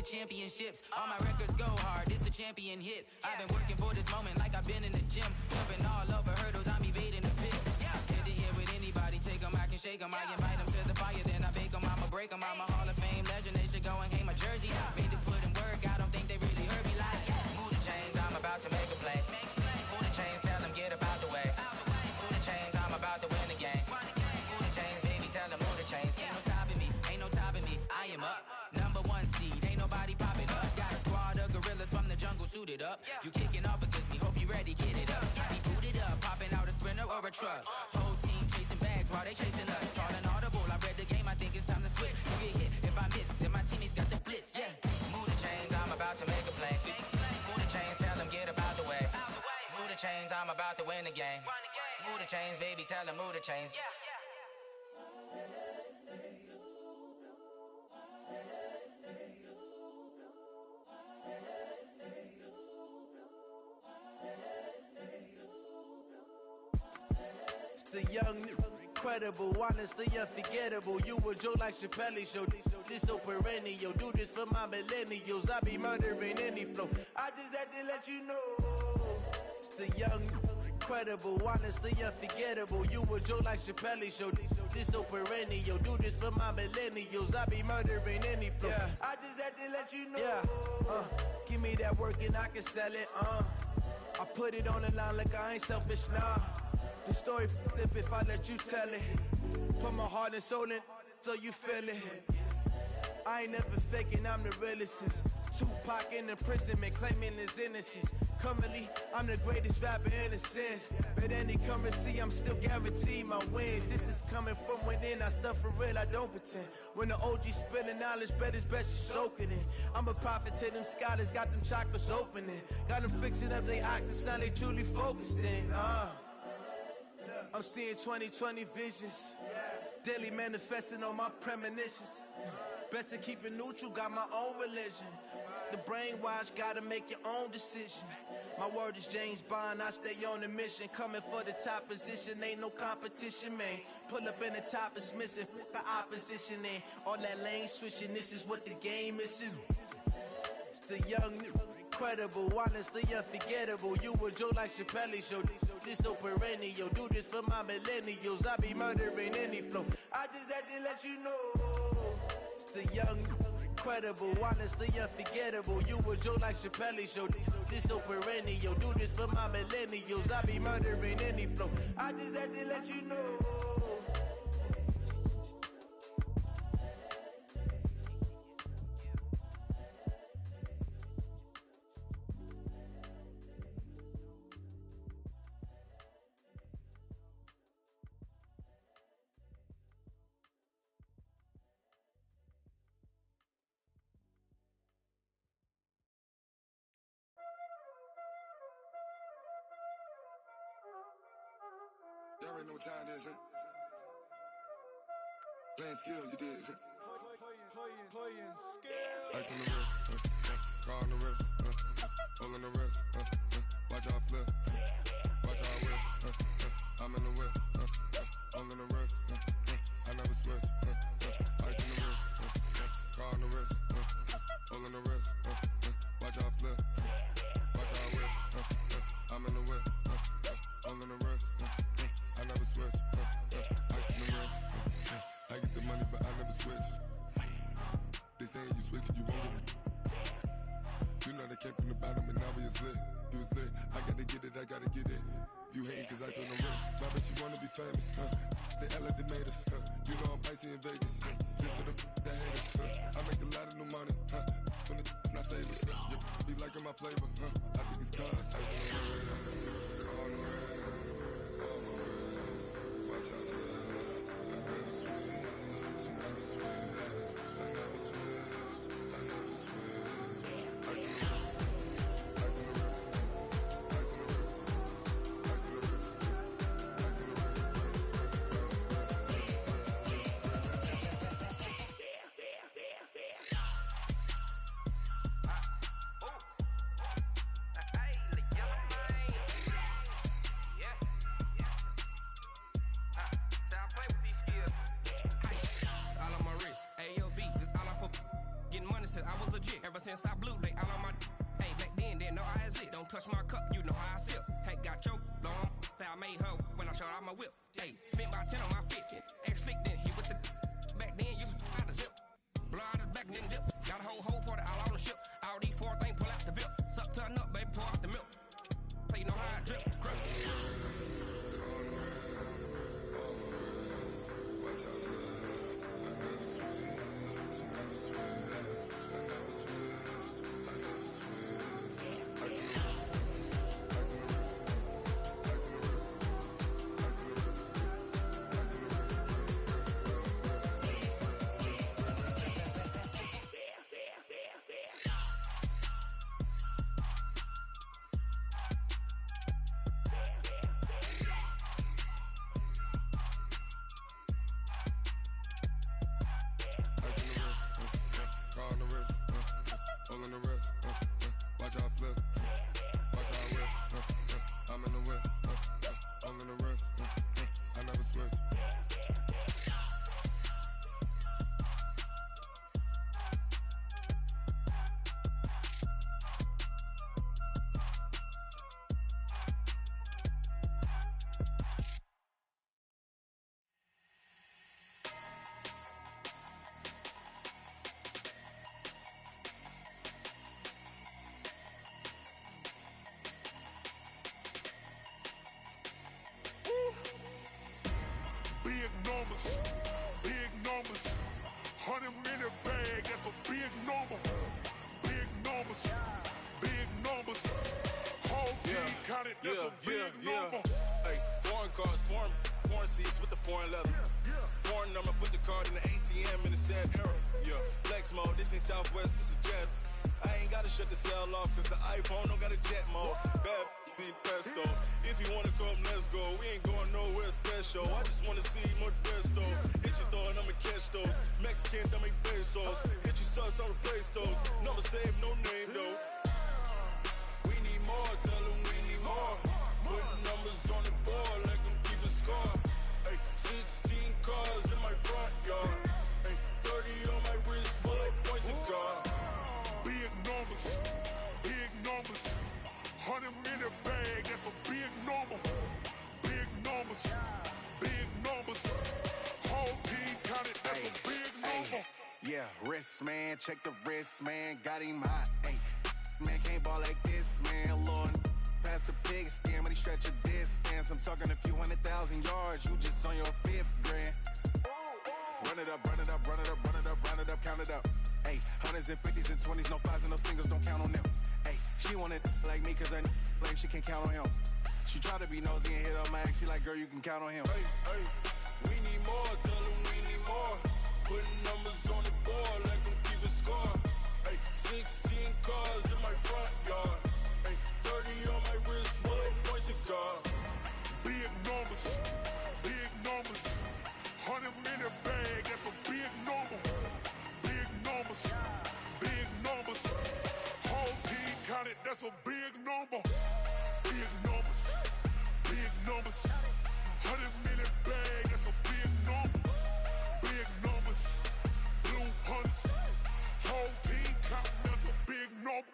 the championships. All my records go hard, this a champion hit. I've been working for this moment like I've been in the gym. Jumping all over hurdles, I'm evading the pit. Head to head with anybody, take them, I can shake them. I invite them to the fire, then I bake them, I'ma break them. I'm a Hall of Fame legend, they should go and hang my jersey. Made to put in work, I don't think they really heard me like. Move the chains, I'm about to make a play. Move the chains, tell them get up out the way. Move the chains, I'm about to win the game. Move the chains, baby, tell them move the chains. Ain't no stopping me, ain't no topping me, I am up. #1 seed, ain't nobody popping up. Got a squad of gorillas from the jungle suited up. You kicking off against me, hope you ready, get it up. I be booted up, popping out a Sprinter or a truck. Whole team chasing bags while they chasing us. Calling audible, I read the game, I think it's time to switch. You get hit, if I miss, then my teammates got the blitz, yeah. Move the chains, I'm about to make a play. Move the chains, tell them get up out the way. Move the chains, I'm about to win the game. Move the chains, baby, tell them move the chains. The young, incredible, honestly unforgettable. You a Joe like Chappelle show. This so perennial. Do this for my millennials. I be murdering any flow. I just had to let you know. It's the young, incredible, honestly unforgettable. You a Joe like Chappelle show. This so perennial. Do this for my millennials. I be murdering any flow. Yeah. I just had to let you know. Yeah. Give me that work and I can sell it. I put it on the line like I ain't selfish, nah. The story flip if I let you tell it. Put my heart and soul in so you feel it. I ain't never faking, I'm the realest since Tupac in imprisonment, claiming his innocence. Currently, I'm the greatest rapper in a sense. But any currency, I'm still guaranteed my wins. This is coming from within, I stuff for real, I don't pretend. When the OG spilling knowledge, bet it's best you soak it in. I'm a prophet to them scholars, got them chakras opening. Got them fixing up their octaves, now they truly focused in. I'm seeing 2020 visions, daily manifesting on my premonitions. Best to keep it neutral, got my own religion. The brainwash, gotta make your own decision. My word is James Bond, I stay on a mission. Coming for the top position, ain't no competition, man. Pull up in the top is missing, the opposition ain't. All that lane switching, this is what the game is. It's the young, incredible, honestly unforgettable. You a Joe like Chappelle show. This so perennial. Do this for my millennials. I be murdering any flow. I just had to let you know. It's the young, incredible, honestly unforgettable. You a Joe like Chappelle show. This so perennial. Do this for my millennials. I be murdering any flow. I just had to let you know. Y'all already know what time it is, huh? Playing skills, you did. Playing skills. Ice on the wrist, car on the wrist, hole on the wrist, watch how I flip, watch how I whip, I'm in the whip, hole on the wrist, I never switch, ice on the wrist, car on the wrist, hole on the wrist, watch how I flip, watch how I whip, I'm in the whip, hole on the wrist, I never switch, ice on the wrist, I get the money but I never switch. They saying you switch and you won't get it. You know they came from the bottom and now we is lit. You was lit, I gotta get it, I gotta get it. You hating cause ice on the wrist. My bitch, you wanna be famous, They act like they made us, You know I'm icy in Vegas, This for the that hate us, I make a lot of new money, When the not save us, You be liking my flavor, I think it's cause ice on the wrist, on the wrist, on the wrist. Watch out, I never switch, I never switch. look, I was legit. Ever since I blew, they all on my hey, back then, didn't know I exist. Don't touch my cup, you know how I sip. Hey, got your long, say I made her when I showed out my whip. Hey, spent my 10 on my fit. Ex-slick, then hit with the back then, used to out the zip. Blow out the back and then dip. Got a whole party all on the ship. All these four things, pull out the VIP. Suck, turn up, baby, pour out the milk. So you know how I drip. Grip. Big numbers, 100-minute bag, that's a big number. Big numbers, whole team counted, that's a big number. Hey, foreign cars, foreign seats with the foreign leather. Foreign number, put the card in the ATM in the sad era. Yeah, flex mode, this ain't Southwest, this is Jet. I ain't gotta shut the cell off, cause the iPhone don't got a jet mode. Bad need pesto. If you wanna come, let's go. We ain't going nowhere special. I just wanna see more Modesto. Hit your throw and I'ma catch those. Mexican, that make pesos. Hit your sauce, I'll replace those. Number save, no name though. We need more, tell them we need more. Putting numbers on the board, like them keep a score. Hey, 16 cars in my front yard. Hey, 30 on my wrist, bullet point to God. Big numbers, 100-minute bag, that's a big number. Big numbers, whole team counted, that's a big number. Yeah, wrist man, check the wrist man, got him hot. Ay, man can't ball like this, man. Lord, past the pig skin when he stretch a distance. I'm talking a few 100,000 yards, you just on your 5th grand. Run it up, run it up, run it up, run it up, run it up, count it up. Ay, 100s and 50s and 20s, no 5s and no singles, don't count on them. Ay, she want it like me, cause her blame she can't count on him. She try to be nosy and hit up my ex, she like, girl, you can count on him. Hey, hey, we need more, tell them we need more. Putting numbers on the board, like them keep a score. Hey, 16 cars in my front yard. Hey, 30 on my wrist, bullet point to God. Big numbers, 100-minute bag, that's a big number. Big numbers, whole team counted, that's a big number. Big numbers, 100-minute bag, that's a big number. Big numbers, blue hunts, whole team counting, that's a big number.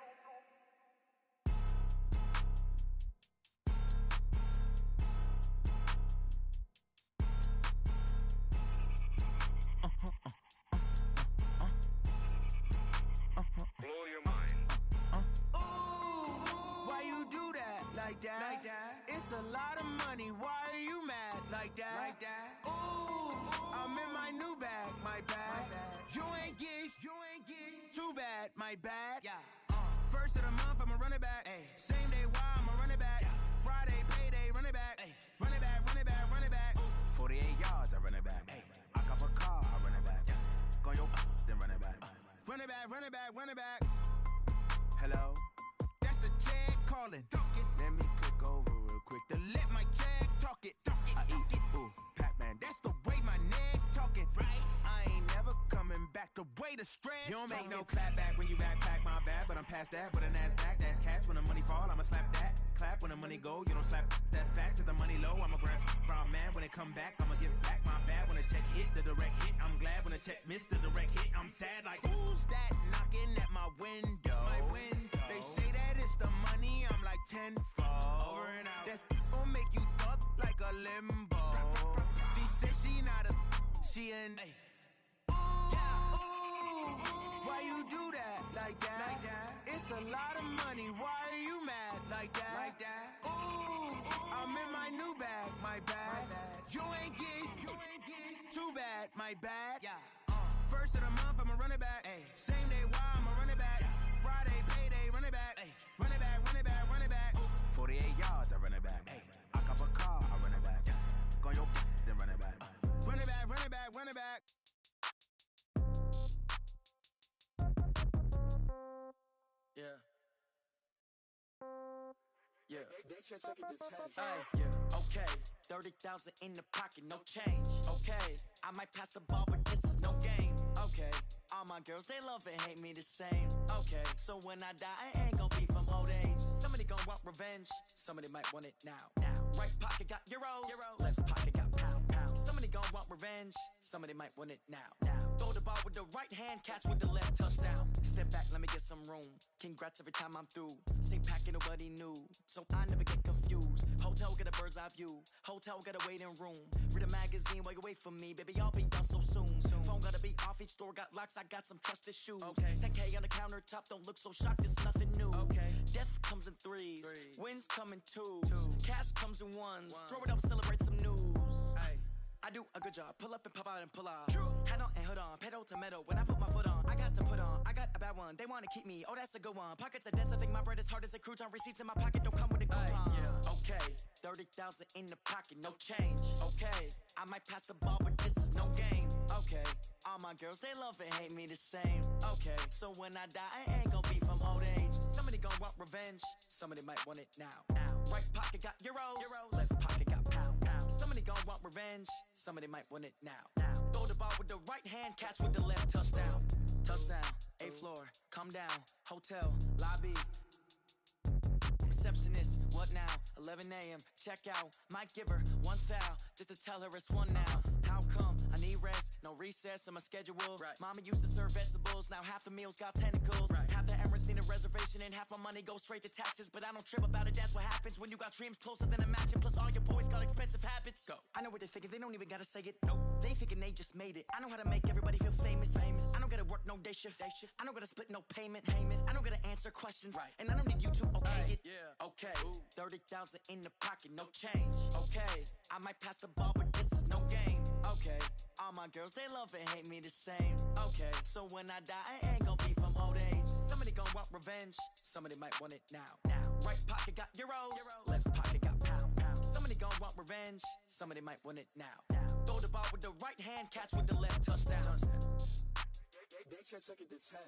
Blow your mind. Why you do that? Like that? It's a lot of money. Why are you mad? Like that? Ooh, I'm in my new bag. My bad. You ain't get. Too bad. My bad. Yeah. First of the month, I'ma run it back. Ay. Same day, why I'ma run it back. Friday, payday, run it back. Ay. Run it back, run it back, run it back. 48 yards, I run it back. Ay. I cop a car, I run it back. Go your then run it back. Run it back, run it back, run it back. Hello? That's the Jag calling. Let me click over real quick to let my Jag talk it. I eat, ooh, Pac-Man. That's the way my neck talking. Right? I ain't never coming back. The way the stress. You don't make no clap back when you backpack my bad, but I'm past that. With a NASDAQ, that's cash. When the money fall, I'ma slap that. Clap when the money go, you don't slap. That's facts. If the money low, I'ma grab brown man. When it come back, I'ma give back my bad. When it check hit, the direct hit. I'm glad when a check missed the direct hit. I'm sad like, who's that knocking at my window? They say that it's the money, I'm like tenfold. Over and out. That's gon' make you up like a limbo. She said she not a, she an. Why you do that like that? It's a lot of money. Why are you mad like that? Ooh, I'm in my new bag, my bad. You ain't get too bad, my bad. First of the month, I'ma run it back. Same day, why I'ma run it back. Friday, payday, run it back. Run it back, run it back, run it back. 48 yards, I run it back. I cop a car, I run it back. Go your then run it back. Run it back, run it back, run it back. Yeah. Yeah. Okay. 30,000 in the pocket, no change. Okay. I might pass the ball, but this is no game. Okay. All my girls, they love and hate me the same. Okay. So when I die, I ain't gonna be from old age. Somebody gonna want revenge. Somebody might want it now. Right pocket got euros. Left pocket got pounds. Somebody gonna want revenge. Somebody might want it now. Throw the ball with the right hand, catch with the left, touchdown. Step back, let me get some room. Congrats every time I'm through. Same packet, nobody knew. So I never get confused. Hotel get a bird's eye view. Hotel get a waiting room. Read a magazine while you wait for me. Baby, I'll be done so soon. Phone gotta be off, each store got locks. I got some trusted shoes. 10K on the countertop, don't look so shocked, it's nothing new. Death comes in threes. Wins come in twos. Cash comes in ones. Throw it up, celebrate some news. I do a good job, pull up and pop out and pull out. Hat on and hood on, pedal to metal. When I put my foot on, I got to put on. I got a bad one, they wanna keep me. Oh, that's a good one. Pockets are dense, I think my bread is hard as a crouton. Receipts in my pocket don't come with a coupon. Okay, 30,000 in the pocket, no change. Okay, I might pass the ball, but this is no game. Okay, all my girls, they love and hate me the same. Okay, so when I die, I ain't gonna be from old age. Somebody gonna want revenge. Somebody might want it now. Right pocket got euros. Left pocket got pounds. Somebody gonna want revenge. Somebody might want it now. Throw the ball with the right hand, catch with the left, touchdown. Touchdown, 8th floor, come down, hotel, lobby. Receptionist, what now? 11 a.m., check out. Might give her one foul, just to tell her it's one now. How come? I need rest, no recess in my schedule. Mama used to serve vegetables, now half the meals got tentacles. Half the Emirates need a reservation and half my money goes straight to taxes. But I don't trip about it, that's what happens when you got dreams closer than a matching. Plus all your boys got expensive habits. Go. I know what they're thinking, they don't even gotta say it. Nope. They thinking they just made it. I know how to make everybody feel famous. I don't gotta work no day shift. I don't gotta split no payment. I don't gotta answer questions. And I don't need you to okay it. Okay, 30,000 in the pocket, no change. Okay, I might pass the ball, but this is no game. Okay, all my girls, they love and hate me the same. Okay, so when I die, I ain't gonna be from old age. Somebody gonna want revenge. Somebody might want it now. Right pocket got euros. Left pocket got pounds. Somebody gonna want revenge. Somebody might want it now. Throw the ball with the right hand, catch with the left, touchdown. They can't take it to 10.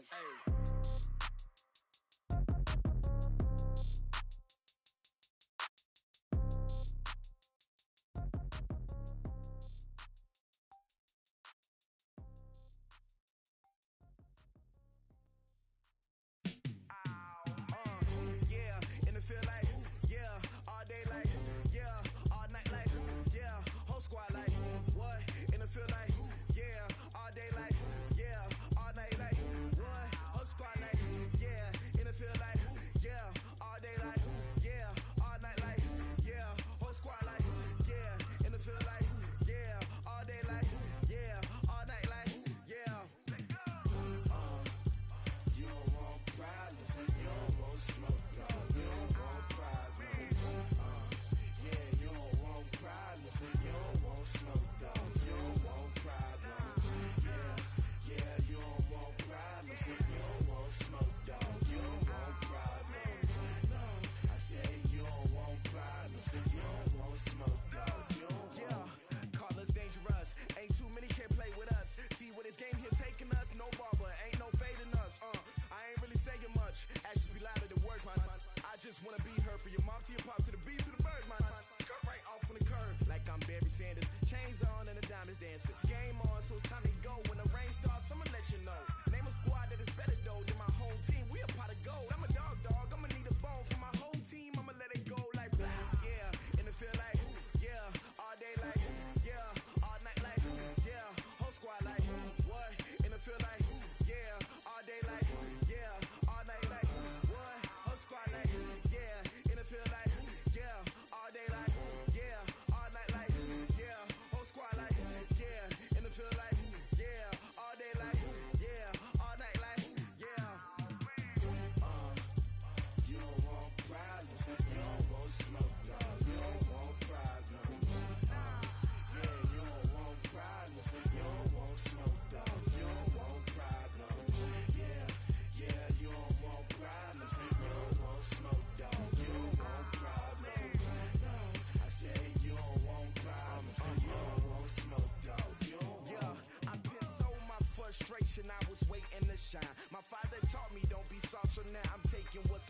Feel like, yeah, all day like, yeah, all night like, yeah, whole squad like, what? In the feel like, yeah, all day like, yeah, all night like, what? Whole squad like, yeah, in the feel like, yeah, all day like, yeah, all night like, yeah, whole squad like, yeah, in the feel like, yeah, all day like, yeah, all night like, yeah. You don't want problems, you don't want smoke, you don't want problems. Yeah, you don't want problems, you don't want smoke, dog. You don't want problems. Yeah, you don't want problems, you don't want smoke, dog. You don't want problems. No, I said you don't want problems, you don't want smoke, dog. You don't want. Call us dangerous. Ain't too many can play with us. See what this game here taking us. No barber, ain't no fading us. I ain't really saying much. Actions be louder than words, man. I just wanna be heard. For your mom to your pop to the beat to the birds, man. Cut right off on the curb like I'm Barry Sanders. Chains on and the diamonds dancing. Game on, so it's time to go. When the rain starts, I'ma let you know. Name a squad that is better though than my home team. We a pot of gold. I'm a dog. I'ma need a bone for my whole team. I'ma let it go like yeah. And it feel like yeah, all day like yeah, all night like yeah.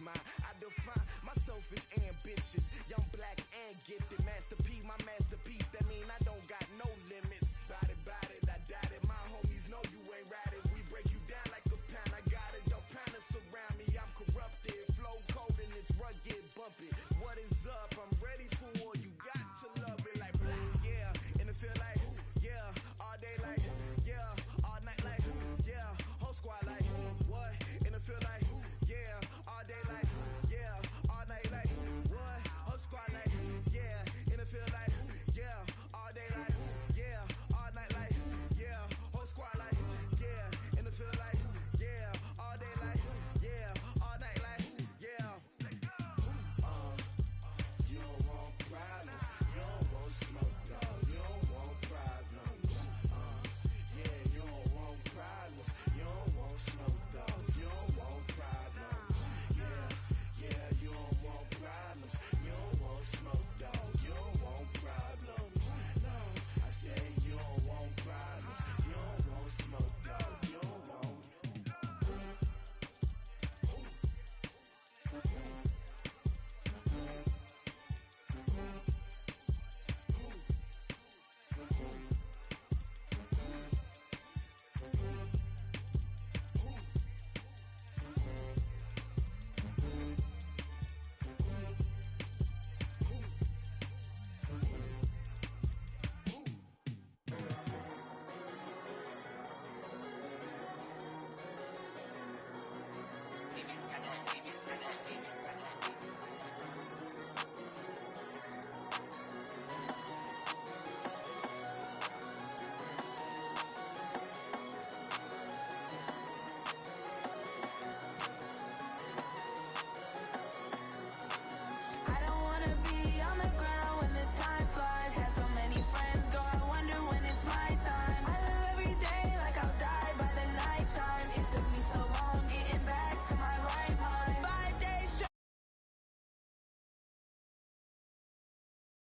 mine. I define myself as ambitious, young, black, and gifted.